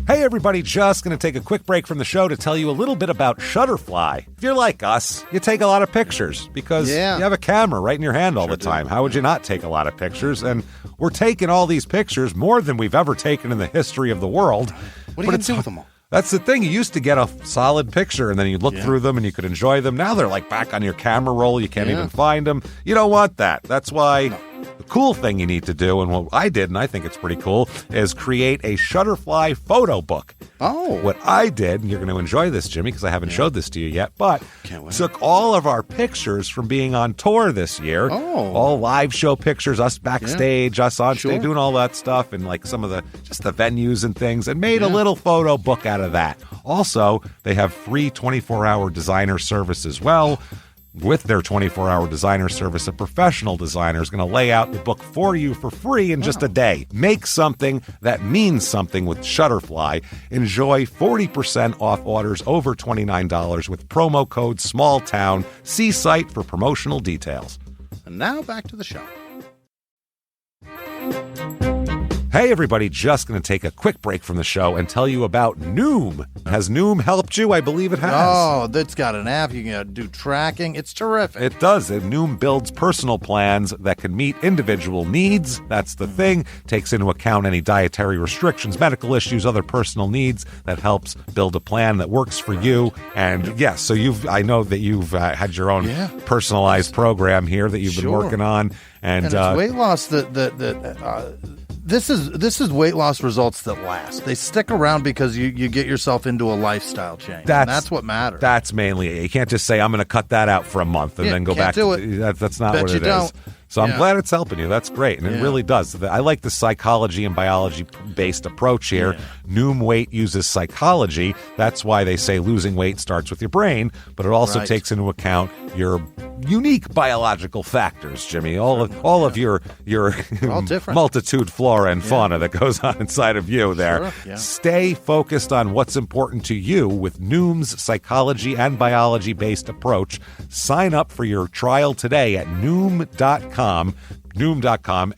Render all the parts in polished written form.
Hey everybody, just going to take a quick break from the show to tell you a little bit about Shutterfly. If you're like us, you take a lot of pictures because you have a camera right in your hand all the time. How would you not take a lot of pictures? And we're taking all these pictures, more than we've ever taken in the history of the world. What are you going to do with them all? That's the thing. You used to get a solid picture, and then you'd look through them, and you could enjoy them. Now they're like back on your camera roll. You can't even find them. You don't want that. That's why the cool thing you need to do, and what I did, and I think it's pretty cool, is create a Shutterfly photo book. Oh. What I did, and you're going to enjoy this, Jimmy, because I haven't showed this to you yet, but took all of our pictures from being on tour this year. Oh. All live show pictures, us backstage, us on stage, doing all that stuff, and like some of the venues and things, and made a little photo book out of that. Also, they have free 24-hour designer service as well. With their 24-hour designer service, a professional designer is going to lay out the book for you for free in just a day. Make something that means something with Shutterfly. Enjoy 40% off orders over $29 with promo code SMALLTOWN. See site for promotional details. And now back to the show. Hey everybody, just going to take a quick break from the show and tell you about Noom. Has Noom helped you? I believe it has. Oh, that's got an app. You can do tracking. It's terrific. It does. Noom builds personal plans that can meet individual needs. That's the thing. Takes into account any dietary restrictions, medical issues, other personal needs. That helps build a plan that works for you. And yes, so I know that you've had your own personalized program here that you've been working on. And it's weight loss This is weight loss results that last. They stick around because you get yourself into a lifestyle change. That's what matters. That's mainly it. You can't just say, I'm going to cut that out for a month and then go back. Do it. That's not what it is. So I'm glad it's helping you. That's great. And it really does. I like the psychology and biology-based approach here. Noom Weight uses psychology. That's why they say losing weight starts with your brain, but it also takes into account your unique biological factors, Jimmy. All of your multitude flora and fauna that goes on inside of you there. Sure, Stay focused on what's important to you with Noom's psychology and biology-based approach. Sign up for your trial today at Noom.com, Noom.com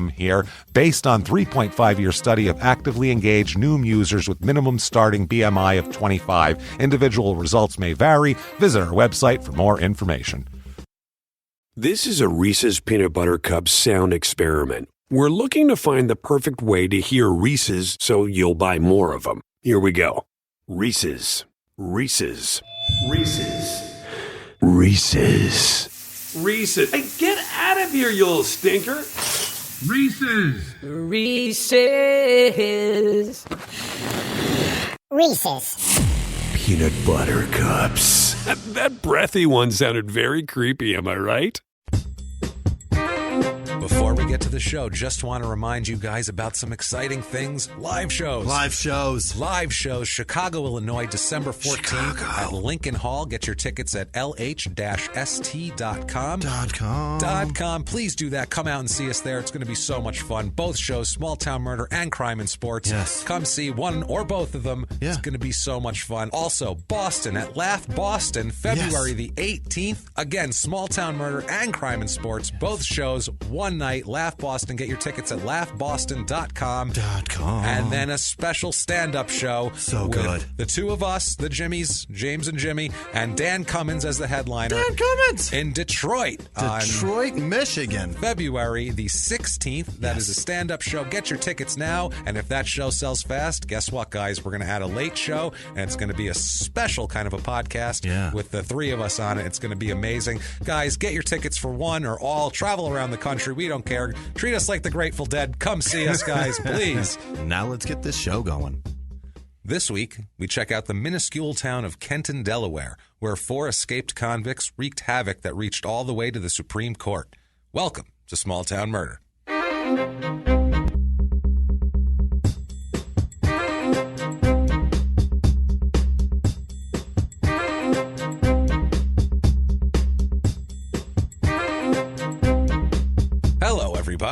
here. Based on 3.5-year study of actively engaged Noom users with minimum starting BMI of 25. Individual results may vary. Visit our website for more information. This is a Reese's Peanut Butter Cup sound experiment. We're looking to find the perfect way to hear Reese's so you'll buy more of them. Here we go. Reese's, Reese's, Reese's, Reese's, Reese's. Hey, get out of here, you little stinker. Reese's. Reese's. Reese's. Peanut Butter Cups. That breathy one sounded very creepy, am I right? Before we get to the show, just want to remind you guys about some exciting things. Live shows. Live shows. Chicago, Illinois, December 14th at Lincoln Hall. Get your tickets at lh-st.com. Please do that. Come out and see us there. It's going to be so much fun. Both shows, Small Town Murder and Crime and Sports. Yes. Come see one or both of them. Yeah. It's going to be so much fun. Also, Boston at Laugh Boston, February the 18th. Again, Small Town Murder and Crime and Sports. Both shows, one night. Laugh Boston. Get your tickets at laughboston.com. And then a special stand-up show. So with good. The two of us, the Jimmies, James and Jimmie, and Dan Cummins as the headliner. Dan Cummins! In Detroit. Michigan. February the 16th. That is a stand-up show. Get your tickets now. And if that show sells fast, guess what, guys? We're going to add a late show, and it's going to be a special kind of a podcast with the three of us on it. It's going to be amazing. Guys, get your tickets for one or all. Travel around the country. We don't care. Treat us like the Grateful Dead. Come see us, guys, please. Now let's get this show going. This week, we check out the minuscule town of Kenton, Delaware, where 4 escaped convicts wreaked havoc that reached all the way to the Supreme Court. Welcome to Small Town Murder.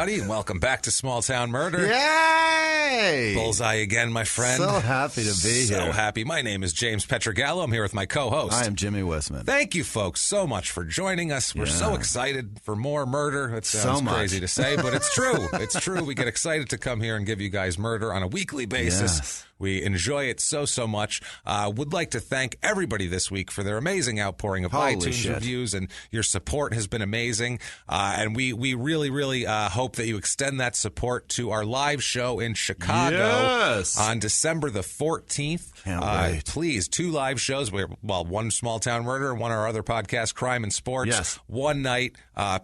everybody, and welcome back to Small Town Murder. Yay! Bullseye again, my friend. So happy to be here. So happy. My name is James Pietragallo. I'm here with my co-host. I am Jimmy Whisman. Thank you, folks, so much for joining us. We're so excited for more murder. It sounds crazy to say, but it's true. It's true. We get excited to come here and give you guys murder on a weekly basis. Yes. We enjoy it so much. Would like to thank everybody this week for their amazing outpouring of iTunes reviews, and your support has been amazing. And we really hope that you extend that support to our live show in Chicago on December the 14th. Can't wait. Please, 2 live shows. One Small Town Murder and one our other podcast, Crime and Sports. Yes. One night.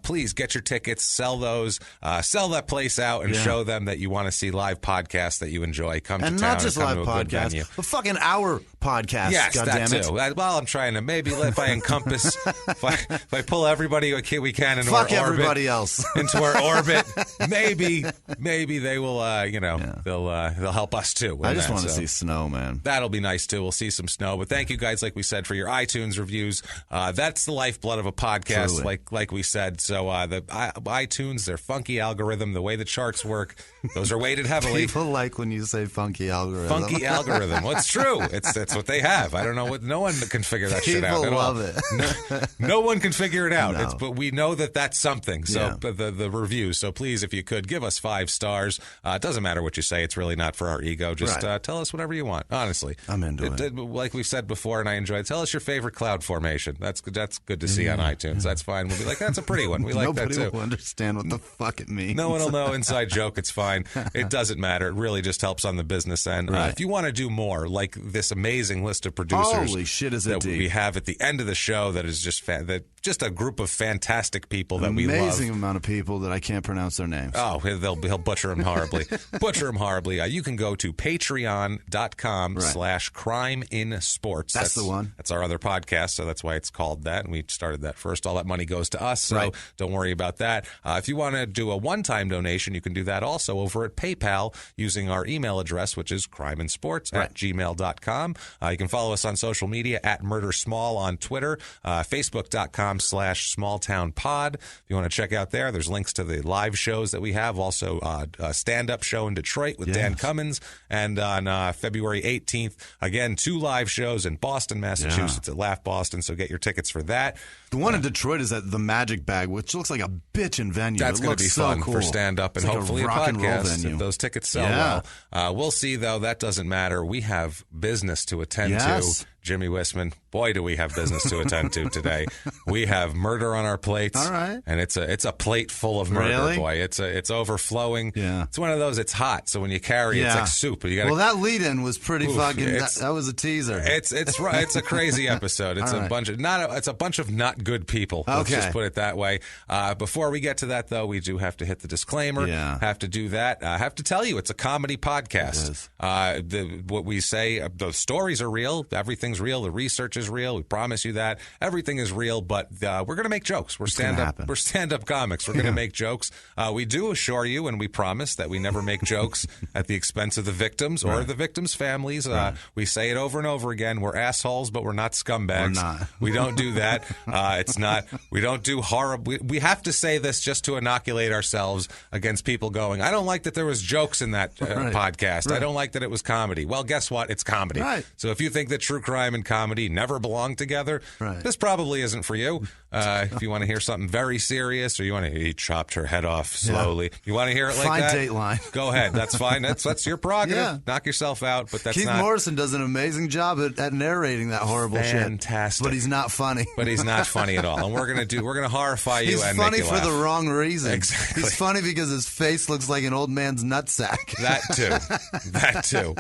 Please get your tickets, sell those, sell that place out, and show them that you want to see live podcasts that you pull Come and to town. Not just live podcast, but fucking our podcast. Yes, goddammit. that too. Well, I'm trying to if I encompass, if I pull everybody we can into our orbit, everybody else into our orbit, maybe they will, they'll help us too. I just want to see snow, man. That'll be nice too. We'll see some snow. But thank you guys, like we said, for your iTunes reviews. That's the lifeblood of a podcast, like we said. So the iTunes, their funky algorithm, the way the charts work, those are weighted heavily. People like when you say funky algorithm. Funky algorithm. Well, it's true. It's what they have. I don't know no one can figure that shit out at all. People love it. No one can figure it out. No. But we know that that's something. So the review. So please, if you could, give us 5 stars. It doesn't matter what you say. It's really not for our ego. Just tell us whatever you want. Honestly, I'm into it. Like we've said before, and I enjoyed. Tell us your favorite cloud formation. That's good to see on iTunes. That's fine. We'll be like, that's a pretty one. We like that too. Nobody will understand what the fuck it means. No one will know. Inside joke. It's fine. It doesn't matter. It really just helps on the business end. If you want to do more, like this amazing list of producers, holy shit, is it that deep. we have at the end of the show, that is just just a group of fantastic people that we love. Amazing amount of people that I can't pronounce their names. Oh, he'll butcher them horribly. You can go to patreon.com/crimeinsports. That's the one. That's our other podcast, so that's why it's called that. And we started that first. All that money goes to us, so don't worry about that. If you want to do a one-time donation, you can do that also over at PayPal using our email address, which is crimeinsports@gmail.com. You can follow us on social media at MurderSmall on Twitter, Facebook.com/smalltownpod. If you want to check out there's links to the live shows that we have. Also, a stand-up show in Detroit with Dan Cummins. And on February 18th, again, 2 live shows in Boston, Massachusetts at Laugh Boston. So get your tickets for that. The one in Detroit is at the Magic Bag, which looks like a bitchin' venue. That's going to be fun for stand-up and hopefully a podcast if those tickets sell well. We'll see, though. That doesn't matter. We have business to attend to. Jimmy Whisman, boy, do we have business to attend to today. We have murder on our plates. All right. And it's a plate full of murder, boy. It's overflowing. Yeah. It's one of those, it's hot, so when you carry it's like soup. That lead-in was pretty fucking, that was a teaser. It's a crazy episode. It's a bunch of not good people. Let's just put it that way. Before we get to that, though, we do have to hit the disclaimer. Have to do that. Have to tell you, it's a comedy podcast. What we say, the stories are real. Everything's real. The research is real. We promise you that. Everything is real, but we're going to make jokes. We're stand-up comics. We're going to make jokes. We do assure you, and we promise that we never make jokes at the expense of the victims or the victims' families. We say it over and over again. We're assholes, but we're not scumbags. We're not. We don't do that. We don't do horrible. We have to say this just to inoculate ourselves against people going, I don't like that there was jokes in that podcast. I don't like that it was comedy. Well, guess what? It's comedy. So if you think that true crime and comedy never belong together, this probably isn't for you. If you want to hear something very serious, or you want to, he chopped her head off slowly. You want to hear it like that? Fine Dateline. Go ahead. That's fine. That's your prerogative. Knock yourself out. But that's Keith Morrison does an amazing job at narrating that horrible shit. Fantastic. But he's not funny. But he's not funny at all. And we're gonna horrify you. He's and funny make you for laugh. the wrong reason. Exactly. He's funny because his face looks like an old man's nutsack. That too.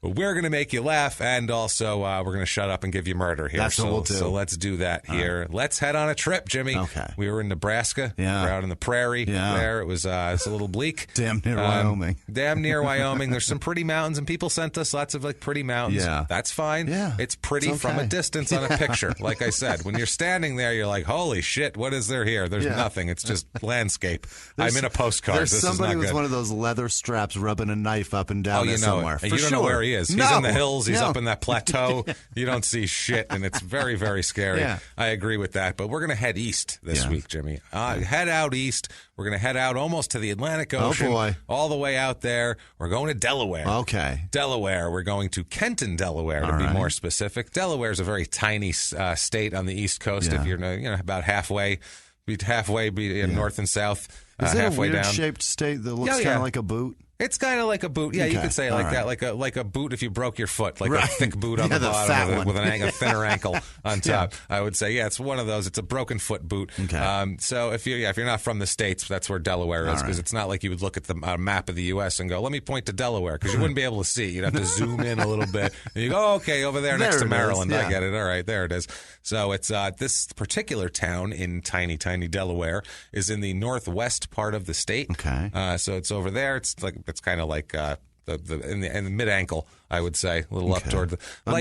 But we're going to make you laugh, and also we're going to shut up and give you murder here. That's what we'll do. So let's do that here. Right. Let's head on a trip, Jimmy. Okay. We were in Nebraska. Yeah. We're out in the prairie there. It was it's a little bleak. Damn near Wyoming. Damn near Wyoming. There's some pretty mountains, and people sent us lots of pretty mountains. Yeah. That's fine. Yeah. It's pretty from a distance on a picture. Like I said, when you're standing there, you're like, holy shit, what is there here? There's nothing. It's just landscape. I'm in a postcard. There's this somebody is not with good. one of those leather straps rubbing a knife up and down somewhere. You don't know where he he is. No. He's in the hills. He's No. up in that plateau. You don't see shit, and it's very, very scary. Yeah. I agree with that. But we're going to head east this week, Jimmy. Head out east. We're going to head out almost to the Atlantic Ocean. Oh, boy. All the way out there. We're going to Delaware. Okay. Delaware. We're going to Kenton, Delaware, to be more specific. Delaware is a very tiny state on the East Coast. If you're about halfway north and south. Is it a halfway weird down. shaped state that looks kind of like a boot? It's kind of like a boot. Yeah, you Okay. could say it like that, like a boot if you broke your foot, like a thick boot on the the fat bottom one. with a thinner ankle on top. I would say, it's one of those. It's a broken foot boot. Okay. So if you're not from the States, that's where Delaware is, because it's not like you would look at the map of the U.S. and go, let me point to Delaware, because you wouldn't be able to see. You'd have to zoom in a little bit. And you go, okay, over there next to Maryland. I get it. All right, there it is. So it's this particular town in tiny Delaware is in the northwest part of the state. Okay. So it's over there. It's kind of like in the mid ankle, I would say, a little up toward the up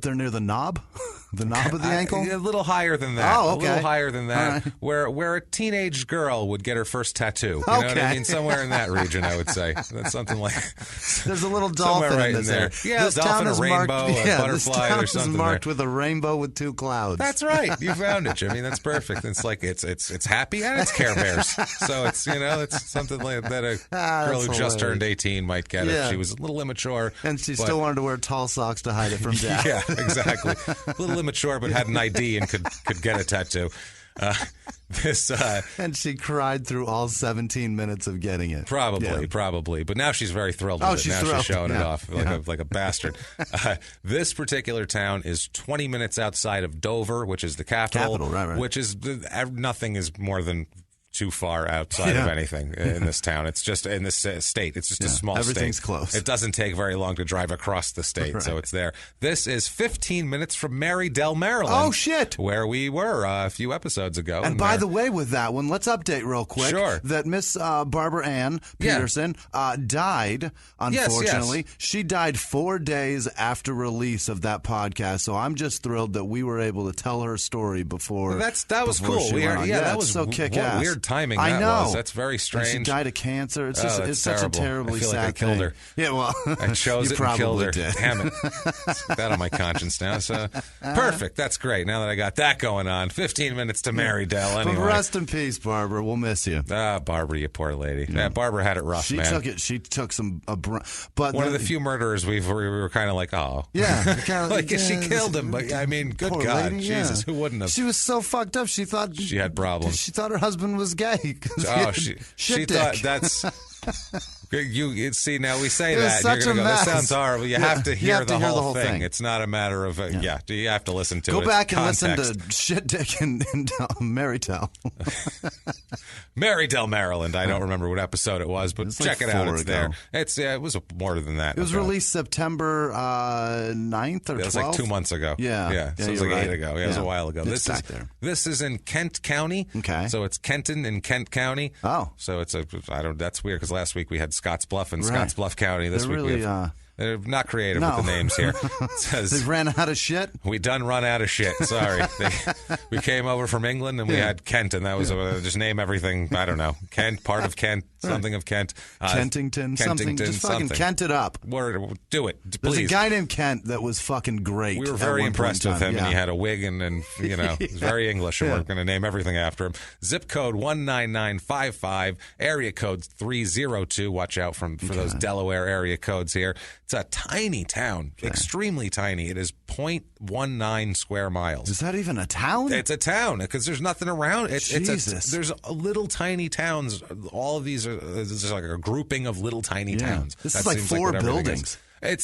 there near the knob, the knob of the ankle. A little higher than that. Oh, okay. A little higher than that. Right. Where a teenage girl would get her first tattoo. You know what I mean? Somewhere in that region, I would say. That's something like. There's a little dolphin right in this there. area. Yeah, this a dolphin, town is a rainbow, marked, a butterfly, this town or something. is marked there. with a rainbow with two clouds. That's right. You found it, Jimmy. That's perfect. It's like it's happy and it's Care Bears. So it's something like that a girl who just turned 18 might get if she was a little immature. And she still wanted to wear tall socks to hide it from dad. Yeah, exactly. A little immature, but had an ID and could get a tattoo. And she cried through all 17 minutes of getting it. Probably. But now she's very thrilled with it. She's now thrilled. she's showing it off like a bastard. This particular town is 20 minutes outside of Dover, which is the capital. Right. Which is nothing is more than too far outside of anything in this town. It's just in this state. It's just a small state. Everything's close. It doesn't take very long to drive across the state, so it's there. This is 15 minutes from Marydale, Maryland. Oh, shit. Where we were a few episodes ago. And by the way, with that one, let's update real quick. Sure. That Miss Barbara Ann Peterson died, unfortunately. Yes. She died 4 days after release of that podcast, so I'm just thrilled that we were able to tell her story before. That was cool. That was so kick-ass. Weird timing I that know. was. That's very strange. And she died of cancer. It's just it's such a terribly I feel sad like I killed thing. her. Yeah, well, I chose you it and killed her. Did. Damn it. That on my conscience now. So perfect. That's great. Now that I got that going on, 15 minutes to Marydale anyway. But rest in peace, Barbara. We'll miss you. Barbara, you poor lady. Yeah, Barbara had it rough, she man. She took some. But one of the few murderers we were kind of like, oh, yeah, like she killed him. But I mean, good God, lady, Jesus, who wouldn't have? She was so fucked up. She thought she had problems. She thought her husband was gay. Oh, she thought that's. You see, now we say that, and you're going to go, this sounds horrible. You have to hear the whole thing. It's not a matter of, you have to listen to it. Go back and context. listen to Shit Dick in Marydale. Marydale, Maryland. I don't remember what episode it was, but check it out. It's there. It was more than that. It was released September 9th or 12th? It was like 2 months ago. Yeah. So it was like 8 ago. Yeah, it was a while ago. It's back there. This is in Kent County. Okay. So it's Kenton in Kent County. Oh. So that's weird, because last week we had Scottsbluff in Scottsbluff County. This week we have... They're not creative with the names here. It says, they ran out of shit? We done run out of shit. Sorry. We came over from England and we had Kent, and that was just name everything. I don't know. Kent, part of Kent, something of Kent. Kentington, something. Just fucking Kent it up. Do it, please. There's a guy named Kent that was fucking great. We were very impressed with him, and he had a wig, and he was very English, and we're going to name everything after him. Zip code 19955, area code 302. Watch out for those Delaware area codes here. It's a tiny town, extremely tiny. It is 0.19 square miles. Is that even a town? It's a town, because there's nothing around. Jesus. There's little tiny towns. All of these are just like a grouping of little tiny towns. This is like 4 buildings.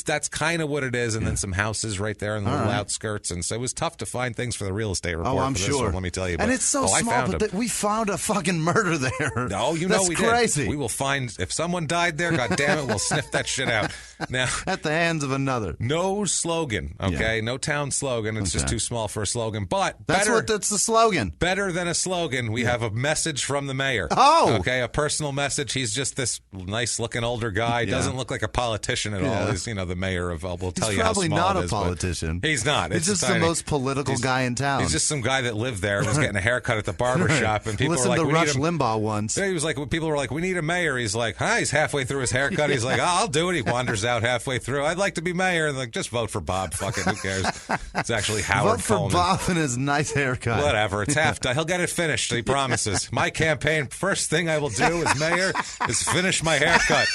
That's kind of what it is, and then some houses right there in the little outskirts, and so it was tough to find things for the real estate report. I'm for this sure. one, let me tell you. And it's so small, but we found a fucking murder there. No, That's we crazy. did. We will find if someone died there. God damn it, we'll sniff that shit out. Now, at the hands of another. No slogan, okay? No town slogan. It's just too small for a slogan. But that's the slogan. Better than a slogan. We have a message from the mayor. Oh, okay, a personal message. He's just this nice-looking older guy. Doesn't look like a politician at all. he's the mayor of. We'll tell He's you how probably small not it a is, politician. He's not. He's just the most political guy in town. He's just some guy that lived there, was getting a haircut at the barber shop, and people Listen were like, to "We Rush need him." Limbaugh once. Yeah, he was like, people were like, "We need a mayor." He's like, "Hi." He's halfway through his haircut. He's like, "I'll do it." He wanders out halfway through. "I'd like to be mayor." And like, just vote for Bob. Fuck it. Who cares? It's actually Howard Vote for Coleman. Bob and his nice haircut. Whatever. It's half done. He'll get it finished. He promises. My campaign, first thing I will do as mayor is finish my haircut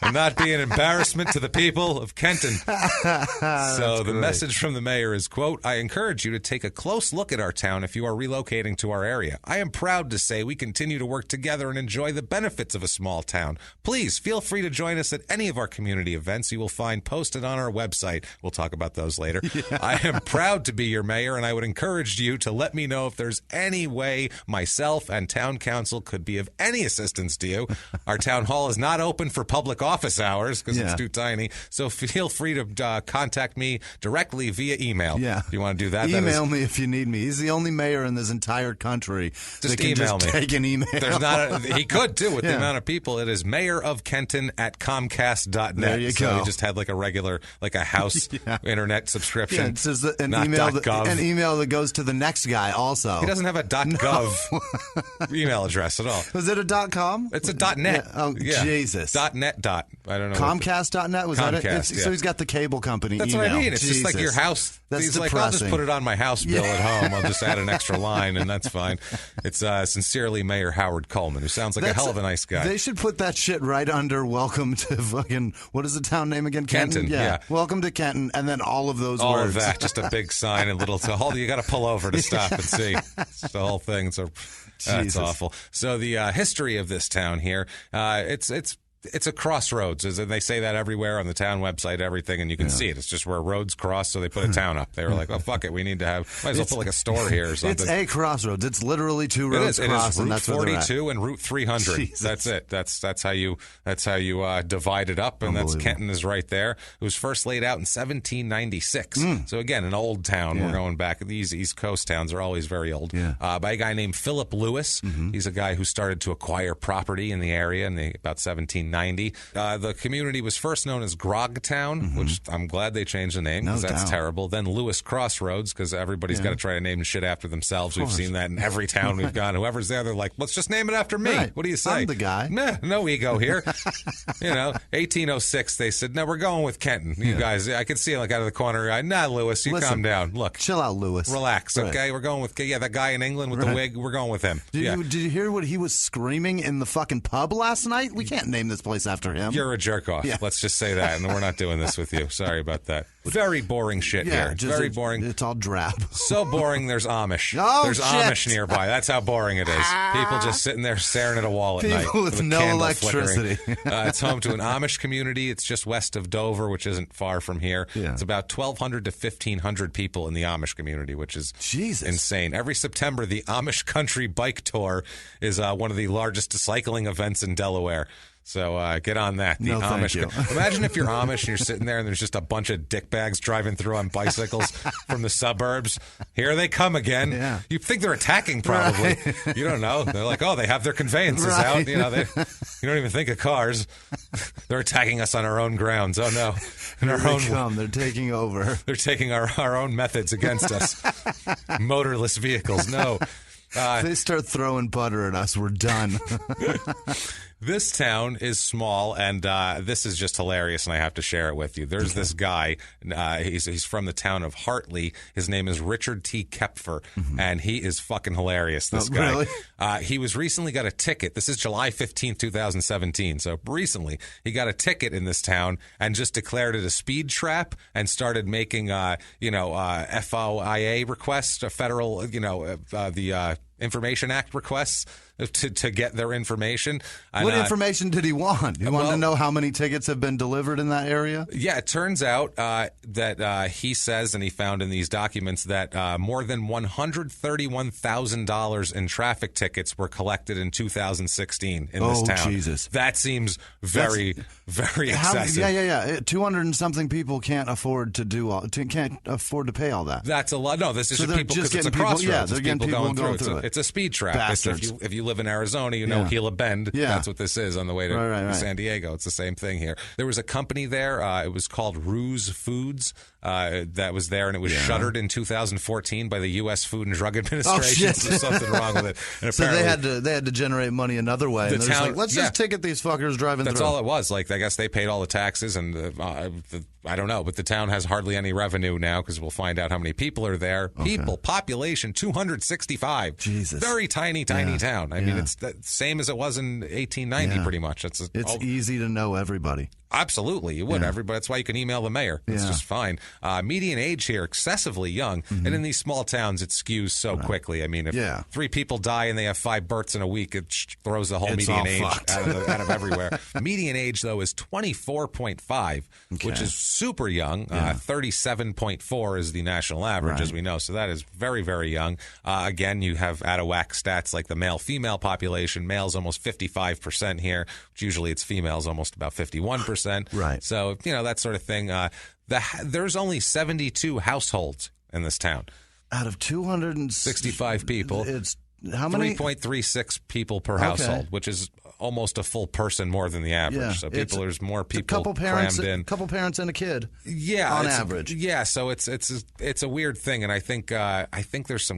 and not be an embarrassment to the people of Kenton. So the message from the mayor is, quote, "I encourage you to take a close look at our town if you are relocating to our area. I am proud to say we continue to work together and enjoy the benefits of a small town. Please feel free to join us at any of our community events you will find posted on our website." We'll talk about those later. Yeah. "I am proud to be your mayor, and I would encourage you to let me know if there's any way myself and town council could be of any assistance to you. Our town hall is not open for public office hours because it's too tiny, so feel free to contact me directly via email." Yeah. If you want to do that, email me if you need me. He's the only mayor in this entire country that can email just me. take an email. There's not he could too with the amount of people. It is mayorofkenton@comcast.net. There you so go. he just had like a regular, like a house internet subscription. Yeah, it says an not email .gov. an email that goes to the next guy also. He doesn't have a .gov email address at all. Was it a .com? It's a .net. Yeah. Oh, Jesus. .net. I don't know. Comcast.net? Was that it? Comcast, So he's got the cable company That's email. what I mean. It's just like Jesus. your house. That's He's depressing. like, "I'll just put it on my house bill at home. I'll just add an extra line, and that's fine." It's sincerely Mayor Howard Coleman, who sounds like a hell of a nice guy. They should put that shit right under "Welcome to fucking," what is the town name again? Kenton. Yeah. "Welcome to Kenton," and then all of those all words. of that, just a big sign and little. You got to pull over to stop and see. It's the whole thing. So that's awful. So the history of this town here, it's a crossroads, and they say that everywhere on the town website, everything, and you can see it. It's just where roads cross, so they put a town up. They were like, "Oh fuck it, we need to have. Might as well put like a store here or something." It's a crossroads. It's literally two roads cross, Route and that's 42 and Route 300. Jesus. That's it. That's how you divide it up, and that's Kenton is right there. It was first laid out in 1796. So again, an old town. We're going back. These East Coast towns are always very old. By a guy named Philip Lewis. He's a guy who started to acquire property in the area in about 1790. The community was first known as Grogtown, which I'm glad they changed the name because that's terrible. Then Lewis Crossroads, because everybody's got to try to name shit after themselves. We've seen that in every town we've gone. Whoever's there, they're like, "Let's just name it after me." Right. What do you say? I'm the guy. Nah, no ego here. 1806, they said, "No, we're going with Kenton." You guys, I could see like out of the corner, "Nah, Lewis, you calm down. Look, chill out, Lewis. Relax, okay? We're going with that guy in England with the wig. We're going with him." Did you hear what he was screaming in the fucking pub last night? We can't name this place after him. You're a jerk off. Let's just say that, and we're not doing this with you. Sorry about that. Very boring shit here. Very boring. It's all drab. So boring, there's Amish. Oh, there's shit. Amish nearby. That's how boring it is. People just sitting there staring at a wall at night. People with a no candle electricity. It's home to an Amish community. It's just west of Dover, which isn't far from here. Yeah. It's about 1,200 to 1,500 people in the Amish community, which is insane. Every September, the Amish Country Bike Tour is one of the largest cycling events in Delaware. So get on that. The Amish. Imagine if you're Amish and you're sitting there and there's just a bunch of dickbags driving through on bicycles from the suburbs. Here they come again. Yeah. You think they're attacking probably. Right. You don't know. They're like, "Oh, they have their conveyances out." You don't even think of cars. They're attacking us on our own grounds. Oh, no. They're taking over. They're taking our own methods against us. Motorless vehicles. No. If they start throwing butter at us, we're done. This town is small, and this is just hilarious, and I have to share it with you. There's this guy. He's from the town of Hartley. His name is Richard T. Kepfer, and he is fucking hilarious, this guy. Really? He was recently got a ticket. This is July 15th, 2017. So recently, he got a ticket in this town and just declared it a speed trap and started making, FOIA requests, federal, the Information Act requests to get their information. And, what information did he want? He wanted to know how many tickets have been delivered in that area? Yeah, it turns out that he says, and he found in these documents, that more than $131,000 in traffic tickets were collected in 2016 in this town. Oh, Jesus. That seems very excessive. Yeah. 200 and something people can't afford to can't afford to pay all that. That's a lot. No, this is so people because it's a crossroads. Yeah, they're getting people going through it. It's a speed trap. Bastards. If you live in Arizona, you know Gila Bend. Yeah. That's what this is on the way to Right. San Diego. It's the same thing here. There was a company there. It was called Ruse Foods that was there, and it was shuttered in 2014 by the U.S. Food and Drug Administration. shit. So there's something wrong with it. And So they had to generate money another way. And they're just like, let's just ticket these fuckers driving That's through. all it was. Like, I guess they paid all the taxes, and I don't know, but the town has hardly any revenue now because we'll find out how many people are there. Okay. Population 265. Jesus. Very tiny town. I mean, it's the same as it was in 1890, pretty much. It's easy to know everybody. Absolutely, you would. Everybody. That's why you can email the mayor. It's just fine. Median age here, excessively young. And in these small towns, it skews so quickly. I mean, if 3 people die and they have 5 births in a week, it throws the whole median age out of everywhere. Median age, though, is 24.5, which is super young. 37.4 is the national average, as we know. So that is very, very young. Again, you have out-of-whack stats like the male-female population. Males almost 55% here, which usually it's females almost about 51%. Right. So, that sort of thing. There's only 72 households in this town. Out of 265 people. It's how many? 3.36 people per household, which is almost a full person more than the average. Yeah. So there's more people crammed in. A couple parents and a kid. Yeah, on average. Yeah, so it's a weird thing, and I think there's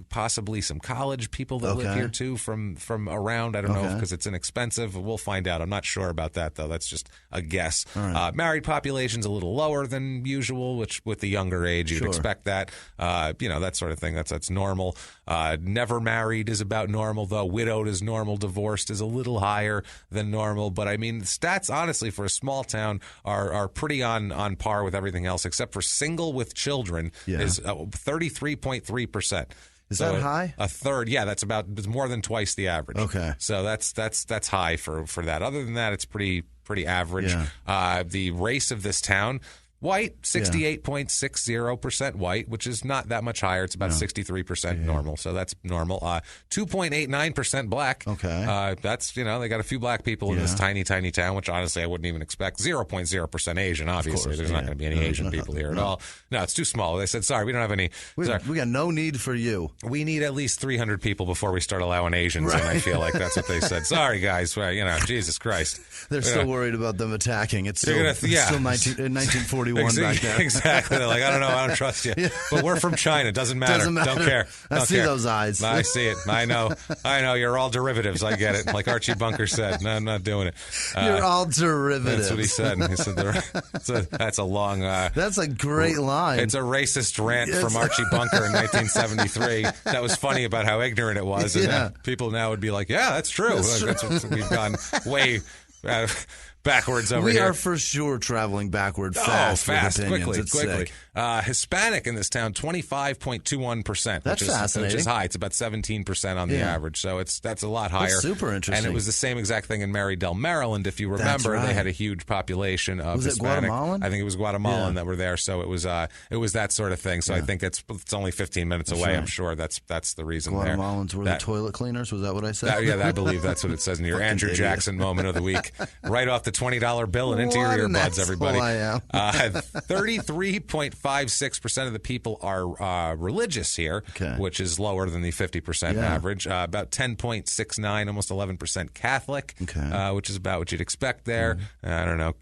possibly some college people that live here too from around. I don't know because it's inexpensive. We'll find out. I'm not sure about that though. That's just a guess. Right. Married population's a little lower than usual, which with the younger age you'd expect that. That sort of thing. That's normal. Never married is about normal though. Widowed is normal. Divorced is a little higher than normal. But I mean, the stats honestly for a small town are pretty on par with everything else except for single with children is 33.3%. Is that high? A third, it's more than twice the average. Okay, so that's high for that. Other than that, it's pretty average. Yeah. The race of this town. White, 68.60% white, which is not that much higher. It's about 63% normal, so that's normal. 2.89% black. Okay. That's, they got a few black people in this tiny town, which honestly I wouldn't even expect. 0.0% Asian, obviously. There's not going to be any Asian people here at all. No, it's too small. They said, sorry, we don't have any. We got no need for you. We need at least 300 people before we start allowing Asians, and I feel like that's what they said. Sorry, guys. Well, Jesus Christ. They're still worried about them attacking. It's still 1941. Exactly. They're like, I don't know, I don't trust you. But we're from China. Doesn't matter. Don't care. I see those eyes. I see it. I know. You're all derivatives. I get it. Like Archie Bunker said. No, I'm not doing it. You're all derivatives. That's what he said. He said that's a long. That's a great line. It's a racist rant from Archie Bunker in 1973. That was funny about how ignorant it was. And people now would be like, yeah, that's true. That's what we've gone way. Backwards over here. We are for sure traveling backward fast quickly. Sick. Hispanic in this town, 25.21%. That's fascinating. Which is high. It's about 17% on the average, so that's a lot higher. That's super interesting. And it was the same exact thing in Marydale, Maryland. If you remember, they had a huge population of Hispanic. Was it Guatemalan? I think it was Guatemalan that were there, so it was that sort of thing. So I think it's only 15 minutes away. Right. I'm sure that's the reason there. Guatemalans were the toilet cleaners? Was that what I said? I believe that's what it says in your Andrew Jackson moment of the week. Right off the $20 bill and into your earbuds, everybody. 33.56% of the people are religious here, which is lower than the 50% average. About 10.69, almost 11% Catholic, which is about what you'd expect there. I don't know.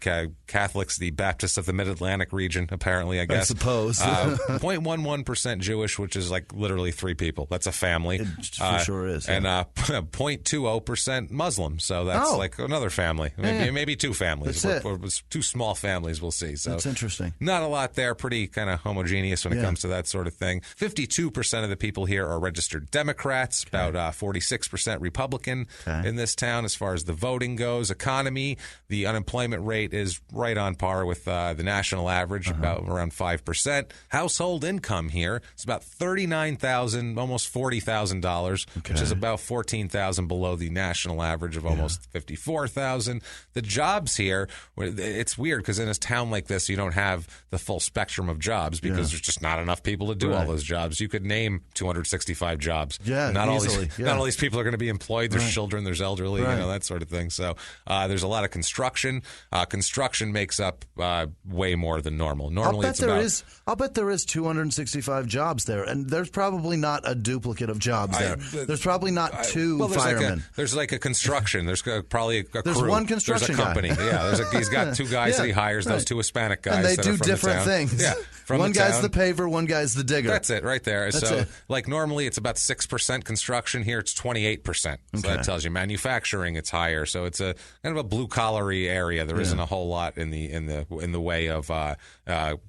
Catholics, the Baptists of the Mid-Atlantic region, apparently, I guess. I suppose. 0.11% Jewish, which is like literally 3 people. That's a family. It for sure is. And 0.20% Muslim. So that's like another family. Maybe 2 families. It was 2 small families, we'll see. So that's interesting. Not a lot there. Pretty kind of homogeneous when it comes to that sort of thing. 52% of the people here are registered Democrats. About 46% Republican in this town as far as the voting goes. Economy, the unemployment rate is right on par with the national average, about around 5%. Household income here is about $39,000, almost $40,000, which is about $14,000 below the national average of almost $54,000. The job jobs here, it's weird because in a town like this, you don't have the full spectrum of jobs because there's just not enough people to do all those jobs. You could name 265 jobs. Yeah, not easily. Not all these people are going to be employed. There's children, there's elderly, that sort of thing. So there's a lot of construction. Construction makes up way more than normal. Normally, I'll bet there is 265 jobs there, and there's probably not a duplicate of jobs there. There's probably not two firemen. There's like a construction. There's probably a crew. There's one construction There's a company. guy. He's got two guys that he hires. Those two Hispanic guys. And they that do are from different the town. things. Yeah, from one the guy's town. the paver, one guy's the digger. That's it right there. That's so it. like normally it's about 6% construction. Here it's 28%. So that tells you manufacturing it's higher. So it's a kind of a blue collary area. There isn't a whole lot in the way of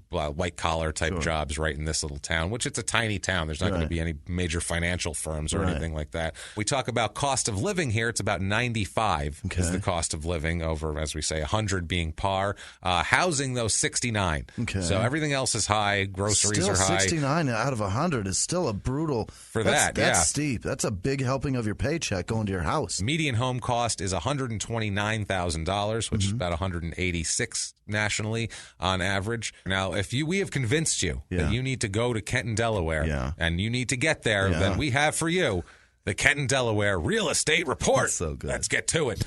white collar type jobs right in this little town, which it's a tiny town. There's not going to be any major financial firms or anything like that. We talk about cost of living here. It's about 95 is the cost of living over, as we say, 100 being par. Housing, though, 69. Okay. So everything else is high. Groceries are high. 69 out of 100 is still a brutal. That's steep. That's a big helping of your paycheck going to your house. Median home cost is $129,000, which is about 186 nationally on average. Now, if we have convinced you that you need to go to Kenton, Delaware, and you need to get there, then we have for you the Kenton, Delaware Real Estate Report. That's so good. Let's get to it.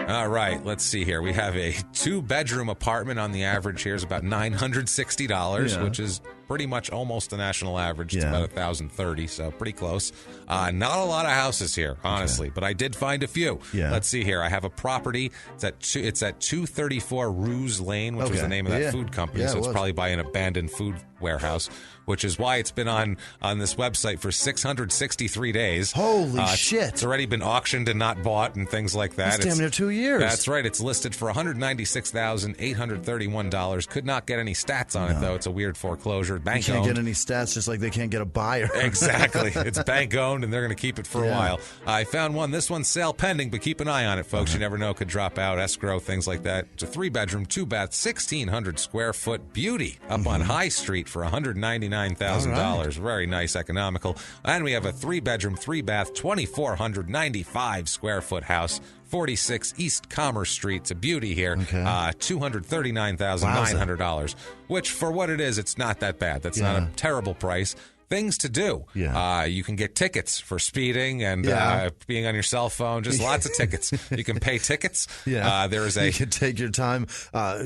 All right, let's see here. We have a 2-bedroom apartment on the average here is about $960, which is pretty much almost the national average. It's about $1,030, so pretty close. Not a lot of houses here, honestly, but I did find a few. Let's see here. I have a property. It's at 234 Ruse Lane, which was the name of that food company, so it's probably by an abandoned food warehouse, which is why it's been on this website for 663 days. Holy shit. It's already been auctioned and not bought and things like that. It's damn near 2 years. That's right. It's listed for $196,831. Could not get any stats on it, though. It's a weird foreclosure. Bank owned. Can't get any stats, just like they can't get a buyer. Exactly. It's bank owned, and they're going to keep it for a while. I found one. This one's sale pending, but keep an eye on it, folks. You never know. It could drop out, escrow, things like that. It's a 3-bedroom, 2-bath, 1,600 square foot beauty up on High Street for $199,000. Very nice, economical. And we have a 3-bedroom, 3-bath, 2,495 square foot house. 46 East Commerce Street. It's a beauty here. $239,900, which for what it is, it's not that bad. That's not a terrible price. Things to do. You can get tickets for speeding and being on your cell phone. Just lots of tickets. You can pay tickets. You can take your time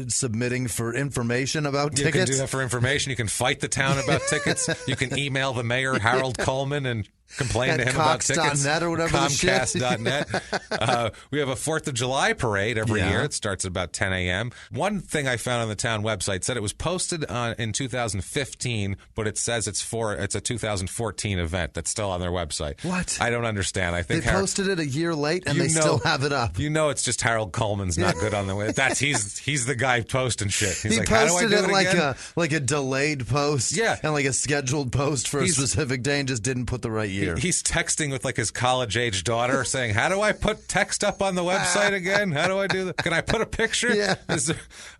submitting for information about tickets. You can do that for information. You can fight the town about tickets. You can email the mayor, Harold Coleman, and complain to him about tickets. Comcast.net or whatever. Comcast.net. We have a 4th of July parade every year. It starts at about 10 a.m. One thing I found on the town website said it was posted in 2015, but it says it's a 2014 event that's still on their website. What? I don't understand. I think they posted it a year late and they still have it up. You know, it's just Harold Coleman's not good on the way. He's the guy posting shit. He's like, posted how do I do it like a delayed post, and like a scheduled post for a specific day, and just didn't put the right year. He's texting with like his college-age daughter saying, how do I put text up on the website again? How do I do that? Can I put a picture?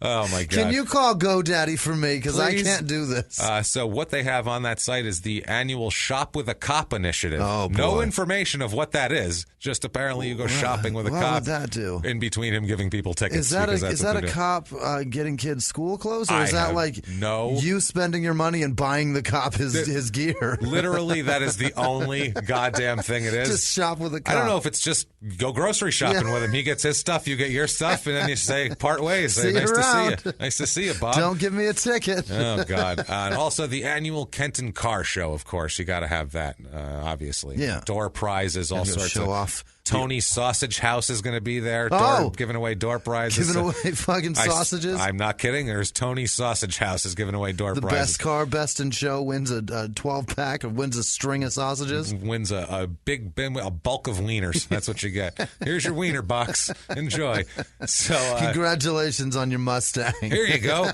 Oh, my God. Can you call GoDaddy for me? Because I can't do this. So what they have on that site is the annual Shop with a Cop initiative. Oh, boy. No information of what that is. Just apparently you go shopping with a cop. What would that do? In between him giving people tickets. Is that a cop getting kids school clothes? Or is that like you spending your money and buying the cop his gear? Literally, that is the only goddamn thing it is. Just shop with a cop. I don't know if it's just go grocery shopping with him. He gets his stuff, you get your stuff, and then you say part ways. See nice you to see around. you. Nice to see you, Bob. Don't give me a ticket. Oh, God. And also the annual Kenton Car Show, of course. You got to have that, obviously. Yeah. Door prizes, all sorts show of off. Tony's Sausage House is going to be there. Giving away door prizes. Giving away fucking sausages? I'm not kidding. There's Tony's Sausage House is giving away door prizes. The best car, best in show, wins a 12-pack or wins a string of sausages. Wins a bulk of wieners. That's what you get. Here's your wiener box. Enjoy. So congratulations on your Mustang. Here you go.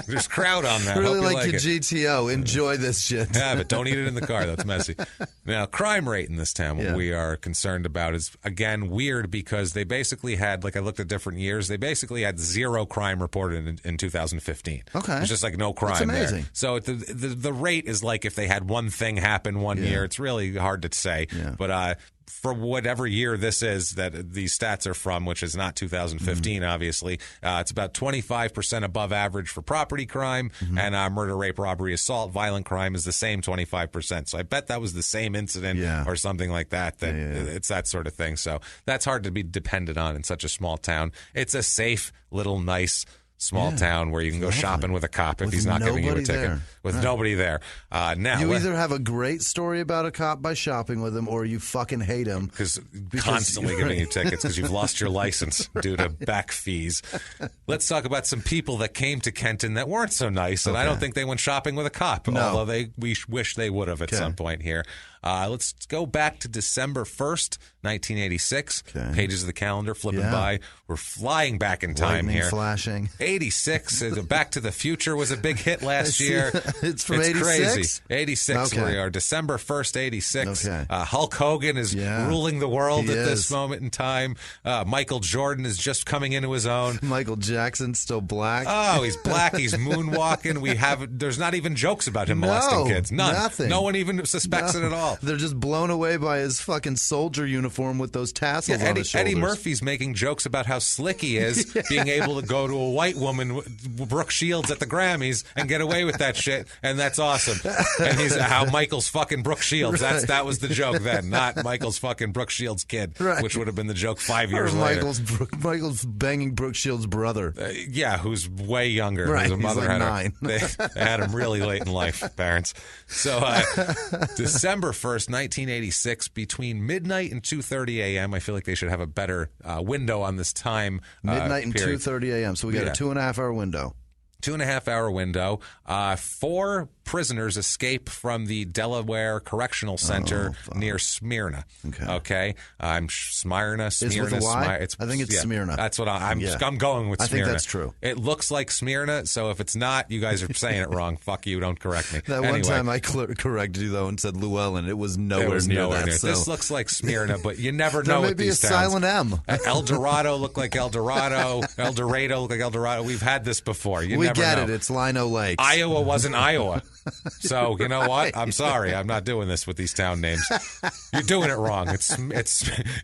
There's crowd on that. Really Hope like your it. GTO. Enjoy this shit. Yeah, but don't eat it in the car. That's messy. Now, crime rate in this town, what we are concerned about is was, again, weird because they basically had, like I looked at different years, they basically had 0 crime reported in 2015. Okay. It's just like no crime. That's amazing. There. So the rate is like if they had one thing happen one year. It's really hard to say. Yeah. But for whatever year this is that these stats are from, which is not 2015, obviously, it's about 25% above average for property crime, and murder, rape, robbery, assault, violent crime is the same 25%. So I bet that was the same incident or something like that. It's that sort of thing. So that's hard to be dependent on in such a small town. It's a safe, little, nice small town where you can go shopping with a cop if he's not giving you a ticket. With nobody there. Now you either have a great story about a cop by shopping with him, or you fucking hate him because constantly giving you tickets because you've lost your license due to back fees. Let's talk about some people that came to Kenton that weren't so nice, and I don't think they went shopping with a cop, although we wish they would have at some point here. Let's go back to December 1st, 1986. Pages of the calendar flipping by. We're flying back in time Lightning here. Flashing. 86. Back to the Future was a big hit last year. It's from 86? Crazy. 86 we are. December 1st, 86. Hulk Hogan is ruling the world at this moment in time. Michael Jordan is just coming into his own. Michael Jackson's still black. Oh, he's black. He's moonwalking. There's not even jokes about him molesting kids. None. Nothing. No one even suspects it at all. They're just blown away by his fucking soldier uniform with those tassels on his shoulders. Eddie Murphy's making jokes about how slick he is, being able to go to a white woman, Brooke Shields, at the Grammys and get away with that shit, and that's awesome. And he's how Michael's fucking Brooke Shields. That was the joke then, not Michael's fucking Brooke Shields' kid, which would have been the joke 5 years later. Michael's banging Brooke Shields' brother. Who's way younger. Right, His mother he's like had 9. They had him really late in life, parents. So December 1st, 1986, between midnight and 2:30 a.m. I feel like they should have a better window on this time. Midnight and period. 2:30 a.m. So we got a 2.5-hour window. 2.5-hour window. 4 prisoners escape from the Delaware Correctional Center near Smyrna. Okay. Smyrna. Is with a Y? I think it's Smyrna. That's what I'm going with. Smyrna. I think that's true. It looks like Smyrna, so if it's not, you guys are saying it wrong. Fuck you, don't correct me. One time I corrected you, though, and said Llewellyn. It was nowhere near that. So. This looks like Smyrna, but you never know with these towns. There may be a silent M. El Dorado looked like El Dorado. El Dorado looked like El Dorado. We've had this before. We get it. It's Lino Lakes. Iowa wasn't Iowa. So, you know what? I'm sorry. I'm not doing this with these town names. You're doing it wrong. It's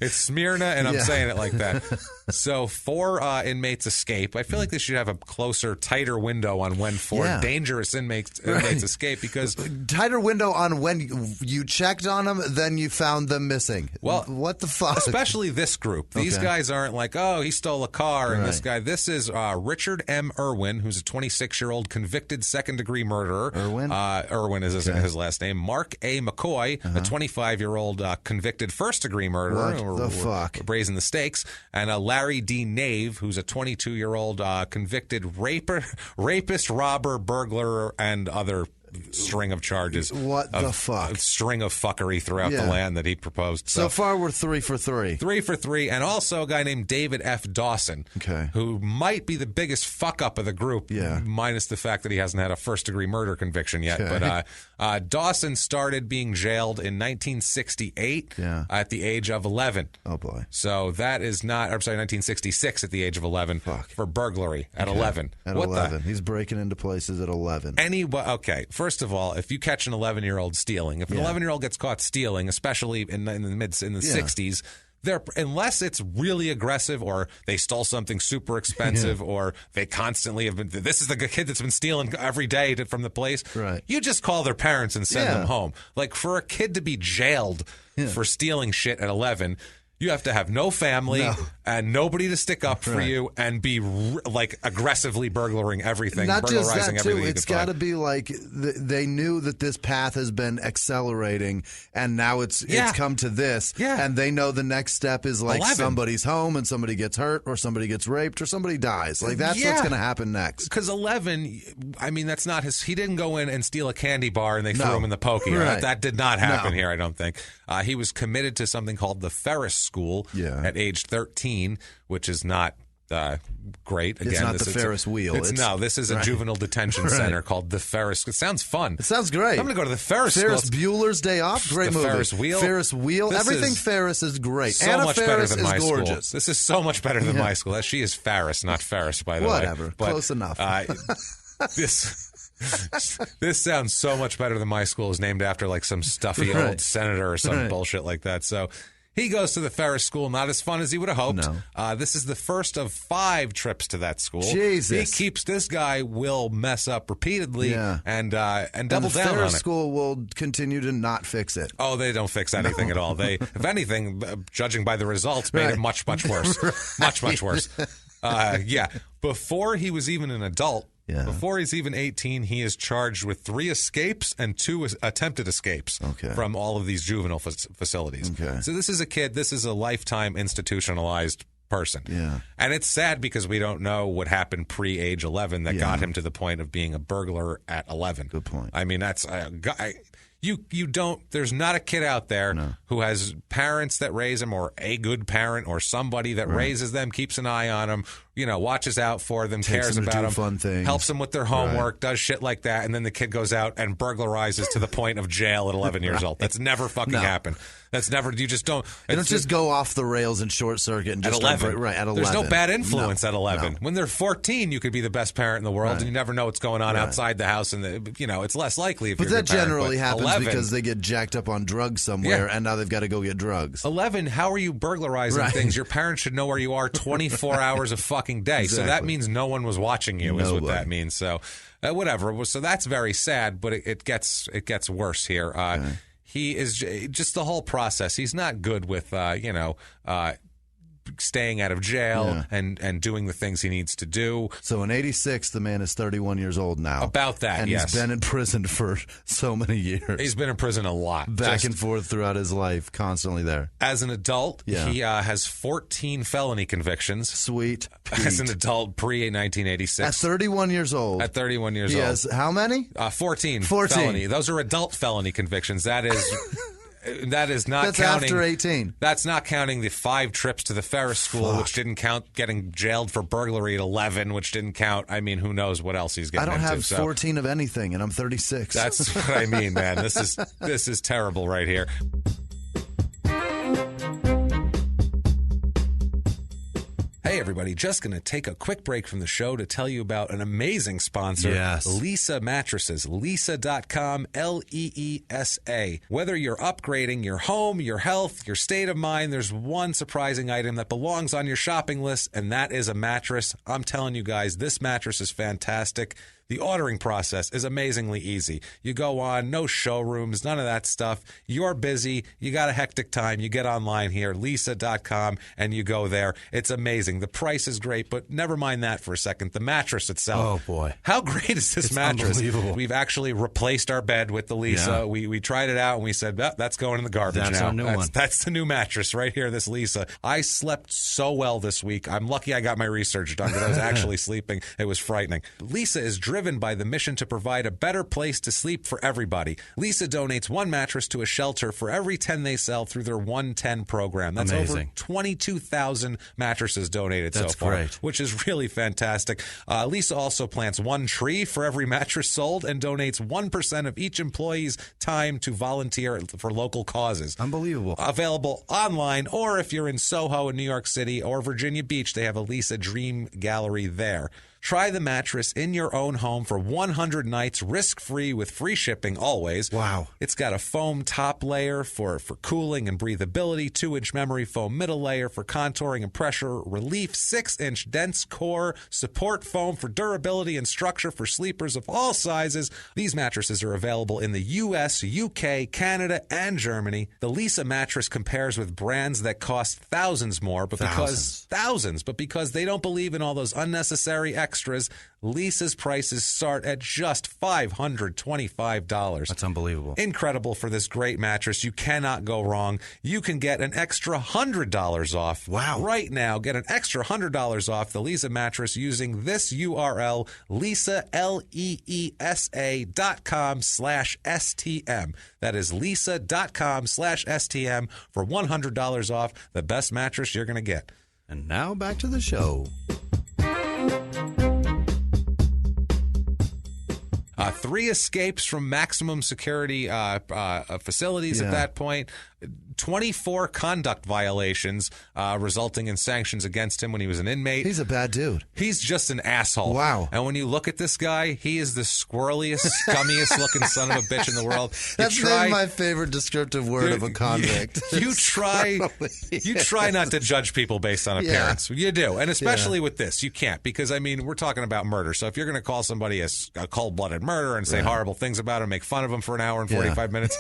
Smyrna, and I'm saying it like that. So 4 inmates escape. I feel like they should have a closer, tighter window on when 4 dangerous inmates escape, because... Tighter window on when you checked on them, then you found them missing. Well, what the fuck? Especially this group. These guys aren't like, oh, he stole a car, and this guy. This is Richard M. Irwin, who's a 26-year-old convicted second-degree murderer. Irwin is his last name. Mark A. McCoy, a 25-year-old convicted first-degree murderer. What the fuck? Raising the stakes. And Larry D. Nave, who's a 22-year-old convicted rapist, robber, burglar, and other string of charges. What the fuck? A string of fuckery throughout the land that he proposed. So far, we're 3 for 3. 3 for 3, and also a guy named David F. Dawson, who might be the biggest fuck up of the group, minus the fact that he hasn't had a first-degree murder conviction yet. But Dawson started being jailed in 1968 at the age of 11. Oh, boy. So that is not, I'm sorry, 1966 at the age of 11 for burglary at 11. At 11. He's breaking into places at 11. Okay. First of all, if you catch an 11-year-old stealing, if an 11-year-old gets caught stealing, especially in the 60s, unless it's really aggressive, or they stole something super expensive, or they constantly have been, this is the kid that's been stealing every day from the place, you just call their parents and send them home. Like, for a kid to be jailed for stealing shit at 11, you have to have no family and nobody to stick up for you, and be like aggressively burglaring everything, not just that too. It's got to be like they knew that this path has been accelerating, and now it's come to this, and they know the next step is like 11. Somebody's home and somebody gets hurt, or somebody gets raped, or somebody dies. Like that's what's going to happen next. Because 11, I mean, that's not his. He didn't go in and steal a candy bar and they threw him in the pokey. That did not happen here, I don't think. He was committed to something called the Ferris School at age 13, which is not great. Again, it's not the Ferris wheel. No, this is a juvenile detention center called the Ferris. It sounds fun. It sounds great. I'm going to go to the Ferris Bueller's Day Off. Great movie. Ferris wheel. Ferris wheel. Everything Ferris is great. So Anna much Ferris better than my gorgeous. school. This is so much better than my school. She is Ferris, not Ferris, by the way. Whatever. Close enough. This sounds so much better than my school. Is named after like some stuffy old senator or some bullshit like that. So he goes to the Ferris school. Not as fun as he would have hoped. No. This is the first of 5 trips to that school. Jesus. This guy will mess up repeatedly and double and down on it. The Ferris school will continue to not fix it. Oh, they don't fix anything at all. They, if anything, judging by the results, made it much, much worse. Much worse. Before he was even an adult, before he's even 18, he is charged with 3 escapes and 2 attempted escapes from all of these juvenile facilities. Okay. So this is a kid. This is a lifetime institutionalized person. Yeah. And it's sad because we don't know what happened pre-age 11 that got him to the point of being a burglar at 11. Good point. I mean, that's you don't. There's not a kid out there who has parents that raise him, or a good parent, or somebody that raises them, keeps an eye on them, watches out for them, cares about them, fun things, helps them with their homework, does shit like that, and then the kid goes out and burglarizes to the point of jail at 11 years old. That's never fucking happened. That's never. You just don't. You don't just go off the rails and short circuit and just at 11. At 11. There's no bad influence at 11. No. When they're 14, you could be the best parent in the world, and you never know what's going on outside the house, and it's less likely. If but you're that generally happens 11, because they get jacked up on drugs somewhere, and now they've got to go get drugs. 11. How are you burglarizing things? Your parents should know where you are 24 hours a fucking day. Exactly. So that means no one was watching you. Is what that means. So whatever. So that's very sad, but it gets worse here. He is just the whole process. He's not good with, staying out of jail and doing the things he needs to do. So in 86, the man is 31 years old now. About that, and he's been in prison for so many years. He's been in prison a lot. Back and forth throughout his life, constantly there. As an adult, he has 14 felony convictions. Sweet. As an adult, pre-1986. At 31 years old. At 31 years old. He has how many? 14 felony. Those are adult felony convictions. That is not That's counting. After 18. That's not counting the 5 trips to the Ferris school, which didn't count getting jailed for burglary at 11, which didn't count. I mean, who knows what else he's getting into. I don't have 14 of anything, and I'm 36. That's what I mean, man. This is terrible right here. Hey, everybody, just going to take a quick break from the show to tell you about an amazing sponsor, Leesa Mattresses. Leesa.com, Leesa. Whether you're upgrading your home, your health, your state of mind, there's one surprising item that belongs on your shopping list, and that is a mattress. I'm telling you guys, this mattress is fantastic. The ordering process is amazingly easy. You go on, no showrooms, none of that stuff. You're busy. You got a hectic time. You get online here, Leesa.com, and you go there. It's amazing. The price is great, but never mind that for a second. The mattress itself. Oh, boy. How great is this mattress? Unbelievable. We've actually replaced our bed with the Leesa. Yeah. We tried it out, and we said, that's going in the garbage now. That's our new one. That's the new mattress right here, this Leesa. I slept so well this week. I'm lucky I got my research done, but I was actually sleeping. It was frightening. Leesa is driven by the mission to provide a better place to sleep for everybody. Leesa donates 1 mattress to a shelter for every 10 they sell through their 110 program. That's amazing. Over 22,000 mattresses donated so far, great. Which is really fantastic. Leesa also plants 1 tree for every mattress sold and donates 1% of each employee's time to volunteer for local causes. Unbelievable. Available online, or if you're in Soho in New York City or Virginia Beach, they have a Leesa Dream Gallery there. Try the mattress in your own home for 100 nights, risk-free with free shipping always. Wow. It's got a foam top layer for cooling and breathability, 2-inch memory foam middle layer for contouring and pressure relief, 6-inch dense core, support foam for durability and structure for sleepers of all sizes. These mattresses are available in the U.S., UK, Canada, and Germany. The Leesa mattress compares with brands that cost thousands more, but because they don't believe in all those unnecessary extras, Leesa's prices start at just $525. That's unbelievable. Incredible for this great mattress. You cannot go wrong. You can get an extra $100 off. Wow. Right now, get an extra $100 off the Leesa mattress using this URL, Leesa, Leesa.com/STM. That is Leesa.com/STM for $100 off the best mattress you're going to get. And now back to the show. 3 escapes from maximum security facilities at that point. 24 conduct violations resulting in sanctions against him when he was an inmate. He's a bad dude. He's just an asshole. Wow. And when you look at this guy, he is the squirreliest, scummiest looking son of a bitch in the world. That's my favorite descriptive word of a convict. You try not to judge people based on appearance. You do. And especially with this, you can't. Because, I mean, we're talking about murder. So if you're going to call somebody a cold-blooded murderer and say horrible things about him, make fun of him for an hour and 45 minutes,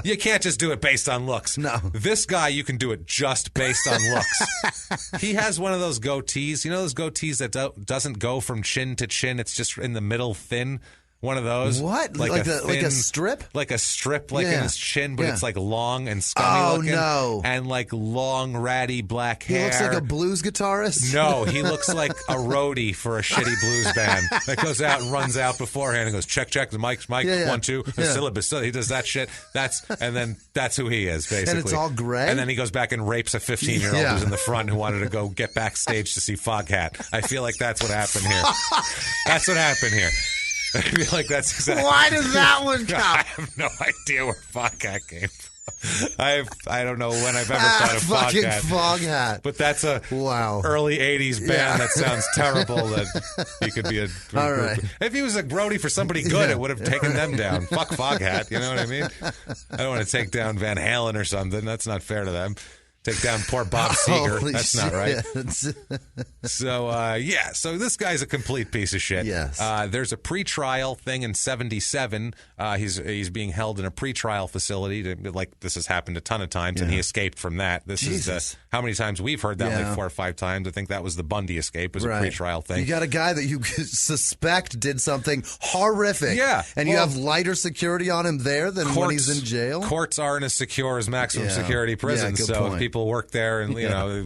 you can't just do it based on looks. No. This guy, you can do it just based on looks. He has one of those goatees. You know those goatees that doesn't go from chin to chin? It's just in the middle thin. One of those. What? Like a strip? Like a strip, in his chin, but it's like long and scummy looking. Oh, no. And like long, ratty black hair. He looks like a blues guitarist? No, he looks like a roadie for a shitty blues band that goes out and runs out beforehand and goes, check, the mic, 1, 2, syllabus. So he does that shit. And then that's who he is, basically. And it's all gray? And then he goes back and rapes a 15-year-old who's in the front who wanted to go get backstage to see Foghat. I feel like that's what happened here. That's what happened here. I feel like that's exactly. Why does that one come? I have no idea where Foghat came from. I don't know when I've ever thought of fucking Foghat. But that's a early 80s band that sounds terrible that he could be a all right. If he was a roadie for somebody good, it would have taken them down. Fuck Foghat, you know what I mean? I don't want to take down Van Halen or something. That's not fair to them. Take down poor Bob Seger. That's not right. So this guy's a complete piece of shit. Yes. There's a pretrial thing in 1977. He's being held in a pretrial facility. This has happened a ton of times, and he escaped from that. This is how many times we've heard that, like 4 or 5 times. I think that was the Bundy escape, was a pretrial thing. You got a guy that you suspect did something horrific. Yeah. And you have lighter security on him there than when he's in jail? Courts aren't as secure as maximum security prisons. Yeah, so if people work there and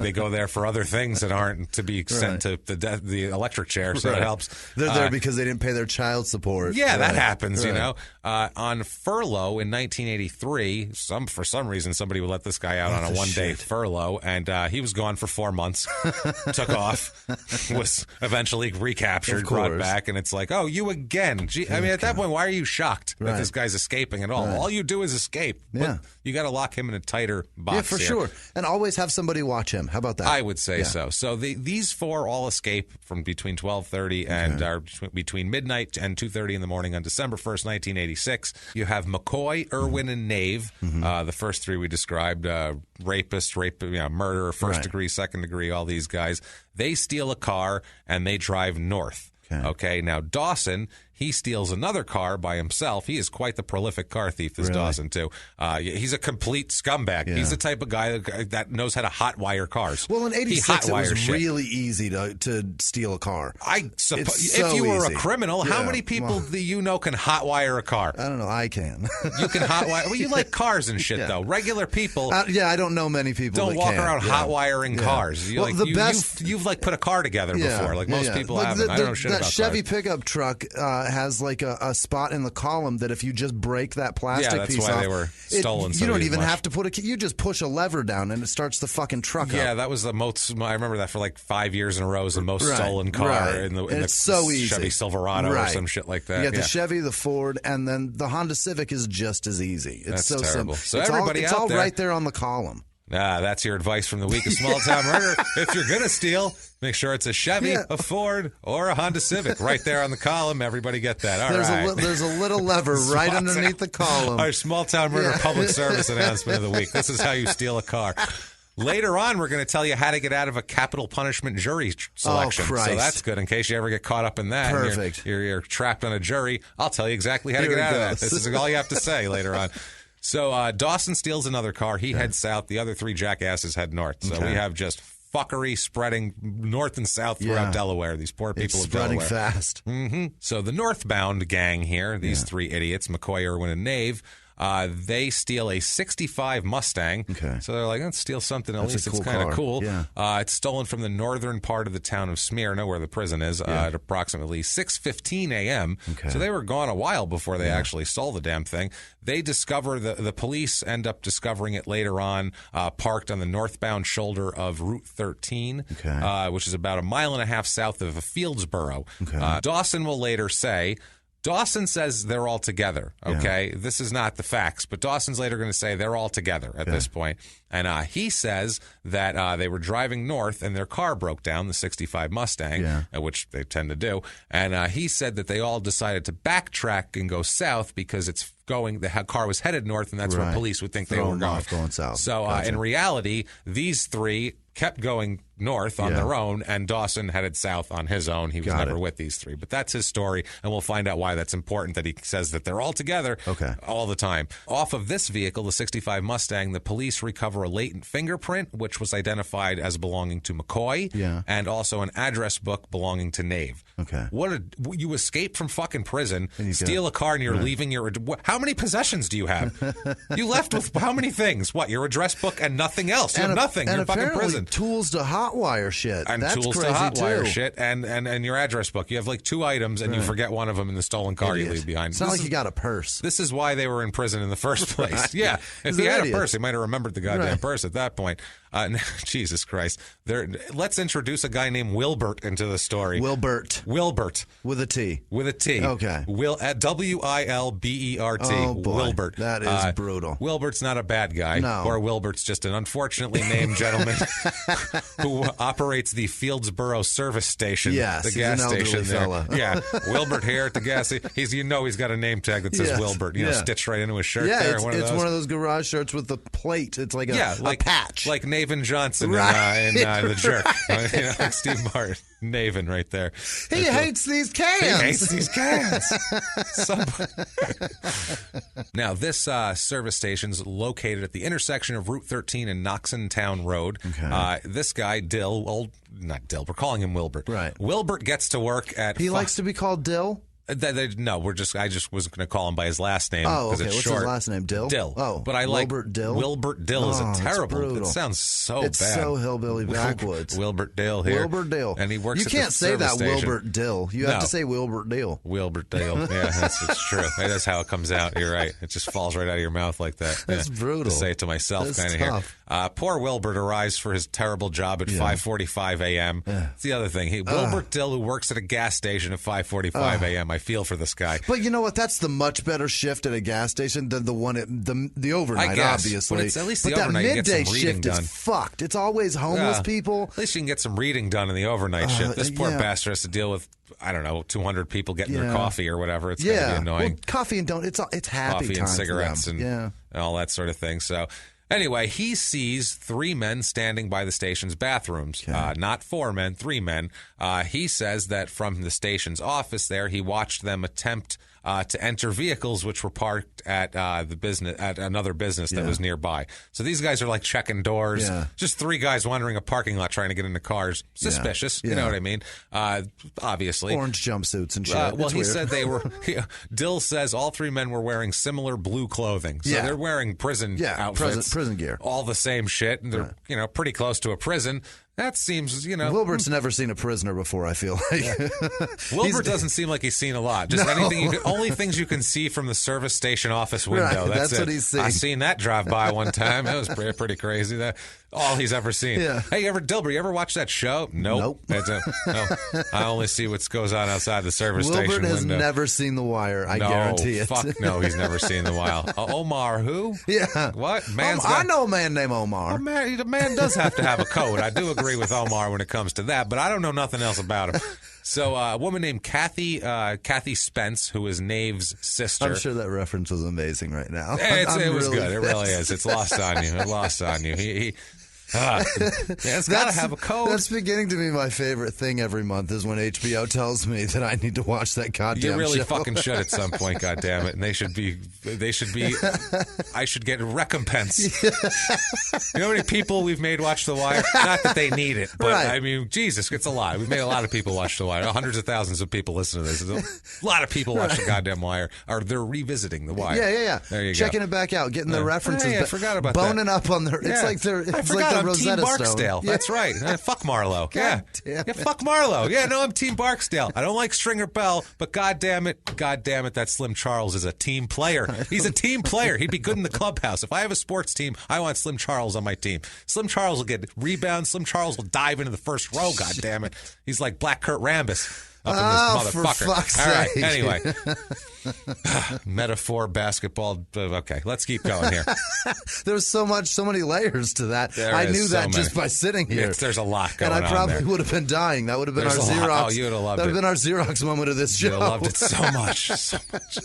they go there for other things that aren't to be sent to the electric chair, so it helps. They're there because they didn't pay their child support. Yeah, that happens, you know. On furlough in 1983, for some reason somebody would let this guy out on a one-day furlough, and he was gone for 4 months, took off, was eventually recaptured, brought back, and it's like, oh, you again. Gee, I mean, at that point, why are you shocked that this guy's escaping at all? All you do is escape. Yeah. You got to lock him in a tighter box. Yeah, for sure. And always have somebody watch him. How about that? I would say so. So these 4 all escape from between 12:30 and are between midnight and 2:30 in the morning on December 1st, 1986. You have McCoy, Irwin, and Nave. The first 3 we described, rapist, murderer, first degree, second degree, all these guys. They steal a car and they drive north. Okay, now Dawson, he steals another car by himself. He is quite the prolific car thief, this Dawson, too. He's a complete scumbag. He's the type of guy that knows how to hotwire cars. Well, in 86, it was really easy to steal a car. I suppose if you were a criminal, how many people do you know can hotwire a car? I don't know. I can. You can hotwire. Well, you like cars and shit, though. Regular people. I don't know many people don't walk around hotwiring cars. You've put a car together before. Like most people haven't. I don't know shit about that Chevy cars. pickup truck has like a spot in the column that if you just break that plastic piece off, that's why they were stolen. You don't even have to you just push a lever down and it starts the fucking truck up. Yeah, that was the most. I remember that for like 5 years in a row. Was the most stolen car in the so easy. Chevy Silverado or some shit like that. Yeah, the Chevy, the Ford, and then the Honda Civic is just as easy. It's that's so terrible. simple. So it's all right there on the column. That's your advice from the week of Small Town Murder. If you're going to steal, make sure it's a Chevy, a Ford, or a Honda Civic. Right there on the column. Everybody get that. All right. There's a little lever right underneath the column. Our Small Town Murder public service announcement of the week. This is how you steal a car. Later on, we're going to tell you how to get out of a capital punishment jury selection. Oh, Christ. So that's good in case you ever get caught up in that. Perfect. You're trapped on a jury. I'll tell you exactly how to get out of that. This is all you have to say later on. So Dawson steals another car. He heads south. The other 3 jackasses head north. So we have just fuckery spreading north and south throughout Delaware. These poor people of Delaware. It's spreading fast. So the northbound gang here, these 3 idiots, McCoy, Irwin, and Nave, they steal a 65 Mustang. Okay. So they're like, let's steal something. At least it's kind of cool. Yeah. It's stolen from the northern part of the town of Smyrna, where the prison is, at approximately 6:15 a.m. Okay. So they were gone a while before they actually stole the damn thing. They discover, the police end up discovering it later on, parked on the northbound shoulder of Route 13, which is about 1.5 miles south of Fieldsboro. Okay. Dawson will later say, Dawson says they're all together, okay? Yeah. This is not the facts, but Dawson's later going to say they're all together at this point. And he says that they were driving north and their car broke down, the 65 Mustang, which they tend to do. And he said that they all decided to backtrack and go south because the car was headed north, and that's where police would think they were going south. So in reality, these three kept going north on their own, and Dawson headed south on his own. He was never with these three. But that's his story, and we'll find out why that's important that he says that they're all together all the time. Off of this vehicle, the 65 Mustang, the police recover a latent fingerprint, which was identified as belonging to McCoy, and also an address book belonging to Nave. Okay. You escape from fucking prison, steal a car, and you're leaving your... How many possessions do you have? You left with how many things? What, your address book and nothing else? You have nothing. You're fucking prison. Tools to hotwire shit. And that's tools crazy to hotwire too. shit and your address book. You have like 2 items and you forget one of them in the stolen car you leave behind. It's not like you got a purse. This is why they were in prison in the first place. Yeah. If he had a purse, he might have remembered the goddamn purse at that point. Jesus Christ. Let's introduce a guy named Wilbert into the story. Wilbert. With a T. With a T. Okay. Wilbert. Oh, boy. Wilbert. That is brutal. Wilbert's not a bad guy. No. Or Wilbert's just an unfortunately named gentleman who operates the Fieldsboro service station. Yes, the gas he's an station there. fella. Yeah. Wilbert here at the gas station. He's got a name tag that says Wilbert, stitched right into his shirt there. It's one of those garage shirts with the plate. It's like a patch. Like Navin Johnson in The Jerk. Like Steve Martin. Navin right there. He hates these cans. Now, this service station's located at the intersection of Route 13 and Knoxontown Road. Okay. This guy, not Dill, we're calling him Wilbert. Right. Wilbert gets to work at... He likes to be called Dill? No, I just wasn't going to call him by his last name. Oh, okay. It's What's short. his last name? Dill? Dill. Oh, but I like Wilbert Dill. Wilbert Dill is a terrible. It sounds so bad. It's so hillbilly backwoods. Wilbert Dill here. Wilbert Dill. And he works. You can't say that station. Wilbert Dill. You have to say Wilbert Dill. Wilbert Dill. Yeah, it's true. That's how it comes out. You're right. It just falls right out of your mouth like that. That's brutal. To say it to myself, kind of here. Poor Wilbert arrives for his terrible job at 5:45 a.m. It's the other thing. Wilbert Dill, who works at a gas station at 5:45 a.m. I feel for this guy. But you know what? That's the much better shift at a gas station than the one at the overnight, I guess, obviously. But it's at least the but overnight, that midday you get some reading shift done. Is fucked. It's always homeless people. At least you can get some reading done in the overnight shift. This poor bastard has to deal with, I don't know, 200 people getting their coffee or whatever. It's going to be annoying. Well, coffee and donuts. It's happy coffee time and cigarettes for them. and all that sort of thing. So anyway, he sees 3 men standing by the station's bathrooms. Not 4 men, 3 men. He says that from the station's office there, he watched them attempt to enter vehicles which were parked at another business that was nearby. So these guys are like checking doors. Just 3 guys wandering a parking lot trying to get into cars. Suspicious. You know what I mean? Obviously. Orange jumpsuits and shit. Well, he said they were... Dill says all 3 men were wearing similar blue clothing. So they're wearing prison outfits. Prison gear. All the same shit. And they're pretty close to a prison. That seems, Wilbert's never seen a prisoner before, I feel like. Wilbert doesn't seem like he's seen a lot. Just only things you can see from the service station office window. Right, that's what he's seen. I seen that drive by one time. That was pretty crazy. That all he's ever seen. Yeah. Hey, Dilbert, you ever watch that show? Nope. No. I only see what goes on outside the service station window. Wilbert has never seen The Wire, I guarantee it. Fuck no, he's never seen The Wire. Omar who? Yeah. What? I know a man named Omar. The man does have to have a code. I do agree with Omar when it comes to that, but I don't know nothing else about him. So a woman named Kathy Spence, who is Nave's sister. I'm sure that reference was amazing right now. It was really good. It really is. It's lost on you. It lost on you. It's got to have a code. That's beginning to be my favorite thing every month is when HBO tells me that I need to watch that goddamn show. You really fucking should at some point, goddammit. And they should be, I should get recompense. You know how many people we've made watch The Wire? Not that they need it, but I mean, Jesus, it's a lot. We've made a lot of people watch The Wire. Hundreds of thousands of people listen to this. A lot of people watch the goddamn Wire, or they're revisiting The Wire. Yeah. There you go. Checking it back out, getting the references. I forgot about boning up on their. It's like they're. I forgot. I'm Team Barksdale. Yeah. That's right. Fuck Marlowe. Fuck Marlowe. Yeah, no, I'm Team Barksdale. I don't like Stringer Bell, but God damn it, that Slim Charles is a team player. He's a team player. He'd be good in the clubhouse. If I have a sports team, I want Slim Charles on my team. Slim Charles will get rebounds. Slim Charles will dive into the first row. God damn it. He's like Black Kurt Rambis. up in this motherfucker. For fuck's All right, sake. anyway. Metaphor, basketball. Okay, let's keep going here. There's so many layers to that. I knew that just by sitting here. There's a lot going on. And I probably would have been dying. That would have been our Xerox. Oh, you would have loved it. That would have been our Xerox moment of this show. You would have loved it so much. So much.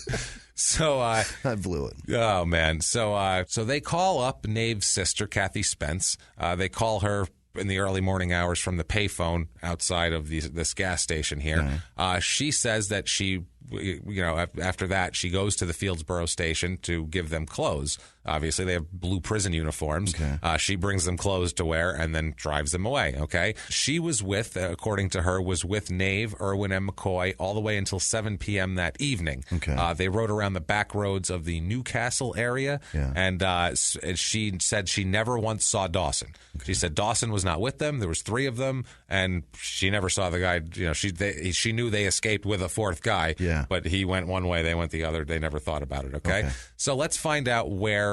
So I blew it. Oh man. So they call up Nave's sister, Kathy Spence. They call her in the early morning hours from the payphone outside of this gas station here. She says that she, after that, she goes to the Fieldsboro station to give them clothes. Obviously, they have blue prison uniforms. Okay. She brings them clothes to wear and then drives them away. Okay. She was according to her, was with Nave, Irwin, and McCoy all the way until 7 p.m. that evening. Okay. They rode around the back roads of the Newcastle area, and she said she never once saw Dawson. Okay. She said Dawson was not with them. There was 3 of them, and she never saw the guy. She knew they escaped with a 4th guy, but he went one way, they went the other. They never thought about it. Okay. So let's find out where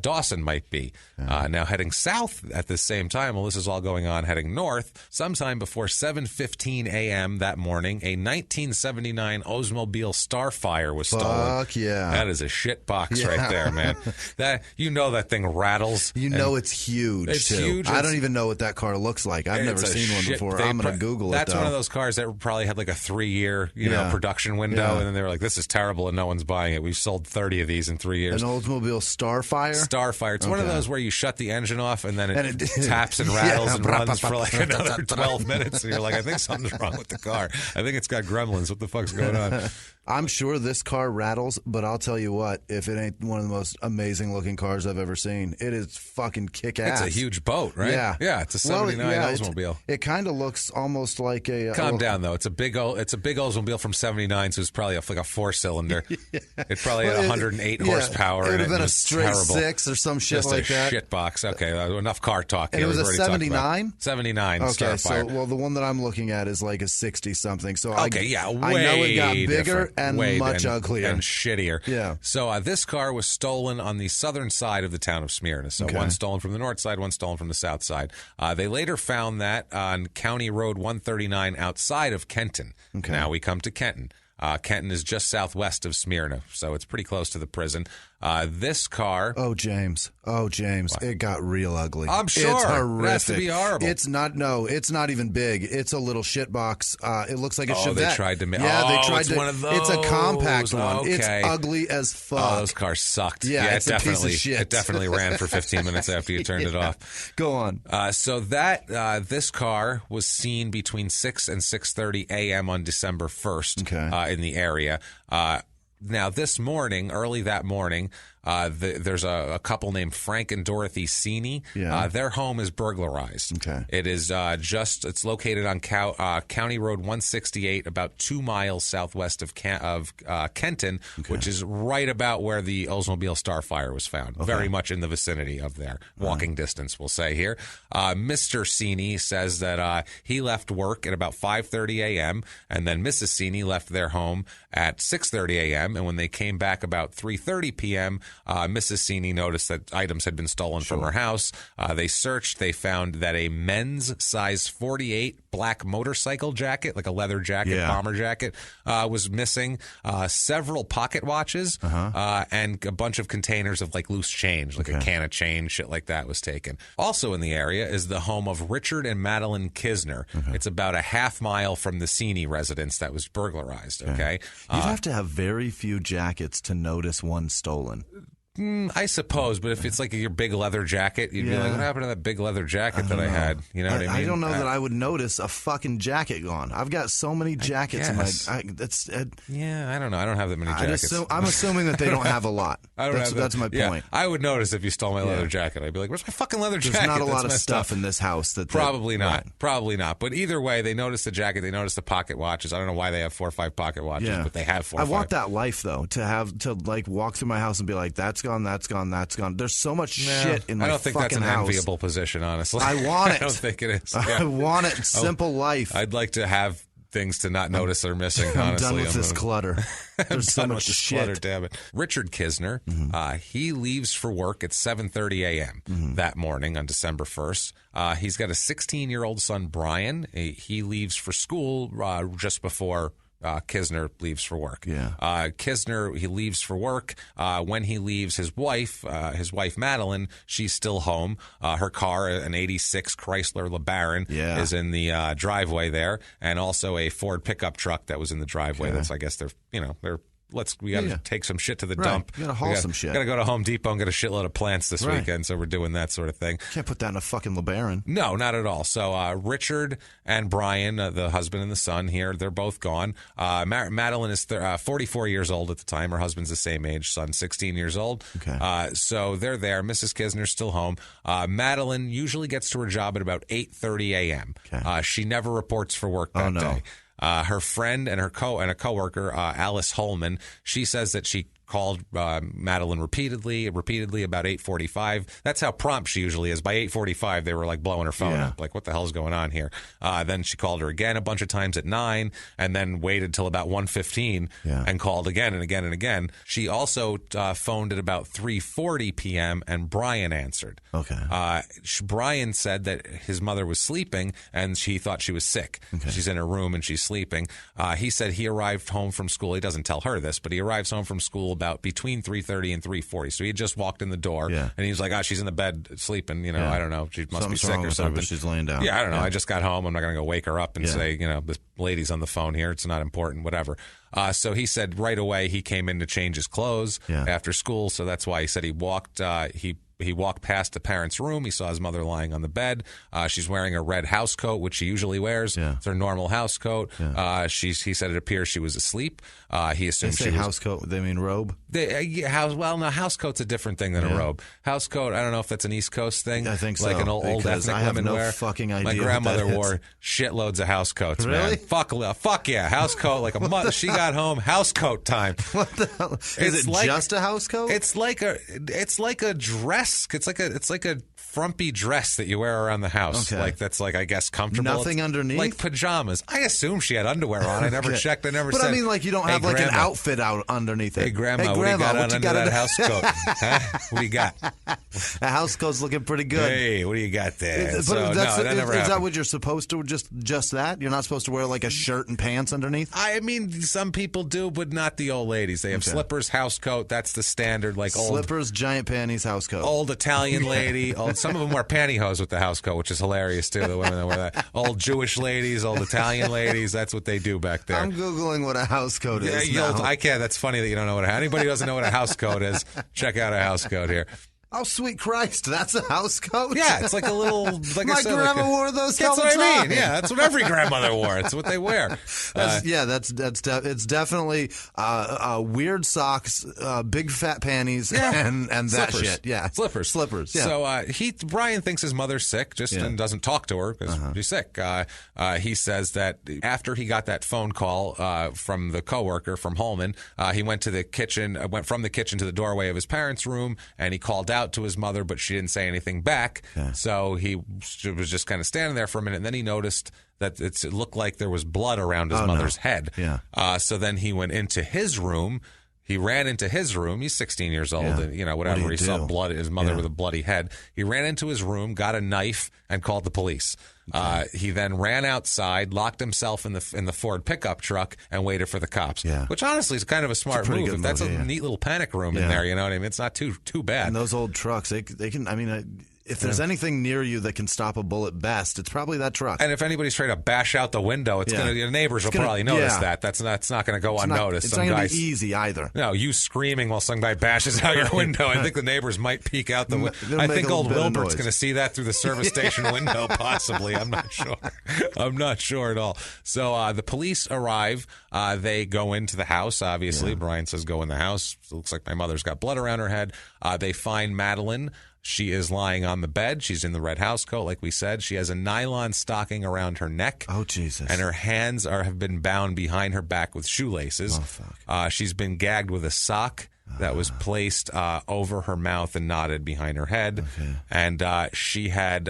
Dawson might be. Now, heading south at the same time, while this is all going on, heading north, sometime before 7:15 a.m. that morning, a 1979 Oldsmobile Starfire was stolen. Fuck yeah. That is a shit box right there, man. That that thing rattles. It's huge, it's too. Huge. I don't even know what that car looks like. I've never seen one before. I'm going to Google it, That's though. one of those cars that probably had like a 3-year production window, and then they were like, this is terrible and no one's buying it. We've sold 30 of these in 3 years. An Oldsmobile Starfire? Starfire. It's one of those where you shut the engine off and then it taps and rattles and runs for like another 12 minutes. And you're like, I think something's wrong with the car. I think it's got gremlins. What the fuck's going on? I'm sure this car rattles, but I'll tell you what, if it ain't one of the most amazing looking cars I've ever seen, it is fucking kick-ass. It's a huge boat, right? Yeah. Yeah, it's a 79 Oldsmobile. It kind of looks almost like a... Calm down, though. It's a big Oldsmobile from 79, so it's probably like a 4-cylinder. It probably had 108 horsepower. It would have been a straight 6 or some shit just like that. Just a shit box. Okay, enough car talk. And it was a 79? 79 okay, Starfire. So, the one that I'm looking at is like a 60-something. So I know it got bigger different. and much uglier. And shittier. Yeah. So this car was stolen on the southern side of the town of Smyrna. So one stolen from the north side, one stolen from the south side. They later found that on County Road 139 outside of Kenton. Okay. Now we come to Kenton. Kenton is just southwest of Smyrna, so it's pretty close to the prison. This car... Oh, James. What? It got real ugly. I'm sure. It's horrific. It has to be horrible. It's not even big. It's a little shit box. It looks like a Chevette. They tried to make... they tried it's to... one of those. It's a compact one. Okay. It's ugly as fuck. Oh, those cars sucked. Yeah, it's definitely, a piece of shit. It definitely ran for 15 minutes after you turned it off. Go on. So this car was seen between 6 and 6:30 a.m. on December 1st in the area. Now, early that morning, there's a couple named Frank and Dorothy Sini. Yeah. Their home is burglarized. Okay. It is it's located on County Road 168, about 2 miles southwest of Kenton, which is right about where the Oldsmobile Starfire was found. Very much in the vicinity of there. Walking distance, we'll say here. Mr. Sini says that he left work at about 5:30 a.m., and then Mrs. Sini left their home at 6:30 a.m., and when they came back about 3:30 p.m., Mrs. Sini noticed that items had been stolen from her house. They searched. They found that a men's size 48 black motorcycle jacket, like a leather jacket, bomber jacket, was missing. Several pocket watches and a bunch of containers of like loose change, like a can of change, shit like that was taken. Also in the area is the home of Richard and Madeline Kisner. It's about a half mile from the Sini residence that was burglarized. Okay. You'd have to have very few jackets to notice one stolen. I suppose, but if it's like your big leather jacket, you'd be like, what happened to that big leather jacket that I had? You know what I mean? I don't know that I would notice a fucking jacket gone. I've got so many jackets in my... I don't know. I don't have that many jackets. I'm assuming that they don't have a lot. That's my point. Yeah, I would notice if you stole my leather jacket. I'd be like, where's my fucking leather jacket? There's not a lot of stuff in this house. Probably not. Probably not. But either way, they noticed the jacket. They noticed the pocket watches. I don't know why they have 4 or 5 pocket watches, but they have 4 or 5. I want that life, though, to like walk through my house and be like, that's gone, that's gone, that's gone. There's so much shit in my fucking house. I don't think that's an enviable position, honestly. I want it. I don't think it is. I want it. Simple life. I'd like to have things to not notice are missing. I'm honestly, done with this clutter. There's so much shit. Clutter, damn it. Richard Kisner, he leaves for work at 7:30 a.m. That morning on December 1st. He's got a 16-year-old son, Brian. He leaves for school just before Kisner leaves for work. Kisner, he leaves for work. When he leaves, his wife Madeline, she's still home. Her car, an 86 Chrysler LeBaron, is in the driveway there, and also a Ford pickup truck that was in the driveway. That's, I guess, we got to take some shit to the dump. You got to haul some shit. Got to go to Home Depot and get a shitload of plants this weekend, so we're doing that sort of thing. Can't put that in a fucking LeBaron. No, not at all. So Richard and Brian, the husband and the son here, they're both gone. Madeline is 44 years old at the time. Her husband's the same age. Son, 16 years old. Okay. So they're there. Mrs. Kisner's still home. Madeline usually gets to her job at about 8:30 a.m. Okay. She never reports for work that day. Her friend and a coworker, Alice Holman, she says that she called Madeline repeatedly about 8:45. That's how prompt she usually is. By 8:45, they were like blowing her phone up, like, what the hell's going on here? Then she called her again a bunch of times at 9, and then waited till about 1:15 and called again and again and again. She also phoned at about 3:40 p.m. and Brian answered. Okay. Brian said that his mother was sleeping and he thought she was sick. Okay. She's in her room and she's sleeping. He said he arrived home from school. He doesn't tell her this, but he arrives home from school about between 3:30 and 3:40. So he had just walked in the door, and he was like, she's in the bed sleeping. I don't know. She must be sick or something. She's laying down. Yeah, I don't know. I just got home. I'm not going to go wake her up and say, this lady's on the phone here. It's not important, whatever. So he said right away he came in to change his clothes after school. So that's why he said he walked he walked past the parents' room. He saw his mother lying on the bed. She's wearing a red house coat, which she usually wears. It's her normal house coat. He said it appears she was asleep. He assumed she was... house coat, they mean robe? House coat's a different thing than a robe. House coat, I don't know if that's an East Coast thing. I think so. Like an old ethnic women wear. Fucking idea. My grandmother wore shitloads of house coats, really? man. Fuck yeah, house coat. Like a mother. She got home, house coat time. What the hell? Is it just a house coat? It's like a dress. It's like a frumpy dress that you wear around the house. Okay. Like that's like, I guess, comfortable. Nothing underneath? Like pajamas. I assume she had underwear on. I never checked. I never said. But I mean, like, you don't have like grandma, an outfit out underneath it. Hey, Grandma, what do you got under that house coat? Huh? What do you got? A house coat's looking pretty good. Hey, what do you got there? But So, no, that never happened. Is that what you're supposed to? Just that? You're not supposed to wear like a shirt and pants underneath? I mean, some people do, but not the old ladies. They have slippers, house coat. That's the standard, like old slippers, giant panties, house coat. Old Italian lady. Some of them wear pantyhose with the house coat, which is hilarious too. The women that wear that. Old Jewish ladies, old Italian ladies. That's what they do back there. I'm googling what a house coat is. Now. I can't. That's funny that you don't know what anybody doesn't know what a house coat is. Check out a house coat here. Oh, sweet Christ, that's a house coat? Yeah, it's like a little... Like My grandma wore those all the time. That's what I mean. Yeah, that's what every grandmother wore. It's what they wear. It's definitely weird socks, big fat panties, and that Slippers. shit. Yeah, Slippers. Yeah. So Brian thinks his mother's sick, and doesn't talk to her because she's sick. He says that after he got that phone call from the coworker from Holman, he went to the kitchen, went from the kitchen to the doorway of his parents' room, and he called out to his mother, but she didn't say anything back. So he was just kind of standing there for a minute, and then he noticed that it looked like there was blood around his mother's head. So then he went into his room. He ran into his room. He's 16 years old, and whatever. He saw blood, his mother with a bloody head. He ran into his room, got a knife, and called the police. He then ran outside, locked himself in the Ford pickup truck, and waited for the cops. Which honestly is kind of a smart move. If that's a neat little panic room in there, you know what I mean? It's not too bad. And those old trucks, they can. I mean. If there's anything near you that can stop a bullet best, it's probably that truck. And if anybody's trying to bash out the window, it's gonna. Your neighbors will probably notice that. That's not going to go unnoticed. It's not going to be easy either. No, you screaming while some guy bashes out your window. I think the neighbors might peek out the window. I think old Wilbert's going to see that through the service station window, possibly. I'm not sure. I'm not sure at all. So the police arrive. They go into the house, obviously. Brian says, go in the house. It looks like my mother's got blood around her head. They find Madeline. She is lying on the bed. She's in the red house coat, like we said. She has a nylon stocking around her neck. Oh, Jesus. And her hands have been bound behind her back with shoelaces. Oh, fuck. She's been gagged with a sock that was placed over her mouth and knotted behind her head. Okay. And she had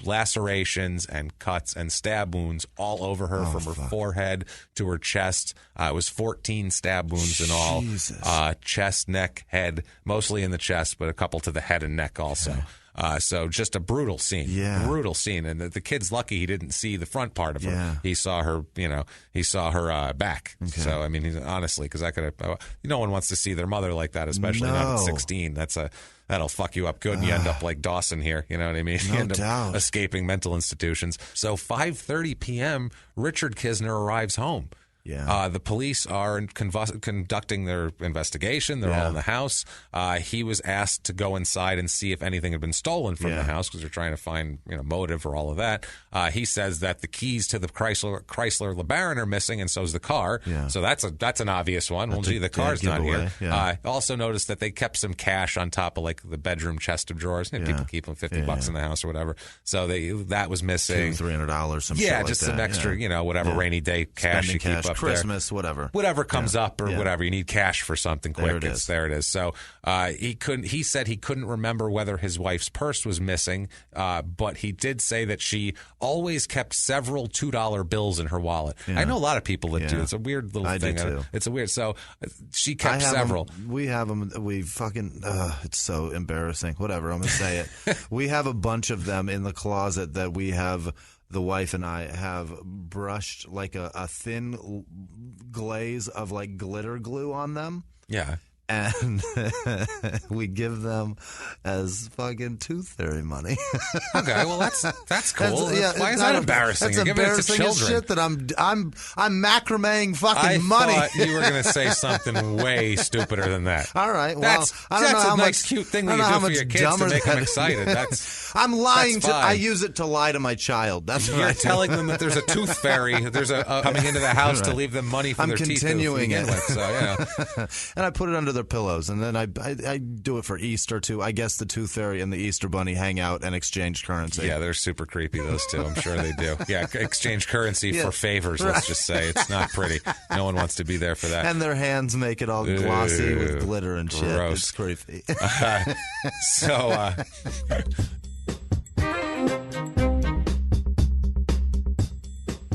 lacerations and cuts and stab wounds all over her from her forehead to her chest. It was 14 stab wounds in all. Chest, neck, head, mostly in the chest, but a couple to the head and neck also. Okay. So just a brutal scene. Yeah. Brutal scene. And the kid's lucky he didn't see the front part of her. Yeah. He saw her, back. Okay. So, I mean, honestly, because I could have, no one wants to see their mother like that, especially not at 16. That'll fuck you up good, and you end up like Dawson here. You know what I mean? You end up escaping mental institutions. So 5:30 p.m., Richard Kisner arrives home. Yeah. The police are conducting their investigation. They're all in the house. He was asked to go inside and see if anything had been stolen from the house because they're trying to find motive for all of that. He says that the keys to the Chrysler LeBaron are missing, and so is the car. Yeah. So that's an obvious one. Well, gee, the car's not here. Yeah. Also noticed that they kept some cash on top of like the bedroom chest of drawers. People keep them $50 in the house or whatever. So that was missing. $300, some shit like just that. Some extra, whatever rainy day cash Spending you keep cash. up Christmas, there. Whatever comes up or whatever. You need cash for something quick. There it is. So he said he couldn't remember whether his wife's purse was missing, but he did say that she always kept several $2 bills in her wallet. Yeah. I know a lot of people that do. It's a weird little thing. Do too. It's a weird. So she kept several. We have them. We fucking. It's so embarrassing. Whatever. I'm gonna say it. We have a bunch of them in the closet that we have. The wife and I have brushed like a thin glaze of like glitter glue on them. Yeah. And we give them as fucking tooth fairy money. Okay, well that's cool. Why is that embarrassing? That's embarrassing as shit that I'm macrameing fucking money. I thought you were going to say something way stupider than that. All right, well, I don't know that's how a much nice, cute thing that you do for your kids to make them excited. I'm lying I use it to lie to my child. That's what you're telling them that there's a tooth fairy. There's coming into the house to leave them money for their teeth. I'm continuing it. So, and I put it under their pillows, and then I do it for Easter too. I guess the Tooth Fairy and the Easter Bunny hang out and exchange currency. Yeah, they're super creepy, those two. I'm sure they do. Yeah, exchange currency for favors, let's just say. It's not pretty. No one wants to be there for that. And their hands make it all glossy with glitter and shit. Gross. It's creepy.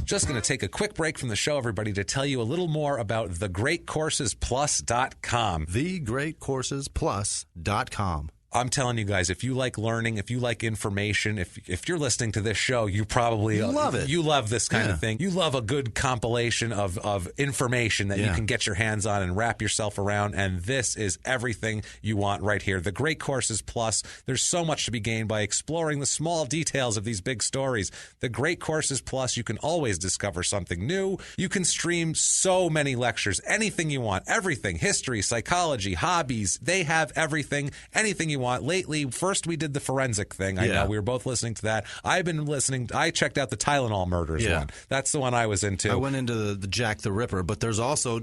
Just going to take a quick break from the show, everybody, to tell you a little more about thegreatcoursesplus.com. Thegreatcoursesplus.com. I'm telling you guys, if you like learning, if you like information, if you're listening to this show, you probably love it. You love this kind of thing. You love a good compilation of information that you can get your hands on and wrap yourself around. And this is everything you want right here. The Great Courses Plus. There's so much to be gained by exploring the small details of these big stories. The Great Courses Plus, you can always discover something new. You can stream so many lectures, anything you want, everything, history, psychology, hobbies. They have everything, anything you want. Lately, first we did the forensic thing. I know we were both listening to that. I've been listening. I checked out the Tylenol murders one. That's the one I was into. I went into the Jack the Ripper, but there's also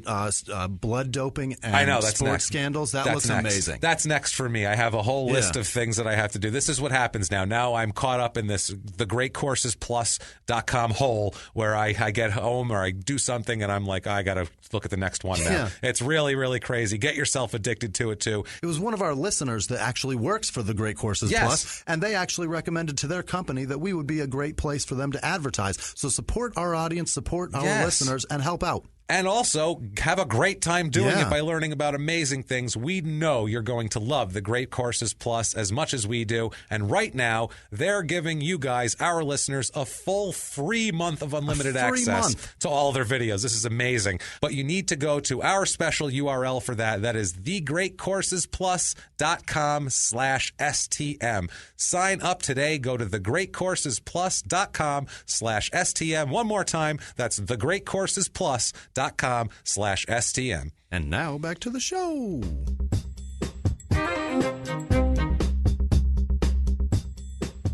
blood doping and sports scandals. That looks amazing. That's next for me. I have a whole list of things that I have to do. This is what happens now. Now I'm caught up in this thegreatcoursesplus.com hole where I get home or I do something and I'm like, I got to look at the next one now. Yeah. It's really, really crazy. Get yourself addicted to it too. It was one of our listeners that actually works for the Great Courses Plus, and they actually recommended to their company that we would be a great place for them to advertise. So support our audience, support our listeners, and help out. And also have a great time doing it by learning about amazing things. We know you're going to love the Great Courses Plus as much as we do. And right now, they're giving you guys, our listeners, a full free month of unlimited access to all their videos. This is amazing. But you need to go to our special URL for that. That is thegreatcoursesplus.com/STM. Sign up today. Go to thegreatcoursesplus.com/STM. One more time. That's thegreatcoursesplus.com/STM. And now back to the show.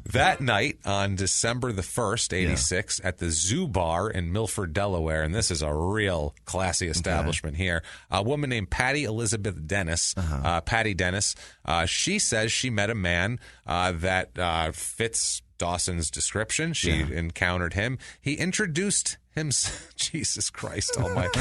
That night on December the 1st, 86, at the Zoo Bar in Milford, Delaware, and this is a real classy establishment here, a woman named Patty Elizabeth Dennis, Patty Dennis, she says she met a man that fits Dawson's description. She encountered him. He introduced Jesus Christ almighty.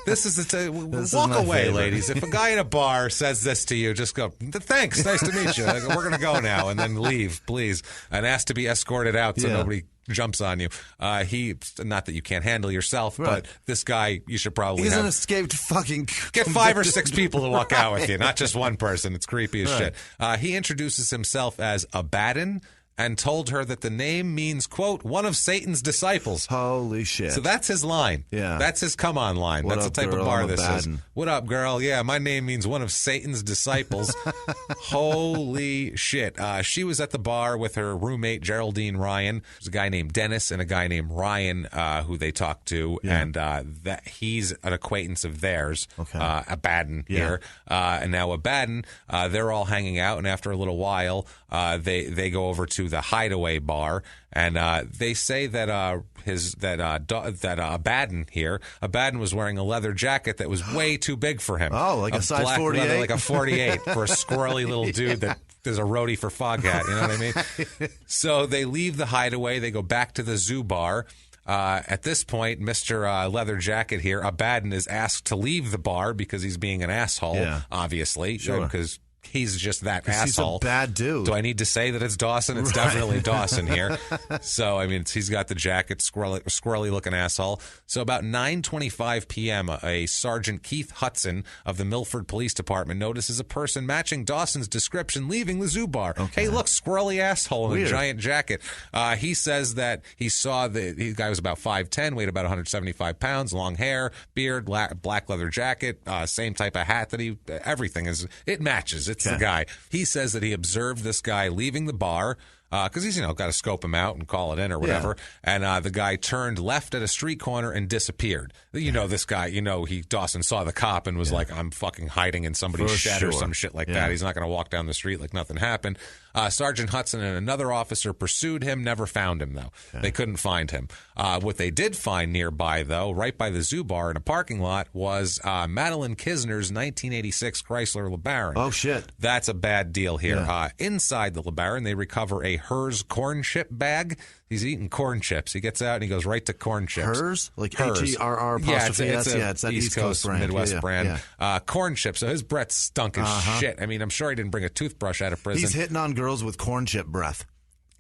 This is walk away, ladies. If a guy in a bar says this to you, just go, thanks, nice to meet you. We're going to go now, and then leave, please, and ask to be escorted out so nobody jumps on you. Not that you can't handle yourself, but this guy, you should probably He's an escaped fucking... Get 5 or 6 people to walk out with you, not just one person. It's creepy as shit. He introduces himself as Abaddon and told her that the name means, quote, one of Satan's disciples. Holy shit. So that's his line. Yeah. That's his come on line. That's the type of bar this is. What up, girl? Yeah, my name means one of Satan's disciples. Holy shit. She was at the bar with her roommate, Geraldine Ryan. There's a guy named Dennis and a guy named Ryan who they talked to, and that he's an acquaintance of theirs, Abaddon here. And now Abaddon, they're all hanging out, and after a little while, they go over to the Hideaway bar, and they say that Abaddon here, Abaddon was wearing a leather jacket that was way too big for him. Oh, like a size 48, leather, like a 48 for a squirrely little dude that there's a roadie for Foghat. You know what I mean? So they leave the Hideaway, they go back to the zoo bar. At this point, Mr. Leather Jacket here, Abaddon, is asked to leave the bar because he's being an asshole, obviously, because he's just that asshole. He's a bad dude. Do I need to say that it's Dawson? It's definitely Dawson here. So, I mean, he's got the jacket, squirrely-looking asshole. So about 9:25 p.m., a Sergeant Keith Hudson of the Milford Police Department notices a person matching Dawson's description leaving the zoo bar. Hey, look, squirrely asshole in a giant jacket. He says that he saw the guy was about 5'10", weighed about 175 pounds, long hair, beard, black leather jacket, same type of hat that everything is, it matches. It's the guy. He says that he observed this guy leaving the bar because he's, got to scope him out and call it in or whatever. And the guy turned left at a street corner and disappeared. This guy, Dawson saw the cop and was like, I'm fucking hiding in somebody's shed or some shit like that. He's not going to walk down the street like nothing happened. Sergeant Hudson and another officer pursued him, never found him, though. They couldn't find him. What they did find nearby, though, right by the zoo bar in a parking lot, was Madeline Kisner's 1986 Chrysler LeBaron. Oh, shit. That's a bad deal here. Inside the LeBaron, they recover a Hers corn chip bag. He's eating corn chips. He gets out and he goes right to corn chips. Hers? Like H-E-R-R apostrophe? It's that East Coast brand. Midwest brand. Corn chips. So his breath stunk as shit. I mean, I'm sure he didn't bring a toothbrush out of prison. He's hitting on girls with corn chip breath.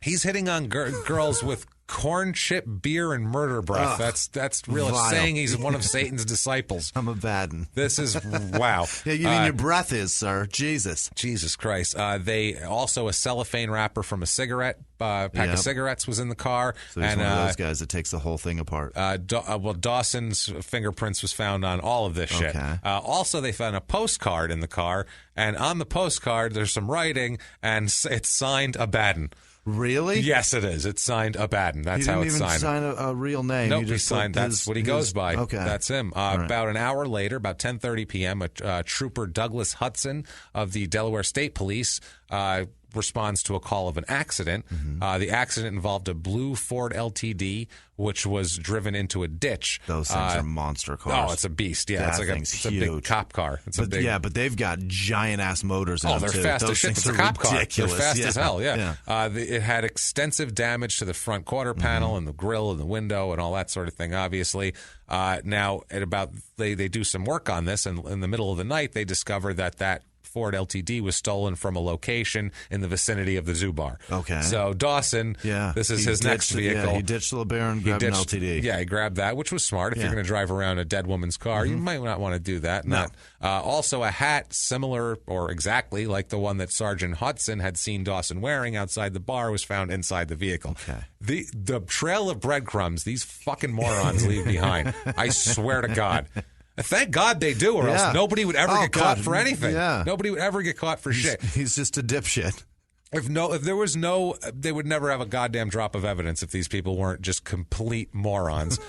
He's hitting on girls with corn chip beer and murder breath. That's real. Vile. Saying he's one of Satan's disciples. I'm Abaddon. This is wow. You mean your breath is, sir? Jesus Christ. They also a cellophane wrapper from a cigarette pack of cigarettes was in the car. So he's one of those guys that takes the whole thing apart. Dawson's fingerprints was found on all of this shit. Also, they found a postcard in the car, and on the postcard there's some writing, and it's signed Abaddon. Really? Yes, it is. It's signed Abaddon. That's how it's signed. He didn't even sign a real name. Nope, he signed. That's what he goes by. Okay. That's him. About an hour later, about 10:30 p.m., Trooper Douglas Hudson of the Delaware State Police responds to a call of an accident. The accident involved a blue Ford LTD, which was driven into a ditch. Those things are monster cars. Oh, it's a beast. Yeah, it's a big cop car. But they've got giant ass motors in them, they're too. fast as shit. It's a cop car. They're fast as hell, yeah. It had extensive damage to the front quarter panel and the grill and the window and all that sort of thing, obviously. Now, they do some work on this, and in the middle of the night, they discover that Ford LTD was stolen from a location in the vicinity of the zoo bar. Okay. So Dawson, this is his next vehicle. He ditched the LeBaron and grabbed an LTD. Yeah, he grabbed that, which was smart. If you're going to drive around a dead woman's car, you might not want to do that. No. Also, a hat similar or exactly like the one that Sergeant Hudson had seen Dawson wearing outside the bar was found inside the vehicle. Okay. The trail of breadcrumbs these fucking morons leave behind, I swear to God. Thank God they do, or else nobody would ever get caught for anything. Yeah. Nobody would ever get caught for shit. He's just a dipshit. If there was they would never have a goddamn drop of evidence if these people weren't just complete morons.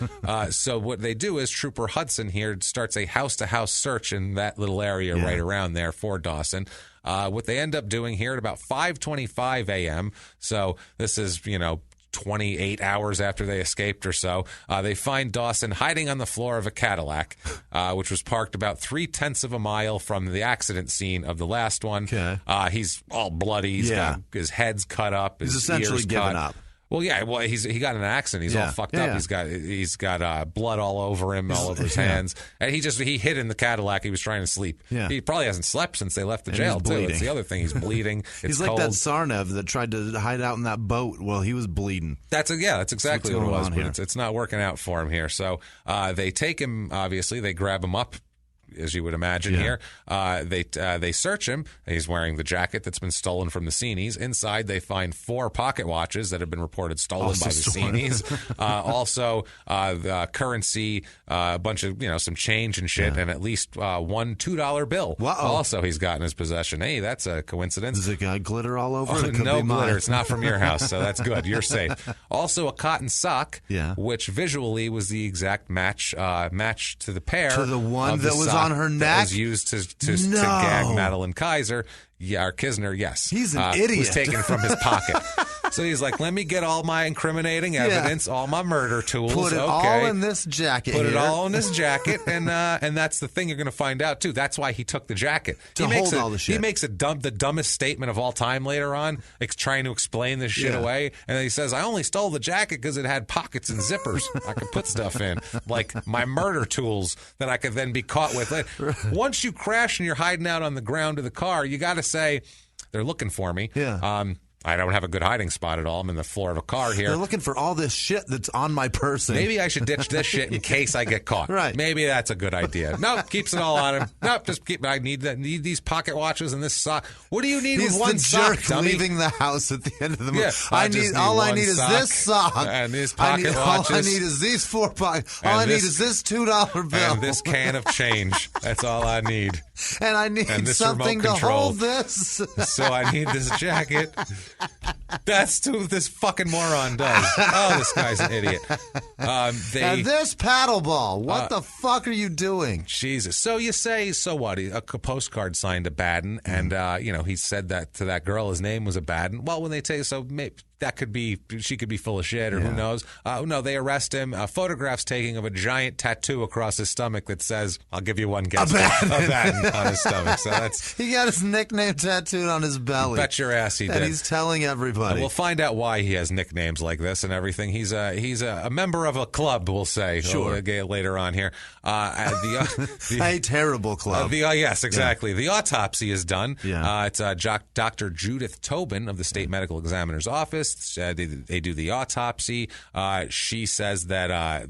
So what they do is Trooper Hudson here starts a house-to-house search in that little area right around there for Dawson. What they end up doing here at about 5:25 a.m., so this is, 28 hours after they escaped or so, they find Dawson hiding on the floor of a Cadillac, which was parked about 0.3 of a mile from the accident scene of the last one. Okay. He's all bloody. He's got his head's cut up. He's essentially ears given cut. up. Well, yeah. Well, he got in an accident. He's all fucked up. He's got blood all over him, all over his hands, and he hid in the Cadillac. He was trying to sleep. Yeah. He probably hasn't slept since they left the jail too. It's the other thing. He's bleeding. He's like that Sarnev that tried to hide out in that boat. Well, he was bleeding. That's exactly what it was. But it's not working out for him here. So they take him. Obviously, they grab him up, as you would imagine here. They search him. He's wearing the jacket that's been stolen from the Scenes. Inside, they find 4 pocket watches that have been reported stolen by the Scenes. Also, the currency, a bunch of, some change and shit, and at least one $2 bill. Also, he's got in his possession. Hey, that's a coincidence. Does it got glitter all over it? No glitter. It's not from your house, so that's good. You're safe. Also, a cotton sock, which visually was the exact match to the pair. To the one that was on her neck? That was used to gag Madeline Kaiser. Yeah, or Kisner, yes. He's an idiot. Was taken from his pocket. So he's like, let me get all my incriminating evidence, all my murder tools. Put it all in this jacket. Put it all in this jacket, and that's the thing you're going to find out too. That's why he took the jacket to hold all the shit. He makes the dumbest statement of all time later on, trying to explain this shit away, and then he says, "I only stole the jacket because it had pockets and zippers I could put stuff in, like my murder tools that I could then be caught with." Once you crash and you're hiding out on the ground of the car, you got to say, they're looking for me. I don't have a good hiding spot at all. I'm in the floor of a car here. They're looking for all this shit that's on my person. Maybe I should ditch this shit in case I get caught. Right. Maybe that's a good idea. Nope, keeps it all on him. Nope, just keep. I need these pocket watches and this sock. What do you need with one sock, dummy? Leaving the house at the end of the month. Yeah, I need is this sock and these pocket watches. All I need is these 4 pockets. All I need is this $2 bill and this can of change. That's all I need. And I need something to hold this. So I need this jacket. That's what this fucking moron does. Oh, this guy's an idiot. And this paddle ball. What the fuck are you doing? Jesus. So you say, so what? A postcard signed to Baden, and he said that to that girl. His name was a Baden. Well, when they tell you so, maybe that could be, she could be full of shit, or who knows. No, they arrest him. Photographs taking of a giant tattoo across his stomach that says, I'll give you one guess. A Baden on his stomach. So that's he got his nickname tattooed on his belly. Bet your ass he did. And he's telling everybody. And we'll find out why he has nicknames like this and everything. He's a member of a club, we'll say. Sure. Later on here. A terrible club. Yes, exactly. The autopsy is done. Yeah. It's Dr. Judith Tobin of the State Medical Examiner's Office. They do the autopsy. She says that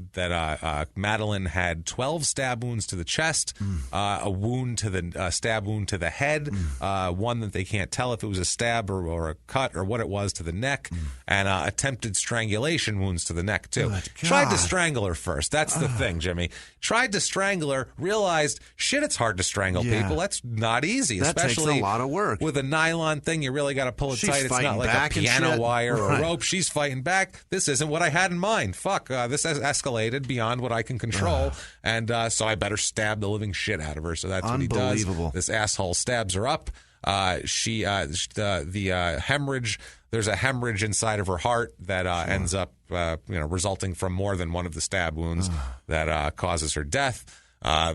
Madeline had 12 stab wounds to the chest, a wound to the stab wound to the head, one that they can't tell if it was a stab or a cut or what it was to the neck, and attempted strangulation wounds to the neck too. Tried to strangle her first. That's the thing, Jimmy. Tried to strangle her. Realized shit, it's hard to strangle people. That's not easy, that especially takes a lot of work with a nylon thing. You really got to pull it tight. It's not like a piano wire or a rope. She's fighting back. This isn't what I had in mind. Fuck. This has escalated beyond what I can control, and so I better stab the living shit out of her. So that's what he does. This asshole stabs her up. The hemorrhage. There's a hemorrhage inside of her heart that ends up, resulting from more than one of the stab wounds that causes her death.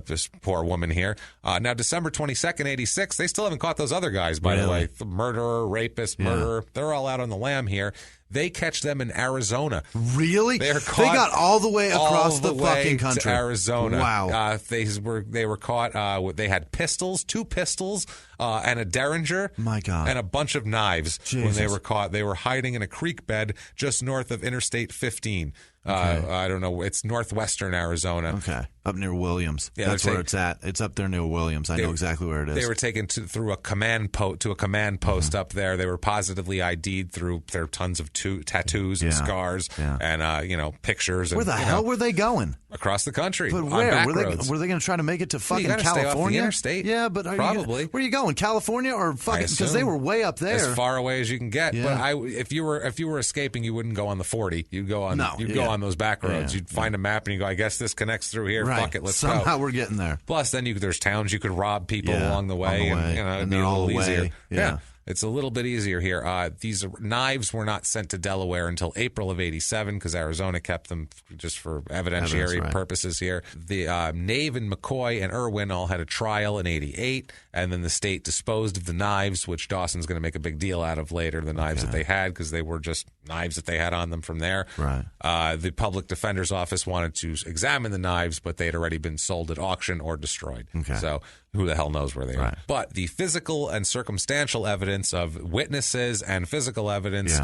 This poor woman here. Now, December 22nd, 86, they still haven't caught those other guys, by the way. The murderer, rapist, murderer. They're all out on the lam here. They catch them in Arizona. Really? They got all the way across the fucking country to Arizona. Wow. They were caught. They had pistols, 2 pistols, and a Derringer. My God. And a bunch of knives. Jesus. When they were caught. They were hiding in a creek bed just north of Interstate 15. I don't know. It's northwestern Arizona. Okay. Up near Williams. Yeah, that's where it's at. It's up there near Williams. I know exactly where it is. They were taken through a command post up there. They were positively ID'd through their tons of tattoos and scars and pictures. Where the hell were they going? Across the country. But where? Were they going to try to make it to fucking California? Stay off the interstate. Yeah, but probably. Where are you going? California or fucking? Because they were way up there, as far away as you can get. Yeah. But if you were escaping, you wouldn't go on the 40. You'd go on. Go on those back roads. You'd find a map and you go, I guess this connects through here. Right. Fuck it, let's Somehow go. Somehow we're getting there. Plus, then there's towns you could rob people along the way, and it'd be a little easier. Yeah. It's a little bit easier here. These knives were not sent to Delaware until April of 87 because Arizona kept them just for evidentiary purposes here. The Nave and McCoy and Irwin all had a trial in 88, and then the state disposed of the knives, which Dawson's going to make a big deal out of later, the knives that they had because they were just knives that they had on them from there. Right. The public defender's office wanted to examine the knives, but they had already been sold at auction or destroyed. Okay. So who the hell knows where they are. But the physical and circumstantial evidence of witnesses and physical evidence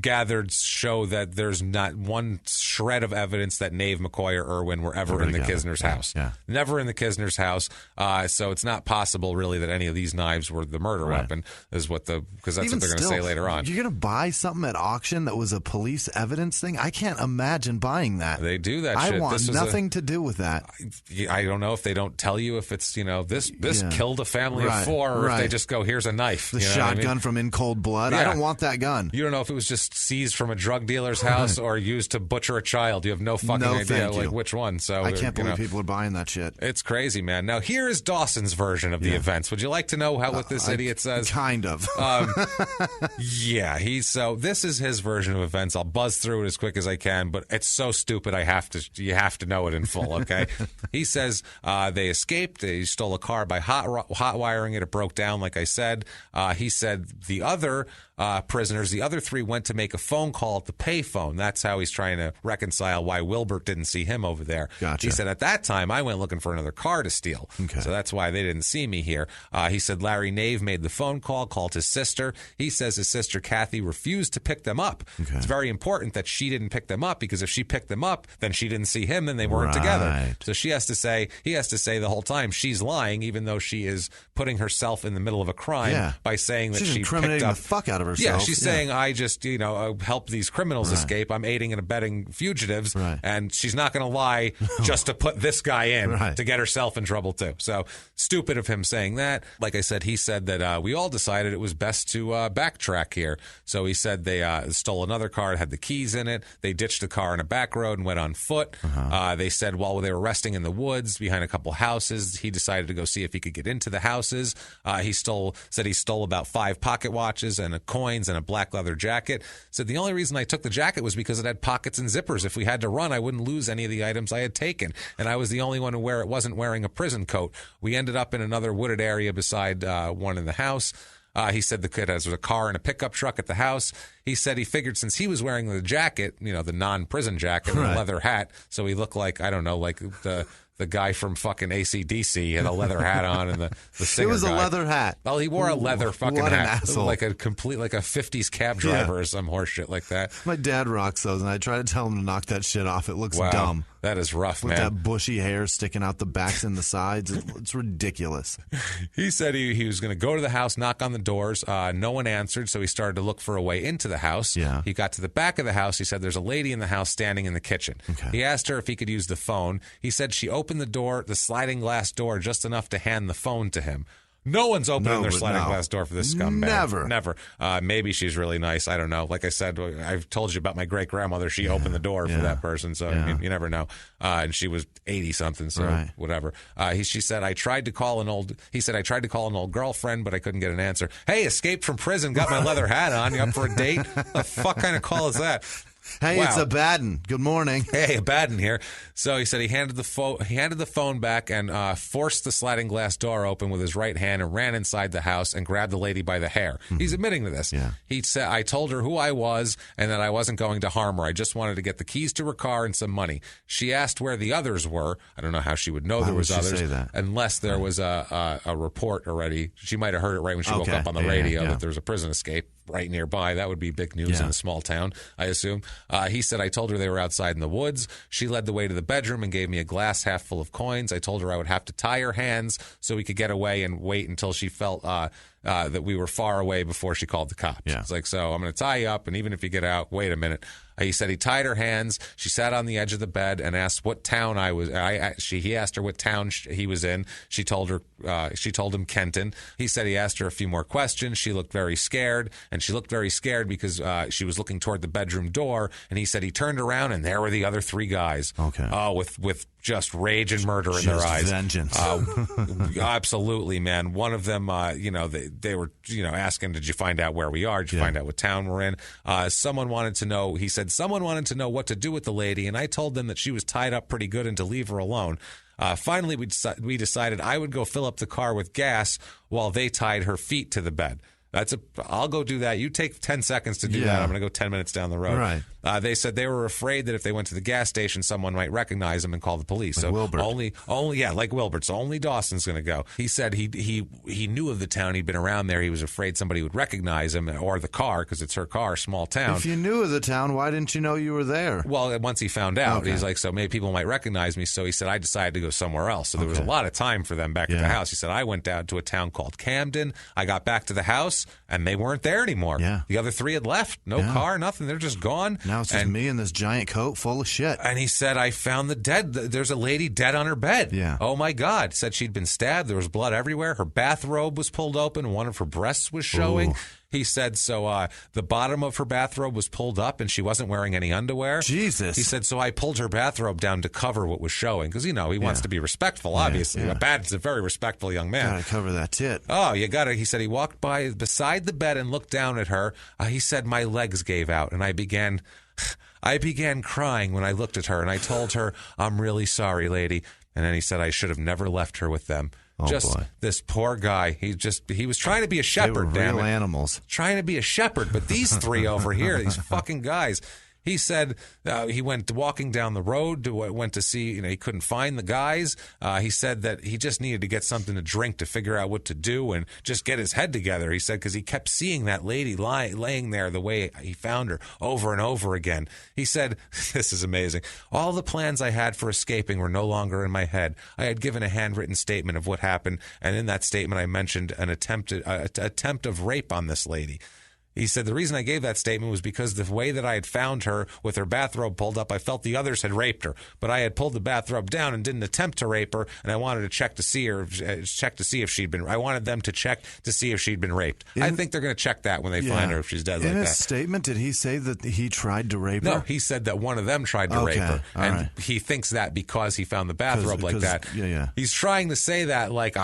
gathered show that there's not one shred of evidence that Nave, McCoy, or Irwin were ever in the Kisner's house. Yeah. Never in the Kisner's house. So it's not possible, really, that any of these knives were the murder weapon, is what because that's what they're going to say later on. You're going to buy something at auction that was a police evidence thing? I can't imagine buying that. They do that shit. I want nothing to do with that. I don't know if they don't tell you if it's, this killed a family of 4, or if they just go, here's a knife. The shotgun from In Cold Blood. I don't want that gun. You don't know if it was just seized from a drug dealer's house or used to butcher a child. You have no fucking idea which one. So I can't believe people are buying that shit. It's crazy, man. Now here is Dawson's version of the events. Would you like to know what this idiot says? Kind of. This is his version of events. I'll buzz through it as quick as I can, but it's so stupid you have to know it in full, okay? He says they escaped. They stole a car by hot wiring it. It broke down, like I said. He said the other prisoners, the other 3, went to make a phone call at the payphone. That's how he's trying to reconcile why Wilbert didn't see him over there. Gotcha. He said, at that time, I went looking for another car to steal. Okay. So that's why they didn't see me here. He said Larry Nave made the phone call, called his sister. He says his sister, Kathy, refused to pick them up. Okay. It's very important that she didn't pick them up, because if she picked them up, then she didn't see him, then they weren't together. So he has to say the whole time she's lying, even though she is putting herself in the middle of a crime by saying that she incriminating the fuck out of herself. Yeah, she's saying, I just, help these criminals escape. I'm aiding and abetting fugitives. Right. And she's not going to lie just to put this guy in to get herself in trouble, too. So stupid of him saying that. Like I said, he said that we all decided it was best to backtrack here. So he said they stole another car. It had the keys in it. They ditched the car on a back road and went on foot. They said while they were resting in the woods behind a couple houses, he decided to go see if he could get into the houses. He stole about 5 pocket watches and coins and a black leather jacket. Said the only reason I took the jacket was because it had pockets and zippers. If we had to run, I wouldn't lose any of the items I had taken. And I was the only one who wasn't wearing a prison coat. We ended up in another wooded area beside one in the house. He said the kid has a car and a pickup truck at the house. He said he figured since he was wearing the jacket, the non-prison jacket and a leather hat, so he looked like, I don't know, like the guy from fucking AC/DC had a leather hat on, and the singer It was guy. A leather hat. Well, he wore a leather fucking what hat. An asshole. Like a 50s cab driver or some horse shit like that. My dad rocks those, and I try to tell him to knock that shit off. It looks dumb. That is rough, With man. that bushy hair sticking out the backs and the sides. It's ridiculous. He said he was going to go to the house, knock on the doors. No one answered, so he started to look for a way into the house. Yeah. He got to the back of the house. He said there's a lady in the house standing in the kitchen. Okay. He asked her if he could use the phone. He said she opened the door, the sliding glass door, just enough to hand the phone to him. No one's opening their sliding glass door for this scumbag. Never. Maybe she's really nice. I don't know. Like I said, I've told you about my great grandmother. She opened the door for that person, so you never know. And she was 80-something, so whatever. She said I tried to call an old. He said I tried to call an old girlfriend, but I couldn't get an answer. Hey, escaped from prison, got my leather hat on. You up for a date? The fuck kind of call is that? Hey, it's Abaddon. Good morning. Hey, Abaddon here. So he said he handed the phone back and forced the sliding glass door open with his right hand and ran inside the house and grabbed the lady by the hair. Mm-hmm. He's admitting to this. Yeah. He said, I told her who I was and that I wasn't going to harm her. I just wanted to get the keys to her car and some money. She asked where the others were. I don't know how she would know there was others. Say that? Unless there was a report already. She might have heard it right when she woke up on the radio that there was a prison escape right nearby. That would be big news in a small town, I assume. He said, I told her they were outside in the woods. She led the way to the bedroom and gave me a glass half full of coins. I told her I would have to tie her hands so we could get away and wait until she felt that we were far away before she called the cops. Yeah. It's like, so I'm going to tie you up, and even if you get out, wait a minute. He said he tied her hands. She sat on the edge of the bed and asked what town I was. He asked her what town he was in. She told her. She told him Kenton. He said he asked her a few more questions. She looked very scared, and she looked very scared because she was looking toward the bedroom door. And he said he turned around, and there were the other 3 guys. Okay. With just rage and murder in their eyes. Vengeance. Absolutely, man. One of them, they were, asking, did you find out where we are? Did you find out what town we're in? Someone wanted to know. He said someone wanted to know what to do with the lady, and I told them that she was tied up pretty good and to leave her alone. Finally, we decided I would go fill up the car with gas while they tied her feet to the bed. I'll go do that. You take 10 seconds to do that. I'm going to go 10 minutes down the road. Right. They said they were afraid that if they went to the gas station, someone might recognize them and call the police. Like so Wilbert. like Wilbert. So only Dawson's going to go. He said he knew of the town. He'd been around there. He was afraid somebody would recognize him or the car because it's her car, small town. If you knew of the town, why didn't you know you were there? Well, once he found out, Okay. he's like, so maybe people might recognize me. So he said, I decided to go somewhere else. So there was a lot of time for them back at the house. He said, I went down to a town called Camden. I got back to the house, and they weren't there anymore. Yeah. The other three had left. No car, nothing. They're just gone. Now it's just me in this giant coat full of shit. And he said, I found the dead. There's a lady dead on her bed. Yeah. Oh, my God. Said she'd been stabbed. There was blood everywhere. Her bathrobe was pulled open. One of her breasts was showing. Ooh. He said, so the bottom of her bathrobe was pulled up, and she wasn't wearing any underwear. Jesus. He said, so I pulled her bathrobe down to cover what was showing. Because, he wants to be respectful, obviously. Yeah. He's a very respectful young man. Gotta cover that tit. Oh, you got to. He said he walked by beside the bed and looked down at her. He said, my legs gave out, and I began crying when I looked at her, and I told her, I'm really sorry, lady. And then he said, I should have never left her with them. Oh, boy. This poor guy. He was trying to be a shepherd, They were damn real it. Animals. Trying to be a shepherd, but these three over here, these fucking guys. He said he went walking down the road, went to see, he couldn't find the guys. He said that he just needed to get something to drink to figure out what to do and just get his head together. He said because he kept seeing that lady laying there the way he found her over and over again. He said, this is amazing. All the plans I had for escaping were no longer in my head. I had given a handwritten statement of what happened, and in that statement I mentioned an attempt of rape on this lady. He said, the reason I gave that statement was because the way that I had found her with her bathrobe pulled up, I felt the others had raped her. But I had pulled the bathrobe down and didn't attempt to rape her, and I wanted to check to see if she'd been. I wanted them to check to see if she'd been raped. I think they're going to check that when they find her if she's dead like that. In his statement, did he say that he tried to rape her? No, he said that one of them tried to rape her, and he thinks that because he found the bathrobe like that. Yeah. He's trying to say that like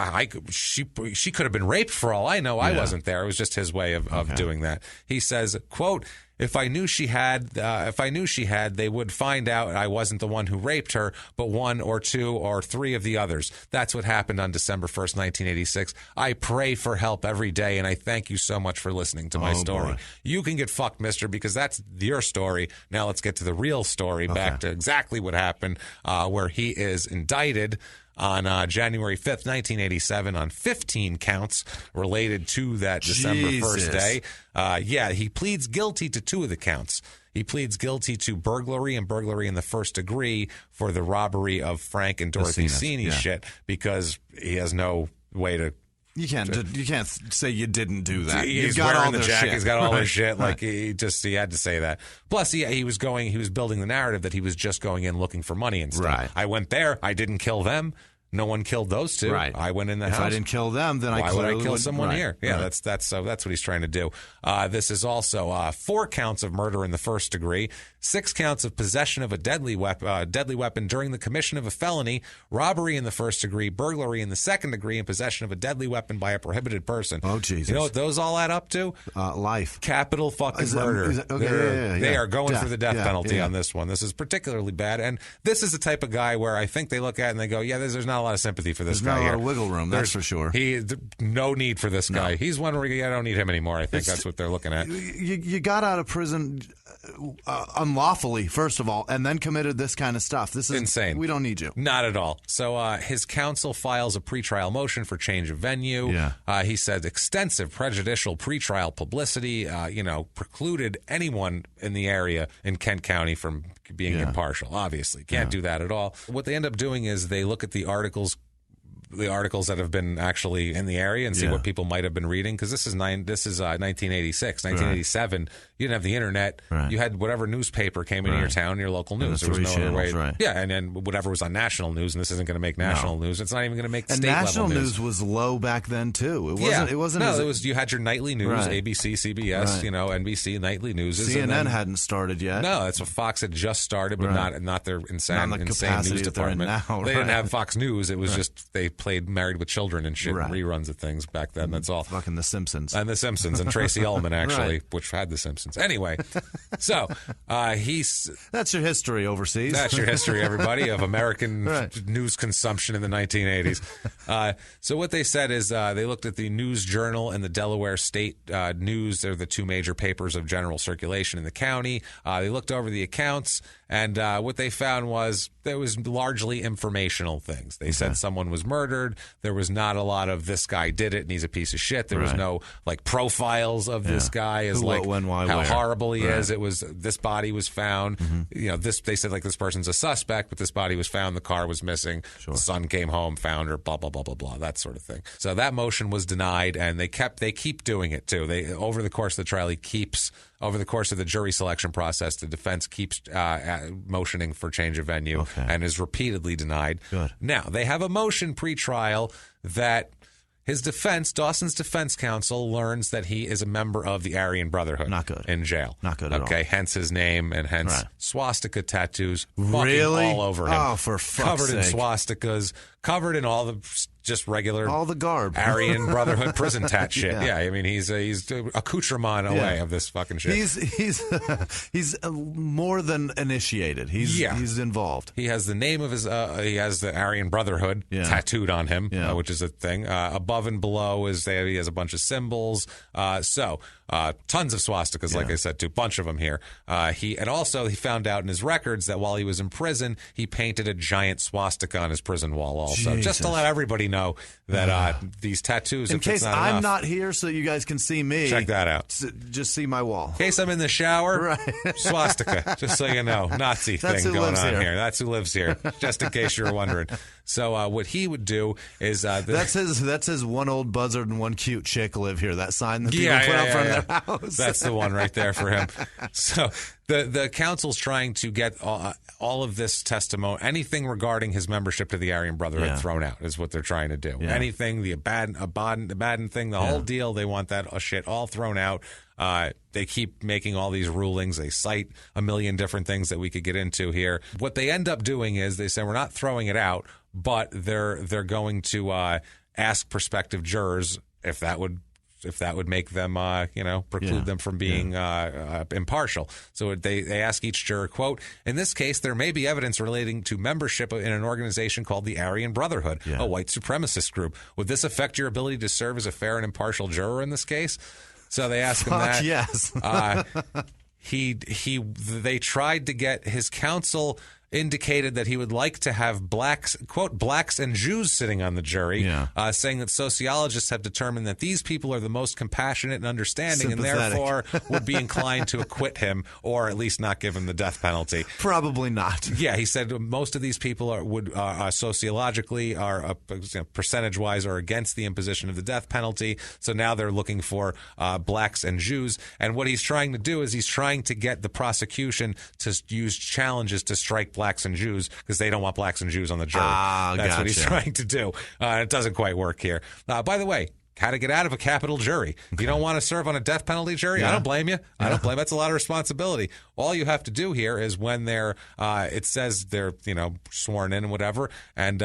she could have been raped for all I know. I wasn't there. It was just his way of doing that. He says, quote, if I knew she had, they would find out I wasn't the one who raped her, but one or two or three of the others. That's what happened on December 1st, 1986. I pray for help every day, and I thank you so much for listening to my story. Boy. You can get fucked, mister, because that's your story. Now let's get to the real story, back to exactly what happened, where he is indicted on January 5th, 1987, on 15 counts related to that December 1st day. He pleads guilty to two of the counts. He pleads guilty to burglary and burglary in the first degree for the robbery of Frank and Dorothy Seni's shit, because he has no way to... You can't say you didn't do that. He's got all the jacket. Shit. He's got all his shit. Like he had to say that. Plus, he was building the narrative that he was just going in looking for money and stuff. Right. I went there. I didn't kill them. No one killed those two. Right. I went in the house. If I didn't kill them, then why would I kill someone right. here? Yeah, right. that's what he's trying to do. This is also 4 counts of murder in the first degree, 6 counts of possession of a deadly weapon during the commission of a felony, robbery in the first degree, burglary in the second degree, and possession of a deadly weapon by a prohibited person. Oh, Jesus. You know what those all add up to? Life. Capital fucking murder. They are going for the death penalty on this one. This is particularly bad, and this is the type of guy where I think they look at it and they go, yeah, there's not a lot of sympathy for this guy. There's not a lot of wiggle room, that's for sure. No need for this guy. He's one where I don't need him anymore. I think that's what they're looking at. You got out of prison unlawfully, first of all, and then committed this kind of stuff. This is insane. We don't need you. Not at all. So his counsel files a pretrial motion for change of venue. Yeah. He said extensive prejudicial pretrial publicity, precluded anyone in the area in Kent County from being impartial. Obviously, can't do that at all. What they end up doing is they look at the articles that have been actually in the area and see what people might have been reading, because this is 1986, 1987. You didn't have the internet. Right. You had whatever newspaper came into your town, your local news. There was no other way. Right. Yeah, and then whatever was on national news, and this isn't going to make national news. It's not even going to make state national level news was low back then too. It wasn't. No, it was. You had your nightly news, ABC, CBS, NBC nightly news. CNN hadn't started yet. No, that's what Fox had just started, but not their insane news department. Now, they didn't have Fox News. It was just they played Married with Children and shit, and reruns of things back then. That's all. Fucking The Simpsons. And The Simpsons, and Tracy Ullman, actually, which had The Simpsons. Anyway, so That's your history overseas. That's your history, everybody, of American news consumption in the 1980s. So what they said is they looked at the News Journal and the Delaware State News. They're the two major papers of general circulation in the county. They looked over the accounts, and what they found was there was largely informational things. They said someone was murdered. There was not a lot of this guy did it and he's a piece of shit. There was no like profiles of this guy as like when, why, how where. horrible he is. It was this body was found. You know, this they said like this person's a suspect, but this body was found. The car was missing. The son came home, found her. Blah blah blah blah blah. That sort of thing. So that motion was denied, and they keep doing it too. They over the course of the trial, over the course of the jury selection process, the defense keeps motioning for change of venue and is repeatedly denied. Good. Now, they have a motion pre-trial that his defense, Dawson's defense counsel, learns that he is a member of the Aryan Brotherhood. Not good. In jail. Not good at all. Okay, hence his name and hence swastika tattoos Really? all over him. Oh, for fuck's sake. Covered in swastikas, covered in all the just regular all the garb Aryan Brotherhood prison tat shit. Yeah, I mean he's accoutrement away of this fucking shit. He's more than initiated. He's involved. He has the name of his he has the Aryan Brotherhood tattooed on him, which is a thing. Above and below is there. He has a bunch of symbols. Tons of swastikas, like I said, too. Bunch of them here. He found out in his records that while he was in prison, he painted a giant swastika on his prison wall also, just to let everybody know that these tattoos. In case I'm not here, so you guys can see me. Check that out. Just see my wall. In case I'm in the shower, swastika. Just so you know, Nazi thing going on here. That's who lives here. Just in case you were wondering. So what he would do is that's his one old buzzard and one cute chick live here. That sign that people put out front of their house. That's the one right there for him. So the council's trying to get all of this testimony, anything regarding his membership to the Aryan Brotherhood thrown out is what they're trying to do. Anything, the Abaddon thing, the whole deal, they want that shit all thrown out. They keep making all these rulings. They cite a million different things that we could get into here. What they end up doing is they say we're not throwing it out, but they're going to ask prospective jurors if that would make them, preclude them from being impartial. So they ask each juror, quote, in this case, there may be evidence relating to membership in an organization called the Aryan Brotherhood, a white supremacist group. Would this affect your ability to serve as a fair and impartial juror in this case? So they ask him that. Yes. They tried to get his counsel indicated that he would like to have blacks and Jews sitting on the jury, saying that sociologists have determined that these people are the most compassionate and understanding and therefore would be inclined to acquit him or at least not give him the death penalty. Probably not. Yeah, he said most of these people sociologically percentage-wise are against the imposition of the death penalty. So now they're looking for blacks and Jews. And what he's trying to do is he's trying to get the prosecution to use challenges to strike blacks and Jews because they don't want blacks and Jews on the jury. That's what he's trying to do. It doesn't quite work here. By the way, how to get out of a capital jury. You don't want to serve on a death penalty jury? I don't blame you. I don't blame you. That's a lot of responsibility. All you have to do here is when it says they're, sworn in and whatever, and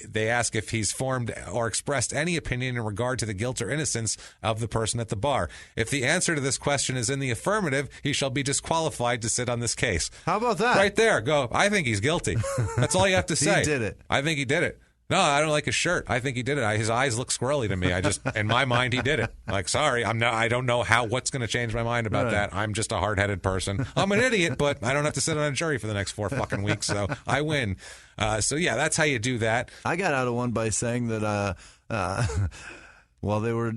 they ask if he's formed or expressed any opinion in regard to the guilt or innocence of the person at the bar. If the answer to this question is in the affirmative, he shall be disqualified to sit on this case. How about that? Right there. Go, I think he's guilty. That's all you have to say. He did it. I think he did it. No, I don't like his shirt. I think he did it. His eyes look squirrely to me. In my mind, he did it. Like, sorry, I don't know what's going to change my mind about that. I'm just a hard-headed person. I'm an idiot, but I don't have to sit on a jury for the next 4 fucking weeks, so I win. So yeah, that's how you do that. I got out of one by saying that. Well,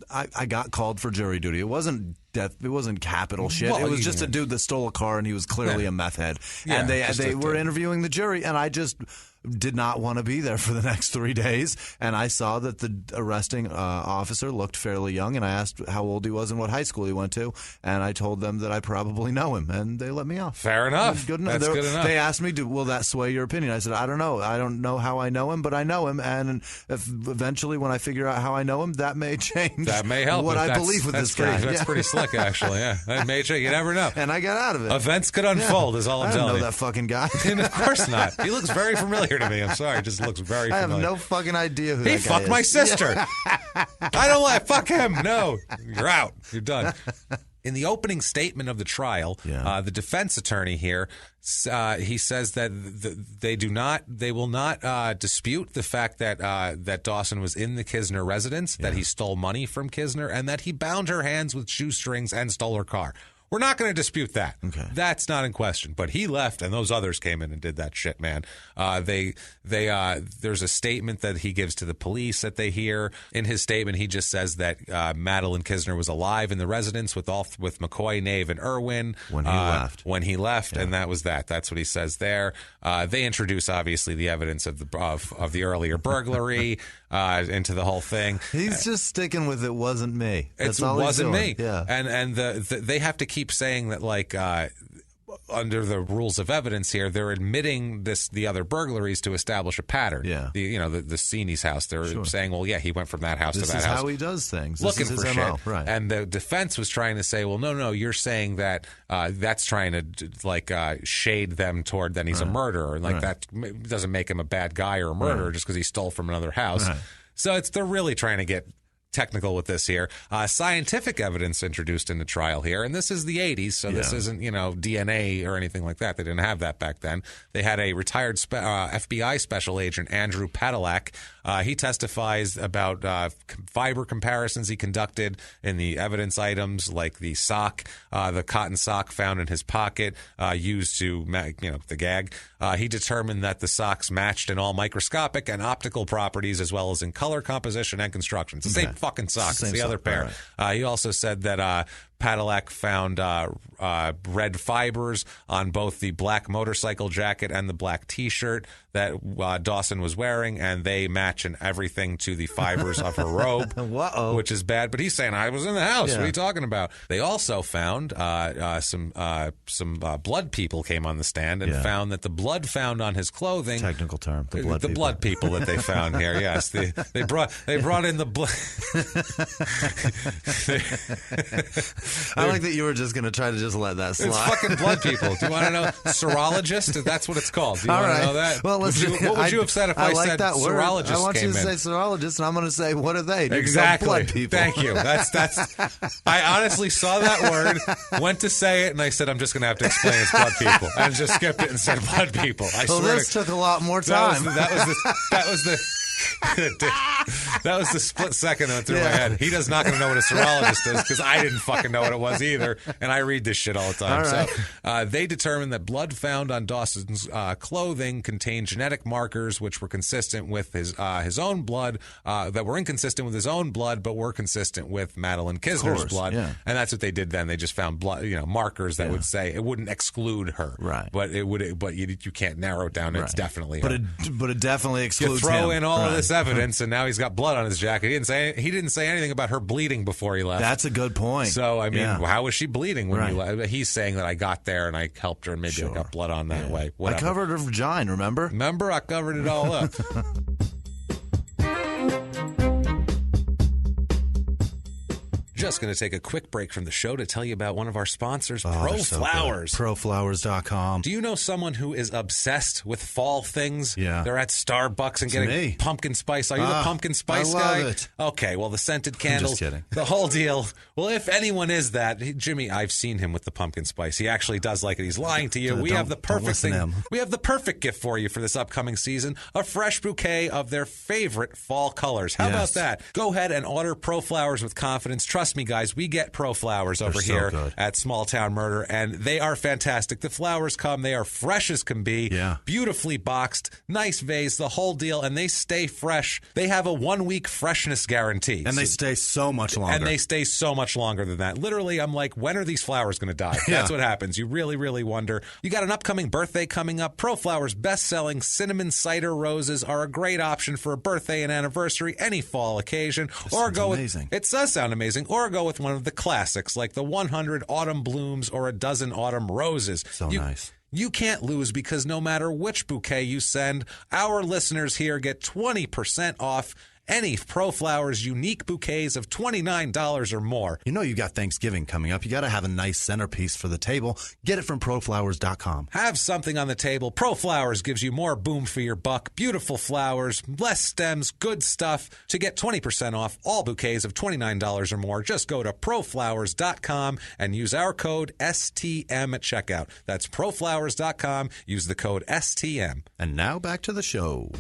I got called for jury duty. It wasn't death. It wasn't capital shit. It was just a dude that stole a car and he was clearly a meth head. And they were interviewing the jury, and I just did not want to be there for the next 3 days. And I saw that the arresting officer looked fairly young, and I asked how old he was and what high school he went to, and I told them that I probably know him, and they let me off. Fair enough. Good enough. That's good enough. They asked me, will that sway your opinion? I said, I don't know. I don't know how I know him, but I know him, and if eventually when I figure out how I know him, that may change. That may help. What I believe with this guy. That's pretty slick. luck, actually. Yeah, that made sure. You never know. And I got out of it. Events could unfold, is all I'm telling you. I don't know that fucking guy. And of course not. He looks very familiar to me. I'm sorry. He just looks very familiar. I have no fucking idea who that guy is. He fucked my sister. I don't like. Fuck him. No. You're out. You're done. In the opening statement of the trial, the defense attorney here, he says that they will not dispute the fact that Dawson was in the Kisner residence, that he stole money from Kisner, and that he bound her hands with shoestrings and stole her car. We're not going to dispute that. Okay. That's not in question. But he left, and those others came in and did that shit, man. There's a statement that he gives to the police that they hear. In his statement, he just says that Madeline Kisner was alive in the residence with McCoy, Nave, and Irwin when he left. And that was that. That's what he says there. They introduce obviously the evidence of the earlier burglary into the whole thing. He's just sticking with it wasn't me. It wasn't me. Yeah. And they have to keep saying that, like, under the rules of evidence here, they're admitting the other burglaries to establish a pattern. Yeah. The Seeney's house, they're saying, well, yeah, he went from that house to that house. This is how he does things. Looking for shit. MO. Right. And the defense was trying to say, well, no, you're saying that that's trying to shade them toward then he's a murderer. Like that doesn't make him a bad guy or a murderer just because he stole from another house. Right. So they're really trying to get technical with this here. Scientific evidence introduced in the trial here, and this is the 80s, so this isn't, DNA or anything like that. They didn't have that back then. They had a retired FBI special agent, Andrew Pietragallo. He testifies about fiber comparisons he conducted in the evidence items, like the sock, the cotton sock found in his pocket, used to, the gag. He determined that the socks matched in all microscopic and optical properties, as well as in color, composition, and construction. It's the same fucking socks. It's the other pair. Right. He also said that Pietragallo found red fibers on both the black motorcycle jacket and the black T-shirt that Dawson was wearing, and they match in everything to the fibers of her robe, which is bad. But he's saying, I was in the house. What are you talking about? They also found some blood people came on the stand and found that the blood found on his clothing. Technical term. The blood people that they found here. Yes, they brought in the blood. I like that you were just going to try to just let that slide. It's fucking blood people. Do you want to know? Serologist? That's what it's called. Do you want to know that? Well, what would you have said if I like said that word. serologist? I want you to say serologist, and I'm going to say, what are they? Exactly. Blood people. Thank you. That's. I honestly saw that word, went to say it, and I said, I'm just going to have to explain it's blood people, and just skipped it and said blood people. This took a lot more time. That was the split second that went through my head. He does not going to know what a serologist is because I didn't fucking know what it was either, and I read this shit all the time. All right. So they determined that blood found on Dawson's clothing contained genetic markers which were consistent with his own blood, that were inconsistent with his own blood, but were consistent with Madeline Kisner's blood. Yeah. And that's what they did then. They just found blood, markers that would say it wouldn't exclude her, right? But it would. But you can't narrow it down. Right. It's definitely her. But it definitely excludes. You throw him. in all of this evidence, and now he's got blood on his jacket. He didn't say anything about her bleeding before he left. That's a good point. So I mean, how was she bleeding when you left? He's saying that I got there and I helped her, and maybe I got blood on that way. Whatever. I covered her vagina. Remember? I covered it all up. Just going to take a quick break from the show to tell you about one of our sponsors, ProFlowers. ProFlowers.com. Do you know someone who is obsessed with fall things? Yeah. They're at Starbucks and getting pumpkin spice. Are you the pumpkin spice guy? I love it. Okay, well, the scented candles. I'm just kidding. The whole deal. Well, if anyone is that, Jimmy, I've seen him with the pumpkin spice. He actually does like it. He's lying to you. We have the perfect thing. We have the perfect gift for you for this upcoming season, a fresh bouquet of their favorite fall colors. How about that? Go ahead and order ProFlowers with confidence. Trust me, guys, we get ProFlowers over here at Small Town Murder, and they are fantastic. The flowers come, they are fresh as can be, beautifully boxed, nice vase, the whole deal, and they stay fresh. They have a 1-week freshness guarantee. And they stay so much longer. And they stay so much longer than that. Literally, I'm like, when are these flowers going to die? That's what happens. You really, really wonder. You got an upcoming birthday coming up. ProFlowers' best-selling cinnamon cider roses are a great option for a birthday and anniversary, any fall occasion. It does sound amazing. Or go with one of the classics like the 100 Autumn Blooms or a dozen Autumn Roses. Nice. You can't lose because no matter which bouquet you send, our listeners here get 20% off any ProFlowers unique bouquets of $29 or more. You know you got Thanksgiving coming up. You got to have a nice centerpiece for the table. Get it from proflowers.com. Have something on the table. ProFlowers gives you more boom for your buck. Beautiful flowers, less stems, good stuff. To get 20% off all bouquets of $29 or more, just go to proflowers.com and use our code STM at checkout. That's proflowers.com. Use the code STM. And now back to the show.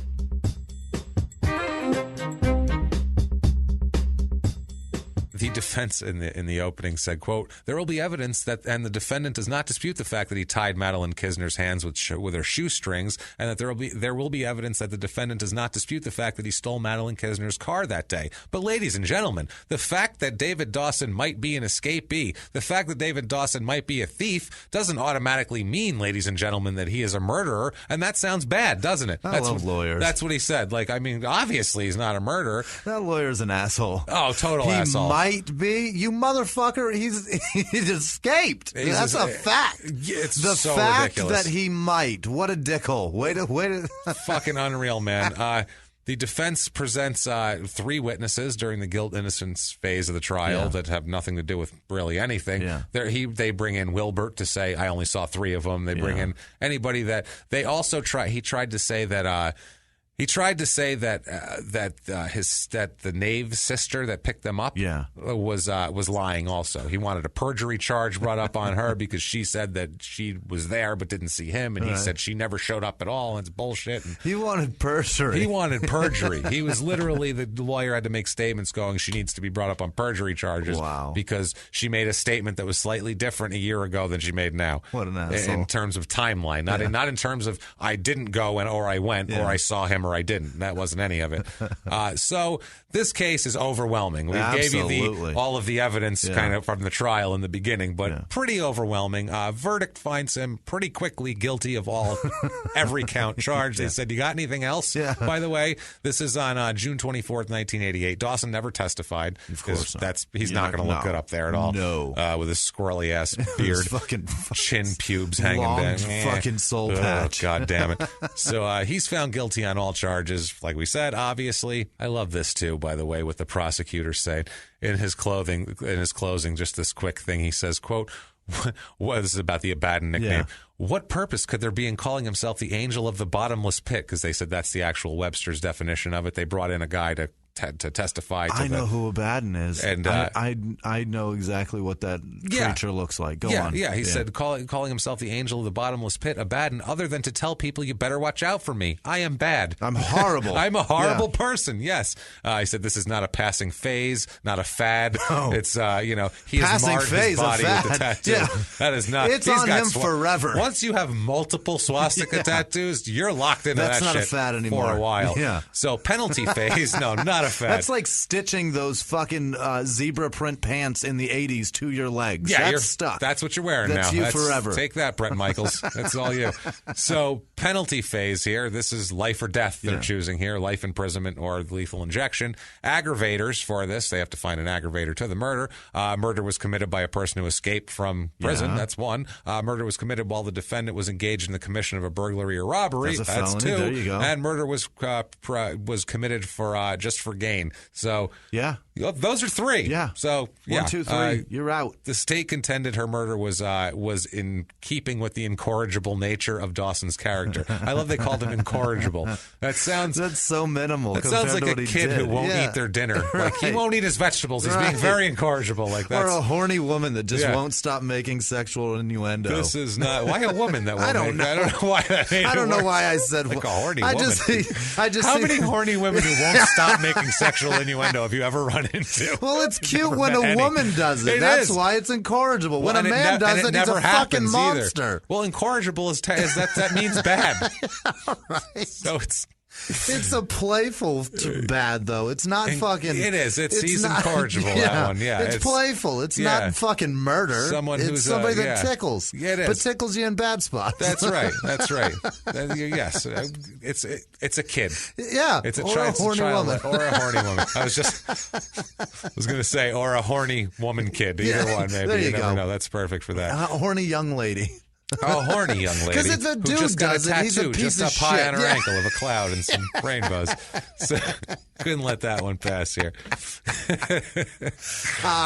The defense in the opening said, quote, "There will be evidence that, and the defendant does not dispute the fact that he tied Madeline Kisner's hands with her shoestrings, and that there will be evidence that the defendant does not dispute the fact that he stole Madeline Kisner's car that day. But ladies and gentlemen, the fact that David Dawson might be an escapee, the fact that David Dawson might be a thief, doesn't automatically mean, ladies and gentlemen, that he is a murderer. And that sounds bad, doesn't it?" I love lawyers. That's what he said. Like, I mean, obviously he's not a murderer. That lawyer's an asshole. Oh, total asshole. Might be, you motherfucker. He's escaped. That's a fact. It's the so fact ridiculous that he might. What a dickhole. Way to. Fucking unreal, man. The defense presents 3 witnesses during the guilt-innocence phase of the trial that have nothing to do with really anything. Yeah. They bring in Wilbert to say, I only saw 3 of them. They bring in anybody that they also try. He tried to say that. That the Nave's sister that picked them up was lying also. He wanted a perjury charge brought up on her because she said that she was there but didn't see him, and he said she never showed up at all, and it's bullshit. And he wanted perjury. He was literally, the lawyer had to make statements going, she needs to be brought up on perjury charges because she made a statement that was slightly different a year ago than she made now. What an asshole. In terms of timeline, not in terms of I didn't go or I went or I saw him or I didn't. That wasn't any of it. So this case is overwhelming. We gave you all of the evidence kind of from the trial in the beginning, but pretty overwhelming. Verdict finds him pretty quickly guilty of every count charged. They said, you got anything else? By the way, this is on June 24th, 1988. Dawson never testified. Of course not. He's not going to look good up there at all. No. With his squirrely ass beard, chin pubes hanging down. Fucking soul patch. God damn it. So he's found guilty on all charges. Like we said, obviously. I love this too, by the way, what the prosecutor said in his closing, just this quick thing. He says, quote, "What is about the Abaddon nickname? What purpose could there be in calling himself the angel of the bottomless pit?" Because they said that's the actual Webster's definition of it. They brought in a guy to testify. I know who Abaddon is, and I know exactly what that creature looks like. Go on. He said calling himself the angel of the bottomless pit, Abaddon, other than to tell people you better watch out for me. I am bad. I'm horrible. I'm a horrible person. Yes. He said this is not a passing phase, not a fad. No. It's he has marred his body with the tattoo. Yeah. That is not. It's on him forever. Once you have multiple swastika tattoos, you're locked into That's that not shit a fad anymore. For a while. Yeah. So penalty phase, no, not a fad. That's like stitching those fucking zebra print pants in the 80s to your legs. Yeah, that's stuck. That's what you're wearing that's now. That's you forever. Take that, Brent Michaels. That's all you. So penalty phase here. This is life or death they're choosing here. Life imprisonment or lethal injection. Aggravators for this. They have to find an aggravator to the murder. Murder was committed by a person who escaped from prison. That's one. Murder was committed while the defendant was engaged in the commission of a burglary or robbery. That's two. There you go. And murder was committed for just for gain. So those are 3. Yeah. So 1, 2, 3. You're out. The state contended her murder was in keeping with the incorrigible nature of Dawson's character. I love they called him incorrigible. That's so minimal. That sounds like a kid who won't eat their dinner. Like he won't eat his vegetables. He's being very incorrigible. Like that's, or a horny woman that just won't stop making sexual innuendo. This is not. Why a woman that won't? I don't know why that. I don't know why I said like a horny woman. How many horny women who won't stop making sexual innuendo have you ever run into? Well, it's cute when a woman does it. That's why it's incorrigible. When a man does it, he's a fucking monster. Either. Well, incorrigible is that means bad. Right. So it's a playful bad though. It's not fucking. It is. He's incorrigible. That one. Yeah. It's playful. It's not fucking murder. It's somebody that tickles. Yeah, it is. But tickles you in bad spots. That's right. Yes. It's a kid. Yeah. It's a horny woman. Or a horny woman. I was going to say or a horny woman kid. Either one maybe. There you never go. know. That's perfect for that. A horny young lady. A horny young lady. Because if a dude just got does a it, he's a tattoo piece just of up high shit. on her ankle of a cloud and some rainbows. So couldn't let that one pass here.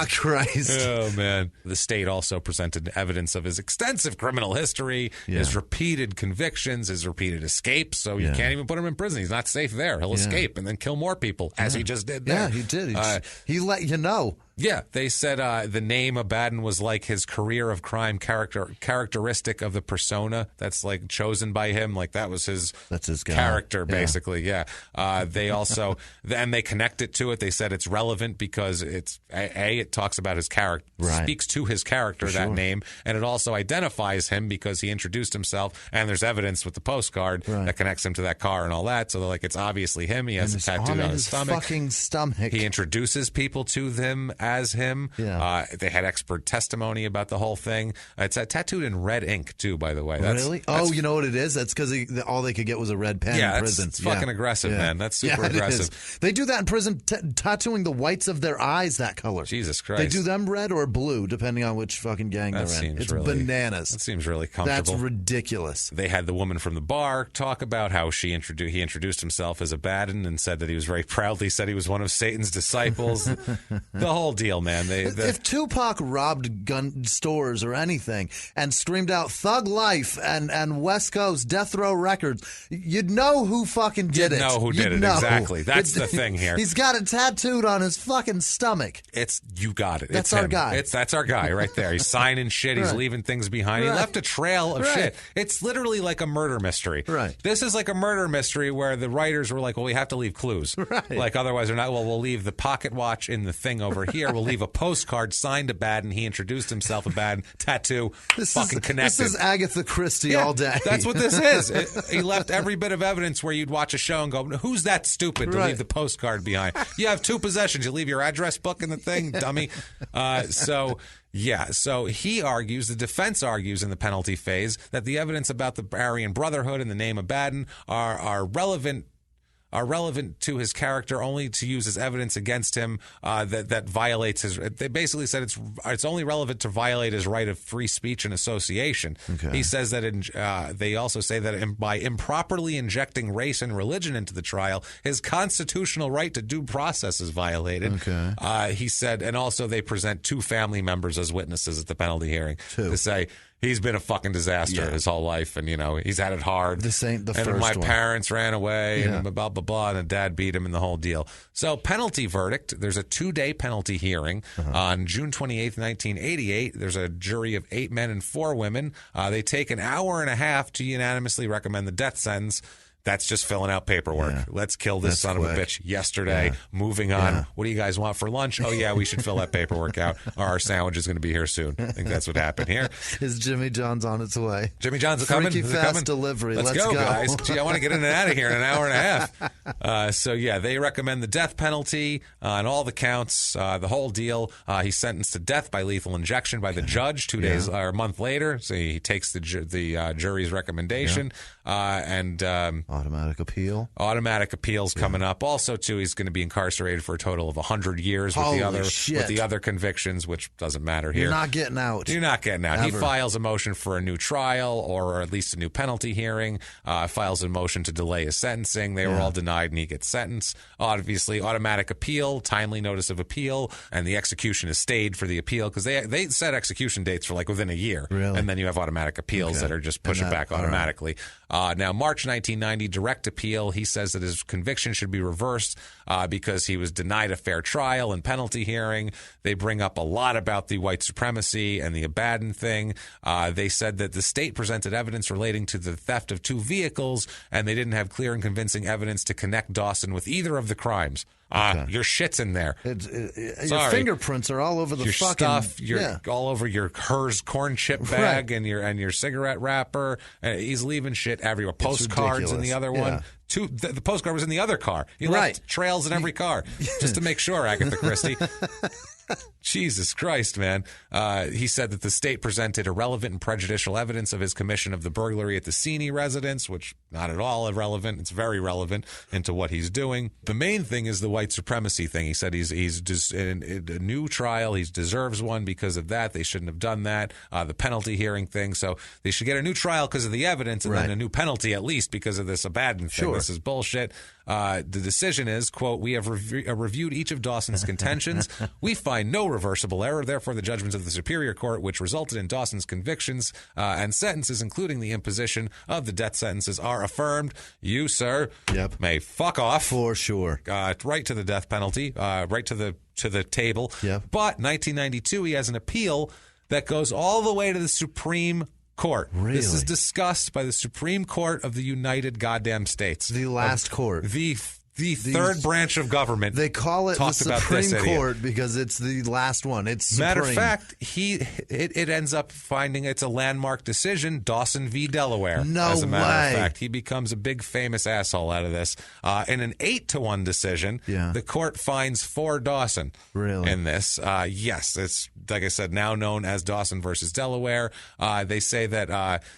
Christ. Oh, man. The state also presented evidence of his extensive criminal history, his repeated convictions, his repeated escapes. So you can't even put him in prison. He's not safe there. He'll escape and then kill more people, as he just did there. Yeah, he did. He let you know. Yeah, they said the name Abaddon was like his career of crime characteristic of the persona that's like chosen by him. Like that was that's his guy. Character, basically. Yeah. They also and they connect it to it. They said it's relevant because it's it talks about his character, speaks to his character, that name, and it also identifies him because he introduced himself. And there's evidence with the postcard that connects him to that car and all that. So they're like, it's obviously him. He has a tattoo on his stomach. Fucking stomach. He introduces people to them as him. Yeah. They had expert testimony about the whole thing. It's tattooed in red ink, too, by the way. Really? Oh, you know what it is? That's because all they could get was a red pen in prison. It's fucking aggressive, man. That's super aggressive. They do that in prison, tattooing the whites of their eyes that color. Jesus Christ. They do them red or blue, depending on which fucking gang they're in. It's bananas. That seems really comfortable. That's ridiculous. They had the woman from the bar talk about how he introduced himself as Abaddon and said that he was very proudly said he was one of Satan's disciples. The whole deal, man. If Tupac robbed gun stores or anything and screamed out "Thug Life" and West Coast Death Row Records, you'd know who fucking did it. You'd know who did it. Exactly. That's the thing here. He's got it tattooed on his fucking stomach. You got it. That's it's our him. guy. That's our guy right there. He's signing shit. He's leaving things behind. He left a trail of shit. It's literally like a murder mystery. Right. This is like a murder mystery where the writers were like, well, we have to leave clues. Right. Like otherwise they're not. Well, we'll leave the pocket watch in the thing over here. We'll leave a postcard signed Abaddon. He introduced himself Abaddon. Tattoo. Connected. This is Agatha Christie all day. That's what this is. He left every bit of evidence where you'd watch a show and go, who's that stupid to leave the postcard behind? You have two possessions. You leave your address book in the thing, dummy. So he argues, the defense argues in the penalty phase, that the evidence about the Aryan Brotherhood and the name Abaddon are relevant to his character only to use as evidence against him that violates his. They basically said it's only relevant to violate his right of free speech and association. Okay. He says that they also say that by improperly injecting race and religion into the trial, his constitutional right to due process is violated. Okay. He said, and also they present two family members as witnesses at the penalty hearing to say, he's been a fucking disaster his whole life, and he's had it hard. This ain't the and first my one. Parents ran away, and blah blah blah, and a dad beat him, and the whole deal. So penalty verdict. There's a 2-day penalty hearing on June 28th, 1988. There's a jury of 8 men and 4 women. They take an hour and a half to unanimously recommend the death sentence. That's just filling out paperwork. Yeah. Let's kill this son of a bitch yesterday. Yeah. Moving on. Yeah. What do you guys want for lunch? Oh, yeah, we should fill that paperwork out, or our sandwich is going to be here soon. I think that's what happened here. Is Jimmy John's on its way? Jimmy John's coming? Freaky fast delivery. Let's go, guys. Gee, I want to get in and out of here in an hour and a half. They recommend the death penalty on all the counts, the whole deal. He's sentenced to death by lethal injection by the judge 2 days or a month later. So he takes the jury's recommendation. And automatic appeal. Automatic appeals coming up. Also, too, he's going to be incarcerated for a total of 100 years with the other convictions, which doesn't matter here. You're not getting out. You're not getting out. Ever. He files a motion for a new trial or at least a new penalty hearing. Files a motion to delay his sentencing. They were all denied, and he gets sentenced. Obviously, automatic appeal, timely notice of appeal, and the execution is stayed for the appeal because they set execution dates for like within a year. Really? And then you have automatic appeals that are just push it back automatically. Now, March 1990, direct appeal. He says that his conviction should be reversed because he was denied a fair trial and penalty hearing. They bring up a lot about the white supremacy and the Abaddon thing. They said that the state presented evidence relating to the theft of 2 vehicles, and they didn't have clear and convincing evidence to connect Dawson with either of the crimes. Your shit's in there. Your fingerprints are all over the fucking stuff. All over your Hers corn chip bag and your cigarette wrapper. He's leaving shit everywhere. Postcards in the other one. The postcard was in the other car. He left trails in every car just to make sure, Agatha Christie. Jesus Christ, man. He said that the state presented irrelevant and prejudicial evidence of his commission of the burglary at the Cini residence, which not at all irrelevant. It's very relevant into what he's doing. The main thing is the white supremacy thing. He said he's just in a new trial. He deserves one because of that. They shouldn't have done that. The penalty hearing thing. So they should get a new trial because of the evidence and then a new penalty at least because of this Abaddon thing. Sure. This is bullshit. The decision is, quote, we have reviewed each of Dawson's contentions. We find no reversible error. Therefore, the judgments of the Superior Court, which resulted in Dawson's convictions and sentences, including the imposition of the death sentences, are affirmed. You, sir, may fuck off. For sure. Right to the death penalty, right to the table. Yep. But 1992, he has an appeal that goes all the way to the Supreme Court. Really? This is discussed by the Supreme Court of the United Goddamn States. The last court. The third branch of government. They call it the Supreme Court because it's the last one. It's supreme. Matter of fact, it ends up finding it's a landmark decision, Dawson v. Delaware. No way. As a matter of fact, he becomes a big famous asshole out of this. In an 8-1 decision, the court finds for Dawson. Really? In this. Yes, it's, like I said, now known as Dawson versus Delaware. They say that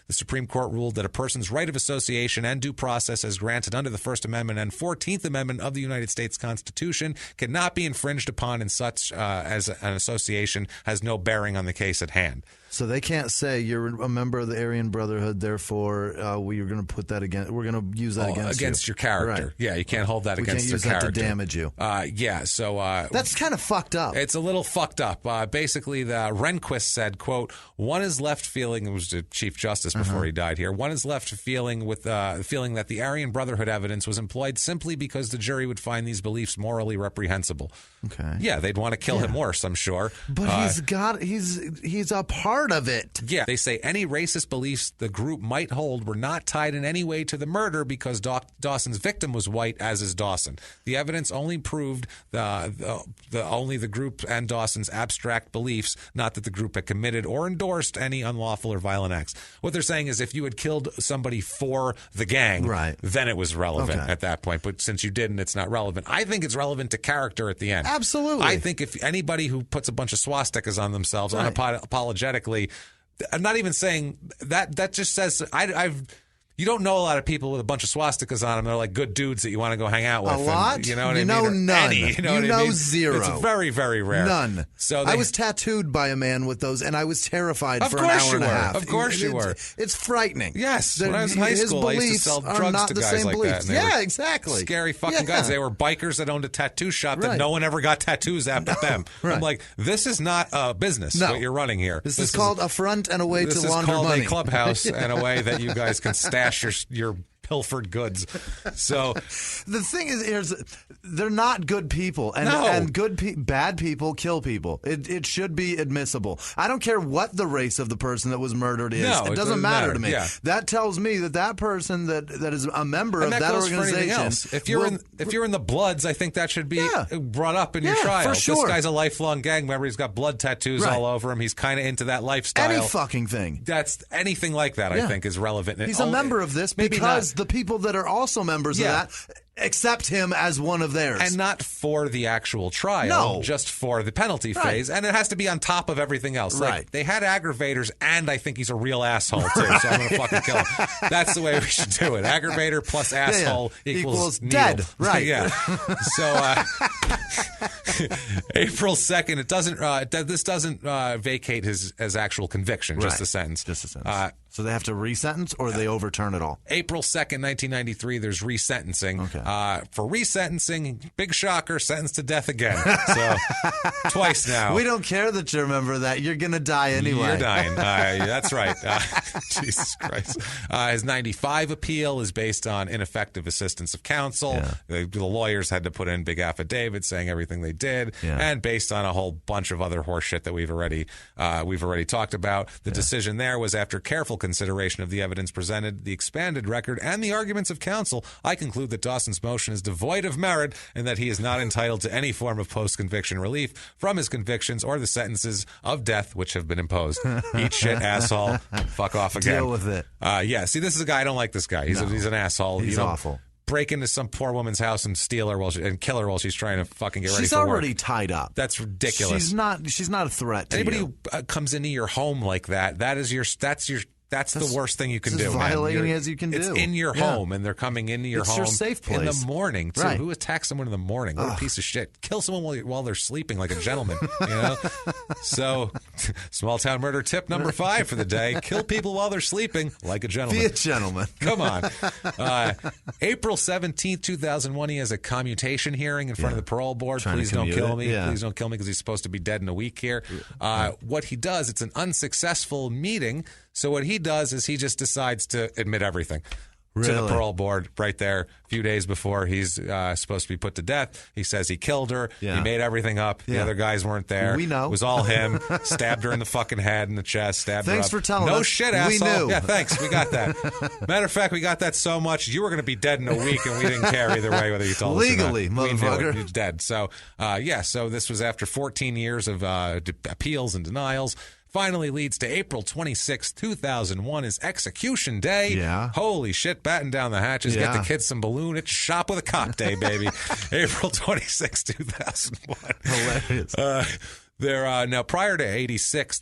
the Supreme Court ruled that a person's right of association and due process as granted under the First Amendment and 14th Amendment of the United States Constitution cannot be infringed upon in such as an association has no bearing on the case at hand. So they can't say you're a member of the Aryan Brotherhood, therefore we're going to put that we're going to use that against your character. Right. Yeah, you can't hold that against your character. We can't use that to damage you. So that's kind of fucked up. It's a little fucked up. Basically, the Rehnquist said, quote, one is left feeling, it was the Chief Justice before he died here, one is left feeling with feeling that the Aryan Brotherhood evidence was employed simply because the jury would find these beliefs morally reprehensible. Okay. Yeah, they'd want to kill him worse, I'm sure. But he's a part of it. Yeah, they say any racist beliefs the group might hold were not tied in any way to the murder because Dawson's victim was white, as is Dawson. The evidence only proved only the group and Dawson's abstract beliefs, not that the group had committed or endorsed any unlawful or violent acts. What they're saying is if you had killed somebody for the gang, then it was relevant at that point. But since you didn't, it's not relevant. I think it's relevant to character at the end. Absolutely. I think if anybody who puts a bunch of swastikas on themselves unapologetically, I'm not even saying that just says you don't know a lot of people with a bunch of swastikas on them. They're like good dudes that you want to go hang out with. A lot? And, you know what I mean? None. Any, you know what I mean? Zero. It's very, very rare. None. So I was tattooed by a man with those, and I was terrified for an hour and a half. Of course you were. It's frightening. Yes. When I was in high school, I used to sell drugs to guys like that. Yeah, exactly. Scary fucking guys. They were bikers that owned a tattoo shop that no one ever got tattoos after them. I'm like, this is not a business what you're running here. This is called a front and a way to launder money. This is called a clubhouse and a way that you guys can stash your pilfered goods. So the thing is, they're not good people, and bad people kill people. It should be admissible. I don't care what the race of the person that was murdered is. It doesn't matter to me. Yeah. That tells me that person that is a member of that organization. If you're in the Bloods, I think that should be brought up in your trial. For sure. This guy's a lifelong gang member. He's got blood tattoos all over him. He's kind of into that lifestyle. Any fucking thing. That's anything like that. I think is relevant. He's a member of this because the people that are also members of that accept him as one of theirs. And not for the actual trial, just for the penalty phase. And it has to be on top of everything else. Like, they had aggravators, and I think he's a real asshole, too, so I'm going to fucking kill him. That's the way we should do it. Aggravator plus asshole equals dead. Right. Yeah. So, April 2nd, it doesn't. This doesn't vacate his actual conviction, just a sentence. Just a sentence. So they have to resentence, or they overturn it all? April 2nd, 1993, there's resentencing. Okay. For resentencing, big shocker, sentenced to death again. So twice now. We don't care that you remember that. You're going to die anyway. You're dying. That's right. Jesus Christ. His 95 appeal is based on ineffective assistance of counsel. Yeah. The lawyers had to put in big affidavits saying everything they did, and based on a whole bunch of other horse shit that we've already talked about. The decision there was after careful consideration of the evidence presented, the expanded record, and the arguments of counsel, I conclude that Dawson's motion is devoid of merit and that he is not entitled to any form of post-conviction relief from his convictions or the sentences of death which have been imposed. Eat shit, asshole. Fuck off again. Deal with it. See, this is a guy, I don't like this guy. He's an asshole. He's awful. break into some poor woman's house and steal her and kill her while she's trying to fucking get ready for work. She's already tied up. That's ridiculous. She's not a threat to anybody you. who comes into your home like that. That's the worst thing you can do. As violating as you can do. It's in your home, and they're coming into your home. It's your safe place. In the morning, too. Right. Who attacks someone in the morning? What a piece of shit. Kill someone while they're sleeping like a gentleman, you know? So, small town murder tip number 5 for the day. Kill people while they're sleeping like a gentleman. Be a gentleman. Come on. April 17th, 2001, he has a commutation hearing in front of the parole board. Please don't kill me. Please don't kill me because he's supposed to be dead in a week here. What he does, it's an unsuccessful meeting. So what he does is he just decides to admit everything to the parole board right there a few days before he's supposed to be put to death. He says he killed her. Yeah. He made everything up. The other guys weren't there. We know. It was all him. Stabbed her in the fucking head, in the chest, stabbed her up. Thanks for telling us. No shit, asshole. We knew. Yeah, thanks. We got that. Matter of fact, we got that so much, you were going to be dead in a week, and we didn't care either way whether you told legally, us or not. motherfucker. We knew it. He was dead. So, so this was after 14 years of appeals and denials. Finally leads to April 26, 2001, his execution day. Yeah. Holy shit, batten down the hatches, get the kids some balloon. It's shop with a cop day, baby. April 26, 2001. Hilarious. Now, prior to 1986,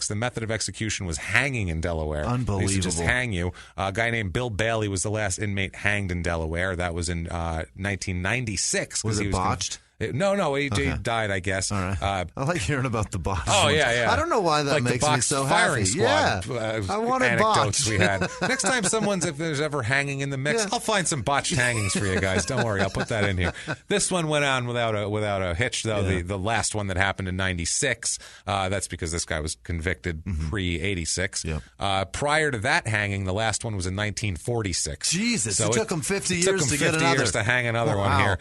the method of execution was hanging in Delaware. Unbelievable. They used to just hang you. A guy named Bill Bailey was the last inmate hanged in Delaware. That was in 1996. Was it botched? No, he died, I guess. All right. I like hearing about the botch. Oh, yeah. I don't know why that like makes the me so firing happy. Squad, I want a anecdotes botch. we had. Next time if there's ever hanging in the mix, I'll find some botched hangings for you guys. Don't worry, I'll put that in here. This one went on without a hitch, though. Yeah. The last one that happened in 96, that's because this guy was convicted pre-86. Yep. Prior to that hanging, the last one was in 1946. Jesus, so it took them 50 years to get another. It took them 50 years to hang another one here.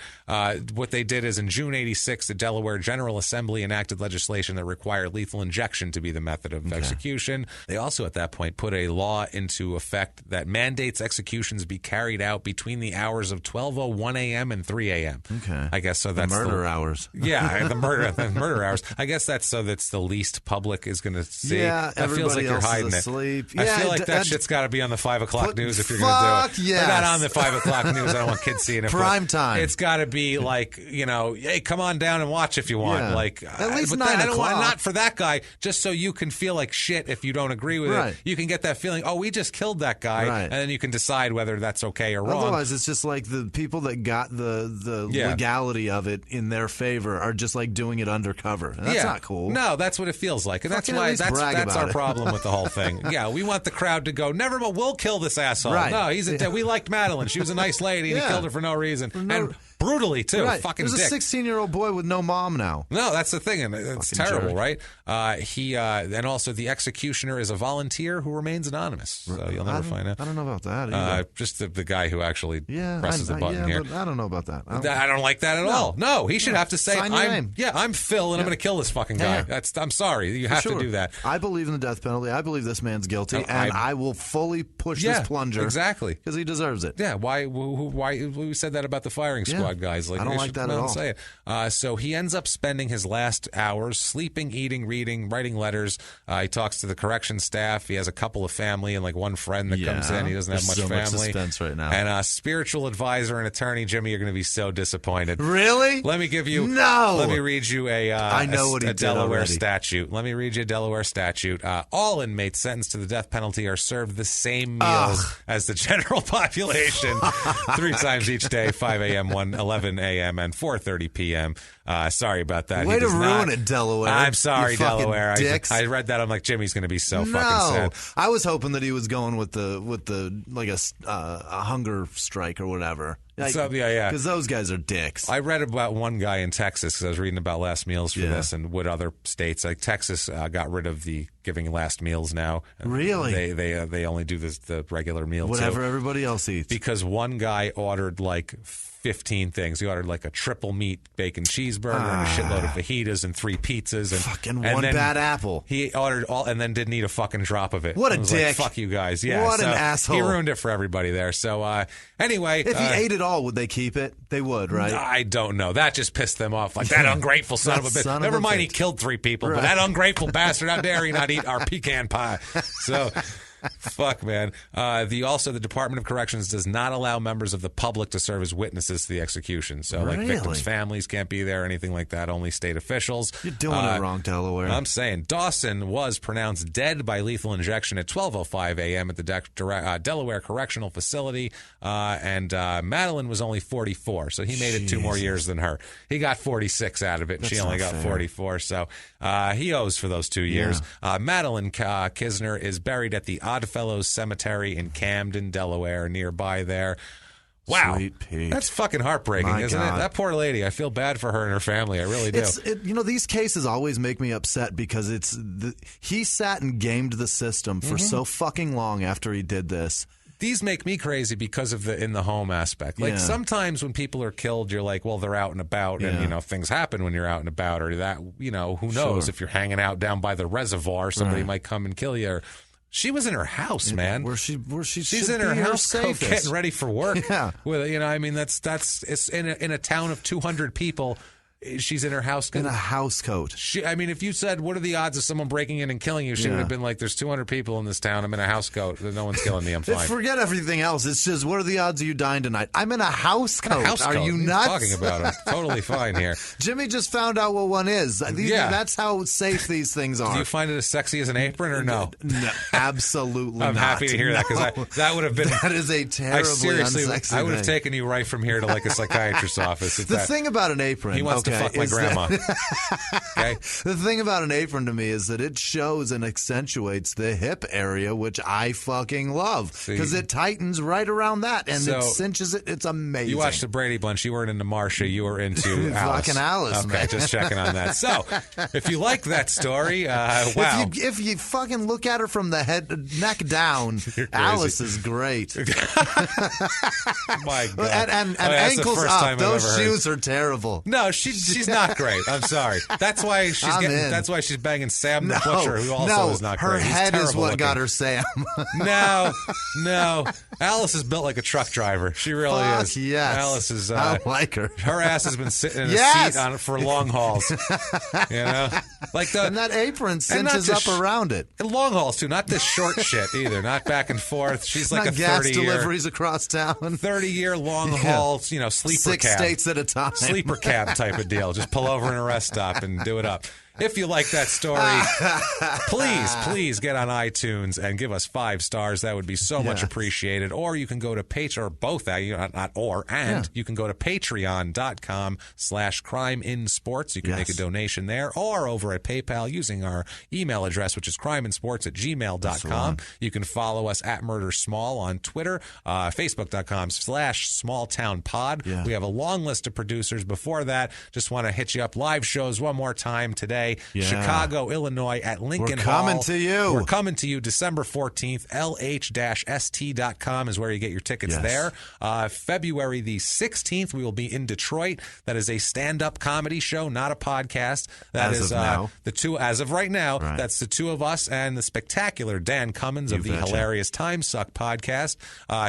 What they did is in June 86, the Delaware General Assembly enacted legislation that required lethal injection to be the method of execution. They also, at that point, put a law into effect that mandates executions be carried out between the hours of 12:01 a.m. and 3 a.m. Okay. I guess so. That's the murder hours. Yeah, the murder hours. I guess that's so that's the least public is going to see. Yeah, that feels like you're hiding asleep. it. I feel like that shit's got to be on the 5 o'clock news if you're going to do it. Yes. They're not on the 5 o'clock news. I don't want kids seeing it. Prime time. It's got to be like, hey, come on down and watch if you want. Yeah. Like at least 9 I don't o'clock. want, not for that guy, just so you can feel like shit if you don't agree with it. You can get that feeling, we just killed that guy, and then you can decide whether that's okay or wrong. Otherwise, it's just like the people that got the legality of it in their favor are just like doing it undercover. And that's not cool. No, that's what it feels like. And that's why that's our problem with the whole thing. Yeah, we want the crowd to go, never mind, we'll kill this asshole. Right. No, we liked Madeline. She was a nice lady, and he killed her for no reason. And brutally, too. Right. Fucking There's dick. a 16-year-old boy with no mom now. No, that's the thing, and it's terrible, jerk. right? And also the executioner is a volunteer who remains anonymous, so you'll never find out. I don't know about that either. Just the guy who actually presses the button here. But I don't know about that. I don't like that at all. No, he should have to say, Sign your name. I'm Phil, and I'm going to kill this fucking guy. I'm sorry. You have to do that. I believe in the death penalty. I believe this man's guilty, and I will fully push this plunger. Exactly. Because he deserves it. Yeah, why we said that about the firing squad guys. Like, I don't like that at all. Say it. So he ends up spending his last hours sleeping, eating, reading, writing letters. He talks to the correction staff. He has a couple of family and like one friend that comes in. He doesn't have much family. Much suspense right now. And a spiritual advisor and attorney, Jimmy, you're going to be so disappointed. Really? Let me give you. No. Let me read you a Delaware statute. Let me read you a Delaware statute. All inmates sentenced to the death penalty are served the same meals as the general population 3 times each day, 5 a.m., 11 a.m., and 4:30 p.m. Sorry about that. Way to ruin it, Delaware. I'm sorry, Delaware. Dicks. I read that. I'm like, Jimmy's going to be so fucking sad. I was hoping that he was going with the like a hunger strike or whatever. Like, because those guys are dicks. I read about one guy in Texas because I was reading about last meals for this and what other states. Like Texas got rid of the giving last meals now. Really? They only do the regular meal whatever too. Everybody else eats. Because one guy ordered like 15 things. He ordered like a triple meat bacon cheeseburger and a shitload of fajitas and 3 pizzas and one bad apple. He ordered all and then didn't eat a fucking drop of it. What a dick! Like, fuck you guys. Yeah, what an asshole. He ruined it for everybody there. So anyway, if he ate it all, would they keep it? They would, right? I don't know. That just pissed them off. Like that ungrateful son of a bitch. Never mind, he killed 3 people, but that ungrateful bastard. How dare he not eat our pecan pie? So. Fuck, man. The Department of Corrections does not allow members of the public to serve as witnesses to the execution. So, like, victims' families can't be there, anything like that. Only state officials. You're doing it wrong, Delaware. I'm saying Dawson was pronounced dead by lethal injection at 12:05 a.m. at the Delaware Correctional Facility, and Madeline was only 44, so he made it 2 more years than her. He got 46 out of it, and she only got 44, so he owes for those 2 years. Madeline Kisner is buried at the Oddfellows Cemetery in Camden, Delaware, nearby there. Wow. Sweet Pete. That's fucking heartbreaking, isn't it? That poor lady. I feel bad for her and her family. I really do. These cases always make me upset because he sat and gamed the system for so fucking long after he did this. These make me crazy because of the in the home aspect. Like sometimes when people are killed, you're like, well, they're out and about, and things happen when you're out and about, or that who knows if you're hanging out down by the reservoir, somebody might come and kill you. Or, she was in her house, man. She's in her house, getting ready for work. With it's in a town of 200 people. She's in her house in a house coat. If you said, what are the odds of someone breaking in and killing you, she would have been like, there's 200 people in this town. I'm in a house coat. No one's killing me. I'm fine. Forget everything else. It's just, what are the odds of you dying tonight? I'm in a house coat. Are you nuts? Talking about it. Totally fine here. Jimmy just found out what one is. That's how safe these things are. Do you find it as sexy as an apron or no? No, absolutely I'm not. happy to hear that, because that would have been... That is a terribly unsexy I would have taken you right from here to like a psychiatrist's office. The thing about an apron... He wants to fuck my grandma. Okay. The thing about an apron to me is that it shows and accentuates the hip area, which I fucking love, because it tightens right around that and it cinches it. It's amazing. You watched the Brady Bunch. You weren't into Marsha. You were into Alice. Fucking Alice, okay, man. Just checking on that. So, if you like that story, wow. If you fucking look at her from the neck down, Alice is great. My God. And ankles up. Those shoes are terrible. No, she's not great. I'm sorry. That's why she's banging Sam the Butcher, who also is not great. Her head is what got her Sam. No. Alice is built like a truck driver. She really is. Yes. Alice is. I like her. Her ass has been sitting in a seat on it for long hauls. And that apron cinches up around it. And long hauls too. Not this short shit either. Not back and forth. She's like not a gas 30-year deliveries across town. 30-year long haul. Sleeper 6 cab. states at a time. Sleeper cab type of deal. Just pull over in a rest stop and do it up. If you like that story, please get on iTunes and give us 5 stars. That would be so much appreciated. Or you can go to you can go to patreon.com/crimeinsports. You can make a donation there, or over at PayPal using our email address, which is crimeinsports@gmail.com. You can follow us at Murder Small on Twitter, facebook.com/smalltownpod. Yeah. We have a long list of producers. Before that, just want to hit you up. Live shows one more time today. Chicago, Illinois at Lincoln Hall. We're coming to you. We're coming to you December 14th. LH-ST.com is where you get your tickets there. February the 16th, we will be in Detroit. That is a stand-up comedy show, not a podcast. That is the two, as of right now, that's the two of us and the spectacular Dan Cummins of the hilarious Time Suck podcast.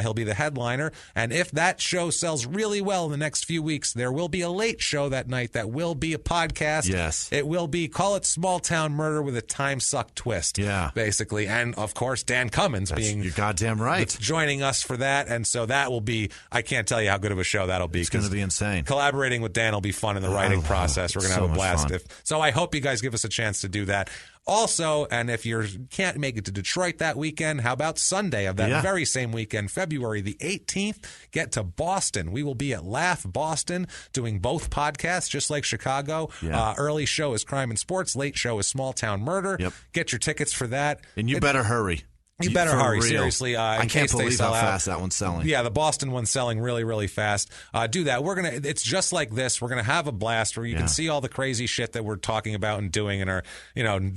He'll be the headliner. And if that show sells really well in the next few weeks, there will be a late show that night that will be a podcast. Yes. It will be, call it Small Town Murder with a Time Suck twist. Yeah. Basically. And, of course, Dan Cummins you're goddamn right. Joining us for that. And so that will be, I can't tell you how good of a show that'll be. It's going to be insane. Collaborating with Dan will be fun in the writing process. We're going to have a blast. So I hope you guys give us a chance to do that. Also, and if you can't make it to Detroit that weekend, how about Sunday of that very same weekend, February the 18th, get to Boston. We will be at Laugh Boston doing both podcasts, just like Chicago. Early show is Crime and Sports. Late show is Small Town Murder. Get your tickets for that. And you better hurry. You better hurry, seriously. I can't believe how fast that one's selling. Yeah, the Boston one's selling really, really fast. Do that. It's just like this. We're gonna have a blast where you can see all the crazy shit that we're talking about and doing, and our,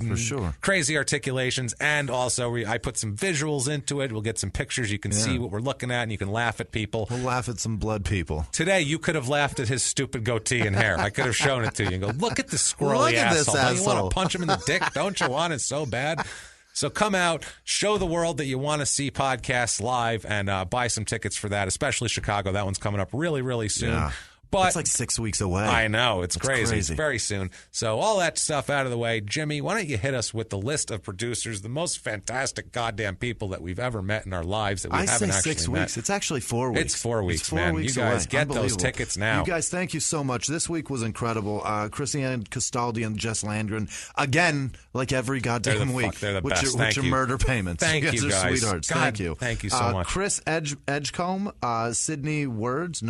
for sure, crazy articulations. And also, I put some visuals into it. We'll get some pictures. You can see what we're looking at, and you can laugh at people. We'll laugh at some blood people. Today, you could have laughed at his stupid goatee and hair. I could have shown it to you and go, look at this squirrely asshole. Don't you want to punch him in the dick? Don't you want it so bad? So come out, show the world that you want to see podcasts live, and buy some tickets for that, especially Chicago. That one's coming up really, really soon. Yeah. But it's like 6 weeks away. I know. It's crazy. It's very soon. So all that stuff out of the way. Jimmy, why don't you hit us with the list of producers, the most fantastic goddamn people that we've ever met in our lives that we haven't actually 6 met. weeks. It's actually 4 weeks. It's 4 weeks, it's 4 man. Weeks you guys away. get those tickets now. You guys, thank you so much. This week was incredible. Christiane Castaldi and Jess Landgren, again, like every goddamn week. They're the with best. Your murder payments. Thank you, guys. Sweethearts. God, thank you. Thank you so much. Chris Edgecombe, Sydney Woods.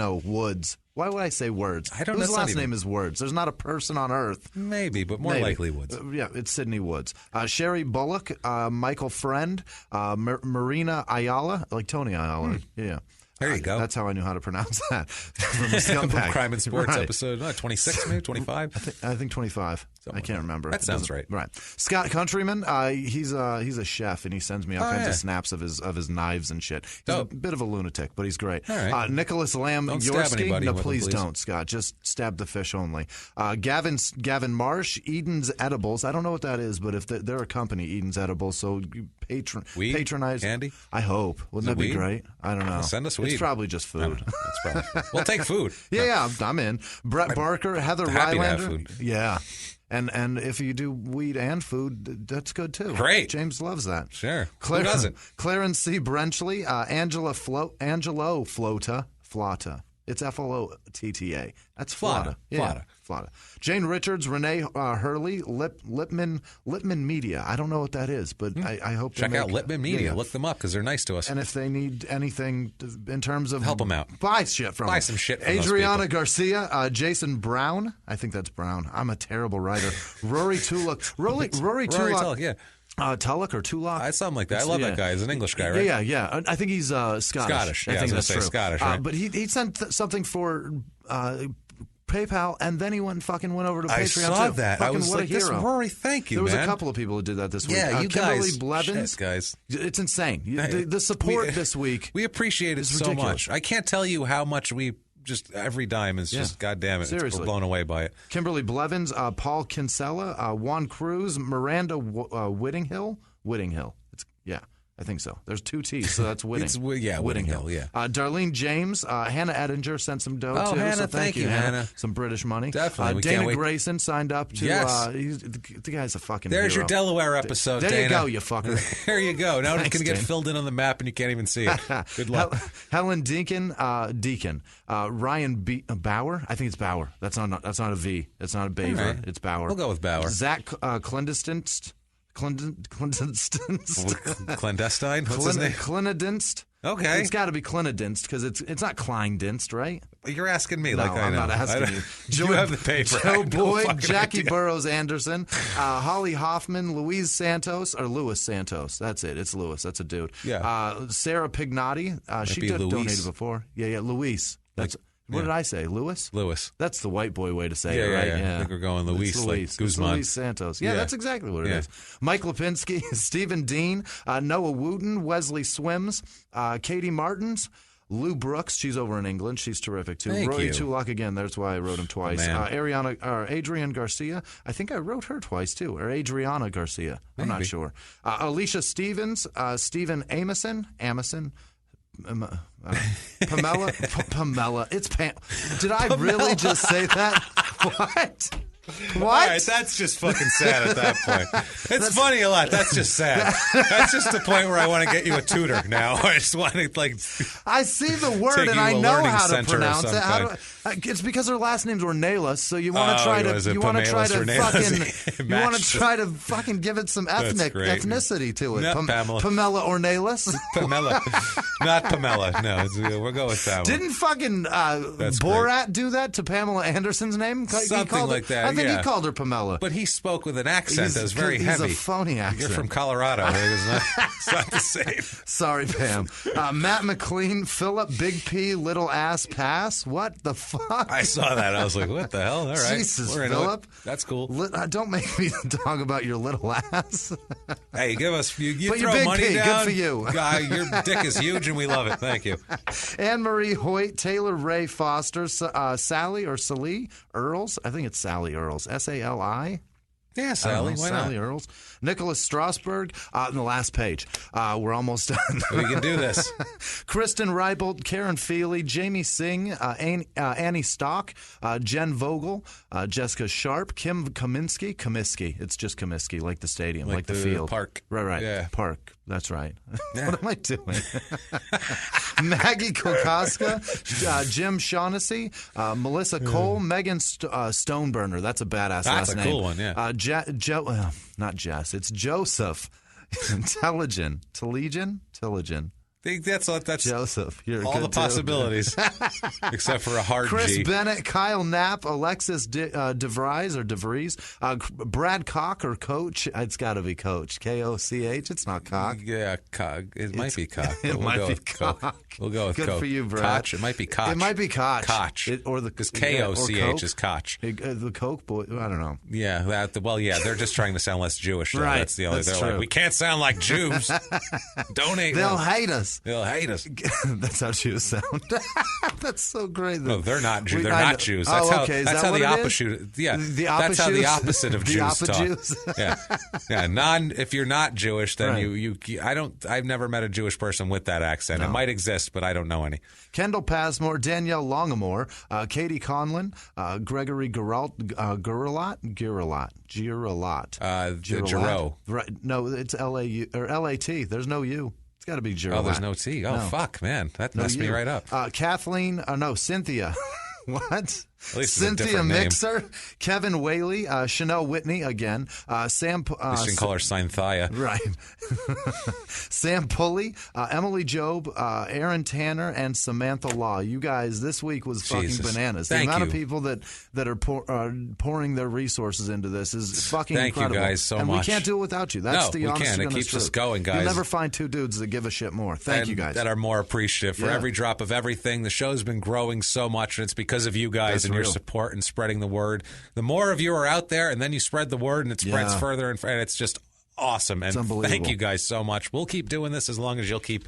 Why would I say Words? I don't know. Whose last name is Words? There's not a person on earth. Maybe, but more likely Woods. Yeah, it's Sydney Woods. Sherry Bullock, Michael Friend, Marina Ayala, like Tony Ayala. Yeah. There you go. That's how I knew how to pronounce that. From the Scumbag. Crime and Sports right. episode 26, maybe 25. I think 25. I can't remember. That sounds right. Right. Scott Countryman, he's a chef, and he sends me all kinds of snaps of his knives and shit. He's a bit of a lunatic, but he's great. All right. Nicholas Lamb Yorski. No, please don't, Scott. Just stab the fish only. Gavin Marsh, Eden's Edibles. I don't know what that is, but if they're a company, Eden's Edibles, so you patronize. Candy? I hope. Wouldn't that be great? I don't know. Send us weed. It's probably just food. We'll take food. Yeah, I'm in. Brett Barker, Heather happy to have Rylander. food. Yeah. And if you do weed and food, that's good too. Great. James loves that. Sure. Who doesn't? Clarence C. Brenchley, Angelo Flota. It's Flotta. That's Flotta. Yeah. Flotta. Jane Richards, Renee Hurley, Lipman Media. I don't know what that is, but I hope check out Lipman Media. Look them up because they're nice to us. And if they need anything in terms of help them out, buy shit from them. Buy some shit from Adriana Garcia, Jason Brown. I think that's Brown. I'm a terrible writer. Rory Tulloch. Rory Tulloch. Yeah. Tulloch or Tulloch? Something like that. I love that guy. He's an English guy, right? Yeah. I think he's Scottish. Yeah, I think that's true. Scottish, right? But he sent something for PayPal, and then he went over to Patreon. I saw that. Fucking I was what like, a hero. this Rory, thank you, There was man. a couple of people who did that this week. Yeah, you Kimberly guys. Blevins. Shit, guys. It's insane. The support this week. We appreciate it so much. I can't tell you how much we just every dime is just goddamn it. Seriously. We're blown away by it. Kimberly Blevins, Paul Kinsella, Juan Cruz, Miranda Whittinghill. I think so. There's 2 T's, so that's Whitting. Whittinghill, yeah. Darlene James, Hannah Edinger sent some dough, too. Hannah, so thank you, Hannah. Some British money. Definitely. Dana Grayson signed up to... Yes. The guy's a fucking There's hero. your Delaware episode, There Dana. you go, you fucker. There you go. Now it's going to get Dana. filled in on the map and you can't even see it. Good luck. Helen Deacon, Ryan Bauer. I think it's Bauer. That's not a V. It's not a Baver. Right. It's Bauer. We'll go with Bauer. Zach Clandestine. Clandestine? What's his name? Clinadinst. Okay. It's got to be Clinadinst because it's not Kleindinst, right? You're asking me No, like I know. I'm not asking you. You have the paper. Joe No Boyd, fucking Jackie idea. Burrows Anderson, Holly Hoffman, Louis Santos. That's it. It's Louis. That's a dude. Yeah. Sarah Pignotti. She be Louise. donated before. Yeah. Louise. What did I say? Louis? That's the white boy way to say it, Yeah, right? yeah. I think we're going Luis, It's like Luis. Guzman. It's Luis Santos. Yeah, that's exactly what it is. Mike Lipinski, Stephen Dean, Noah Wooten, Wesley Swims, Katie Martins, Lou Brooks. She's over in England. She's terrific, too. Thank Roy you. Tulloch, again, that's why I wrote him twice. Adrian Garcia. I think I wrote her twice, too. Or Adriana Garcia. I'm not sure. Alicia Stevens, Stephen Amison. Pamela. It's Pam. Did I really just say that? What? What? All right, that's just fucking sad at that point. It's funny a lot. That's just sad. That's just the point where I want to get you a tutor now. I just want to I see the word take and you I to a know learning how to center of pronounce some it. kind. It's because their last names were Nayless, so you want to try to fucking give it some ethnicity to it. No, Pamela. Pamela or Nayless? Pamela, not Pamela. No, we'll go with Pamela. Didn't fucking Borat do that to Pamela Anderson's name? Something like that. I think he called her Pamela. But he spoke with an accent that was very heavy. He's a phony accent. You're from Colorado. It's not the same. Sorry, Pam. Matt McLean, Philip, Big P, Little Ass Pass. What the fuck? I saw that. I was like, what the hell? All right. Jesus, We're into Philip. it. That's cool. Don't make me talk about your little ass. Hey, give us, you but throw Big money P, down. good for you. Your dick is huge and we love it. Thank you. Anne-Marie Hoyt, Taylor Ray Foster, Sally or Sally Earls. I think it's Sally Earls. S-A-L-I. Yeah, Sally. Why Sally not? Earls. Nicholas Strasberg on the last page. We're almost done. We can do this. Kristen Reibold, Karen Feely, Jamie Singh, Annie Stock, Jen Vogel, Jessica Sharp, Kim Comiskey. It's just Comiskey, like the stadium, like the field. Park. Right. Yeah. Park. That's right. Yeah. What am I doing? Maggie Kokoska, Jim Shaughnessy, Melissa Cole, Megan Stoneburner. That's a badass last name. That's a cool one, yeah. Not Jess. It's Joseph. Tilligen. That's Joseph. You're all good the possibilities, except for a hard Chris G. Bennett, Kyle Knapp, Alexis DeVries, Brad Koch or Coach. It's got to be Coach. Koch. It's not Cock. Yeah, It might be Cock. It might go be with Cock. We'll go with Good Coach. for you, Brad. Koch. It might be Koch. It might be Koch. Koch. Because Koch is Koch. The Coke boy. I don't know. Yeah. They're just trying to sound less Jewish. So Right. That's the only. That's they're true. like, we can't sound like Jews. Donate. They'll hate us. They'll hate us. That's how Jews sound. That's so great. No, they're not Jews. They're not Jews. That's how. Okay. That's that how what the it is? opposite. Yeah. The That's how the opposite of the Jews talk. Jews? Yeah. If you're not Jewish, then Right. I've never met a Jewish person with that accent. No. It might exist, but I don't know any. Kendall Passmore, Danielle Longamore, Katie Conlin, Gregory Girolat. Giroux. Right? No, it's L-A-U or L-A-T. There's no U. It's got to be Girolat. Oh, there's no T. Oh, No. fuck, man. That No messed me U. right up. Cynthia. What? At least it's a Cynthia different name. Mixer, Kevin Whaley, Chanel Whitney again, Sam. You can call her Cynthia. Right. Sam Pulley, Emily Job, Aaron Tanner, and Samantha Law. You guys, this week was fucking Jesus. bananas. Thank the amount you. of people that are pouring their resources into this is fucking Thank incredible. you guys so and much. we can't do it without you. That's No, the we honest can't. to It goodness keeps us truth. going, guys. You'll never find two dudes that give a shit more. Thank you guys. That are more appreciative for Yeah. every drop of everything. The show's been growing so much, and it's because of you guys That's and your real. support and spreading the word. The more of you are out there, and then you spread the word, and it spreads Yeah. further and it's just awesome. And unbelievable. thank you guys so much. We'll keep doing this as long as you'll keep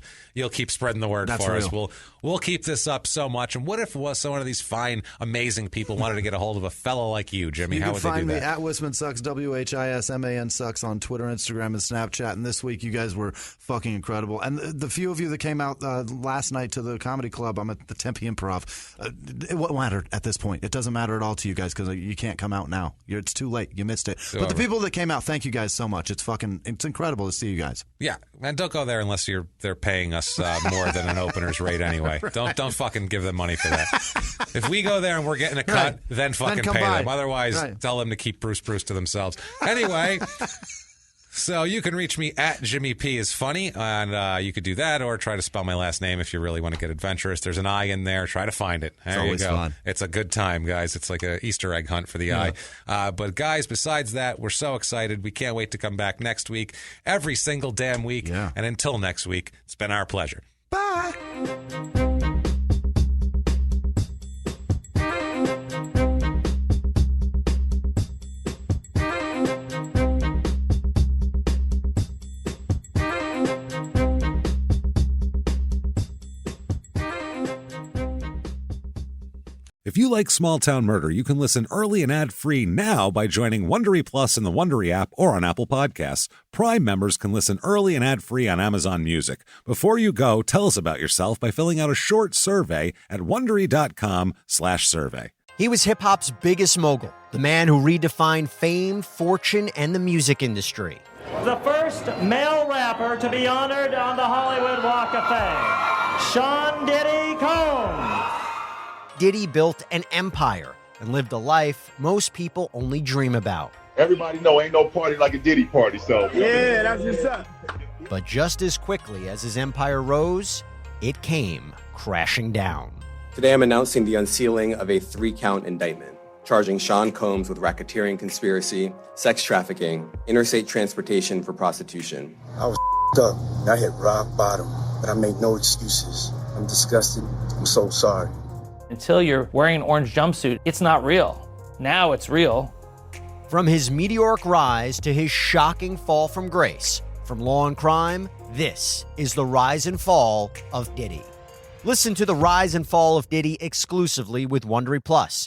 spreading the word That's for us. real. We'll keep this up so much. And what if one of these fine, amazing people wanted to get a hold of a fellow like you, Jimmy? You How can would they find do me that? at Whisman Sucks, WHISMAN Sucks on Twitter, Instagram, and Snapchat. And this week, you guys were fucking incredible. And the few of you that came out last night to the comedy club, I'm at the Tempe Improv. It won't matter at this point. It doesn't matter at all to you guys because you can't come out now. It's too late. You missed it. But the people that came out, thank you guys so much. It's incredible to see you guys. Yeah, and don't go there unless they're paying us more than an opener's rate anyway. Don't fucking give them money for that. If we go there and we're getting a cut, Right. then fucking come pay by. them. Otherwise, Right. tell them to keep Bruce to themselves. Anyway. So you can reach me at Jimmy P is funny, and you could do that, or try to spell my last name if you really want to get adventurous. There's an I in there. Try to find it. There always you go. fun. It's a good time, guys. It's like an Easter egg hunt for the eye. But guys, besides that, we're so excited. We can't wait to come back next week, every single damn week. Yeah. And until next week, it's been our pleasure. Bye. If you like Small Town Murder, you can listen early and ad-free now by joining Wondery Plus in the Wondery app or on Apple Podcasts. Prime members can listen early and ad-free on Amazon Music. Before you go, tell us about yourself by filling out a short survey at Wondery.com/survey. He was hip-hop's biggest mogul, the man who redefined fame, fortune, and the music industry. The first male rapper to be honored on the Hollywood Walk of Fame, Sean Diddy Combs. Diddy built an empire and lived a life most people only dream about. Everybody know ain't no party like a Diddy party, so. Yeah, that's what's up. But just as quickly as his empire rose, it came crashing down. Today I'm announcing the unsealing of a 3-count indictment, charging Sean Combs with racketeering conspiracy, sex trafficking, interstate transportation for prostitution. I was up. I hit rock bottom, but I made no excuses. I'm disgusted. I'm so sorry. Until you're wearing an orange jumpsuit, it's not real. Now it's real. From his meteoric rise to his shocking fall from grace, from law and crime, this is the rise and fall of Diddy. Listen to the rise and fall of Diddy exclusively with Wondery Plus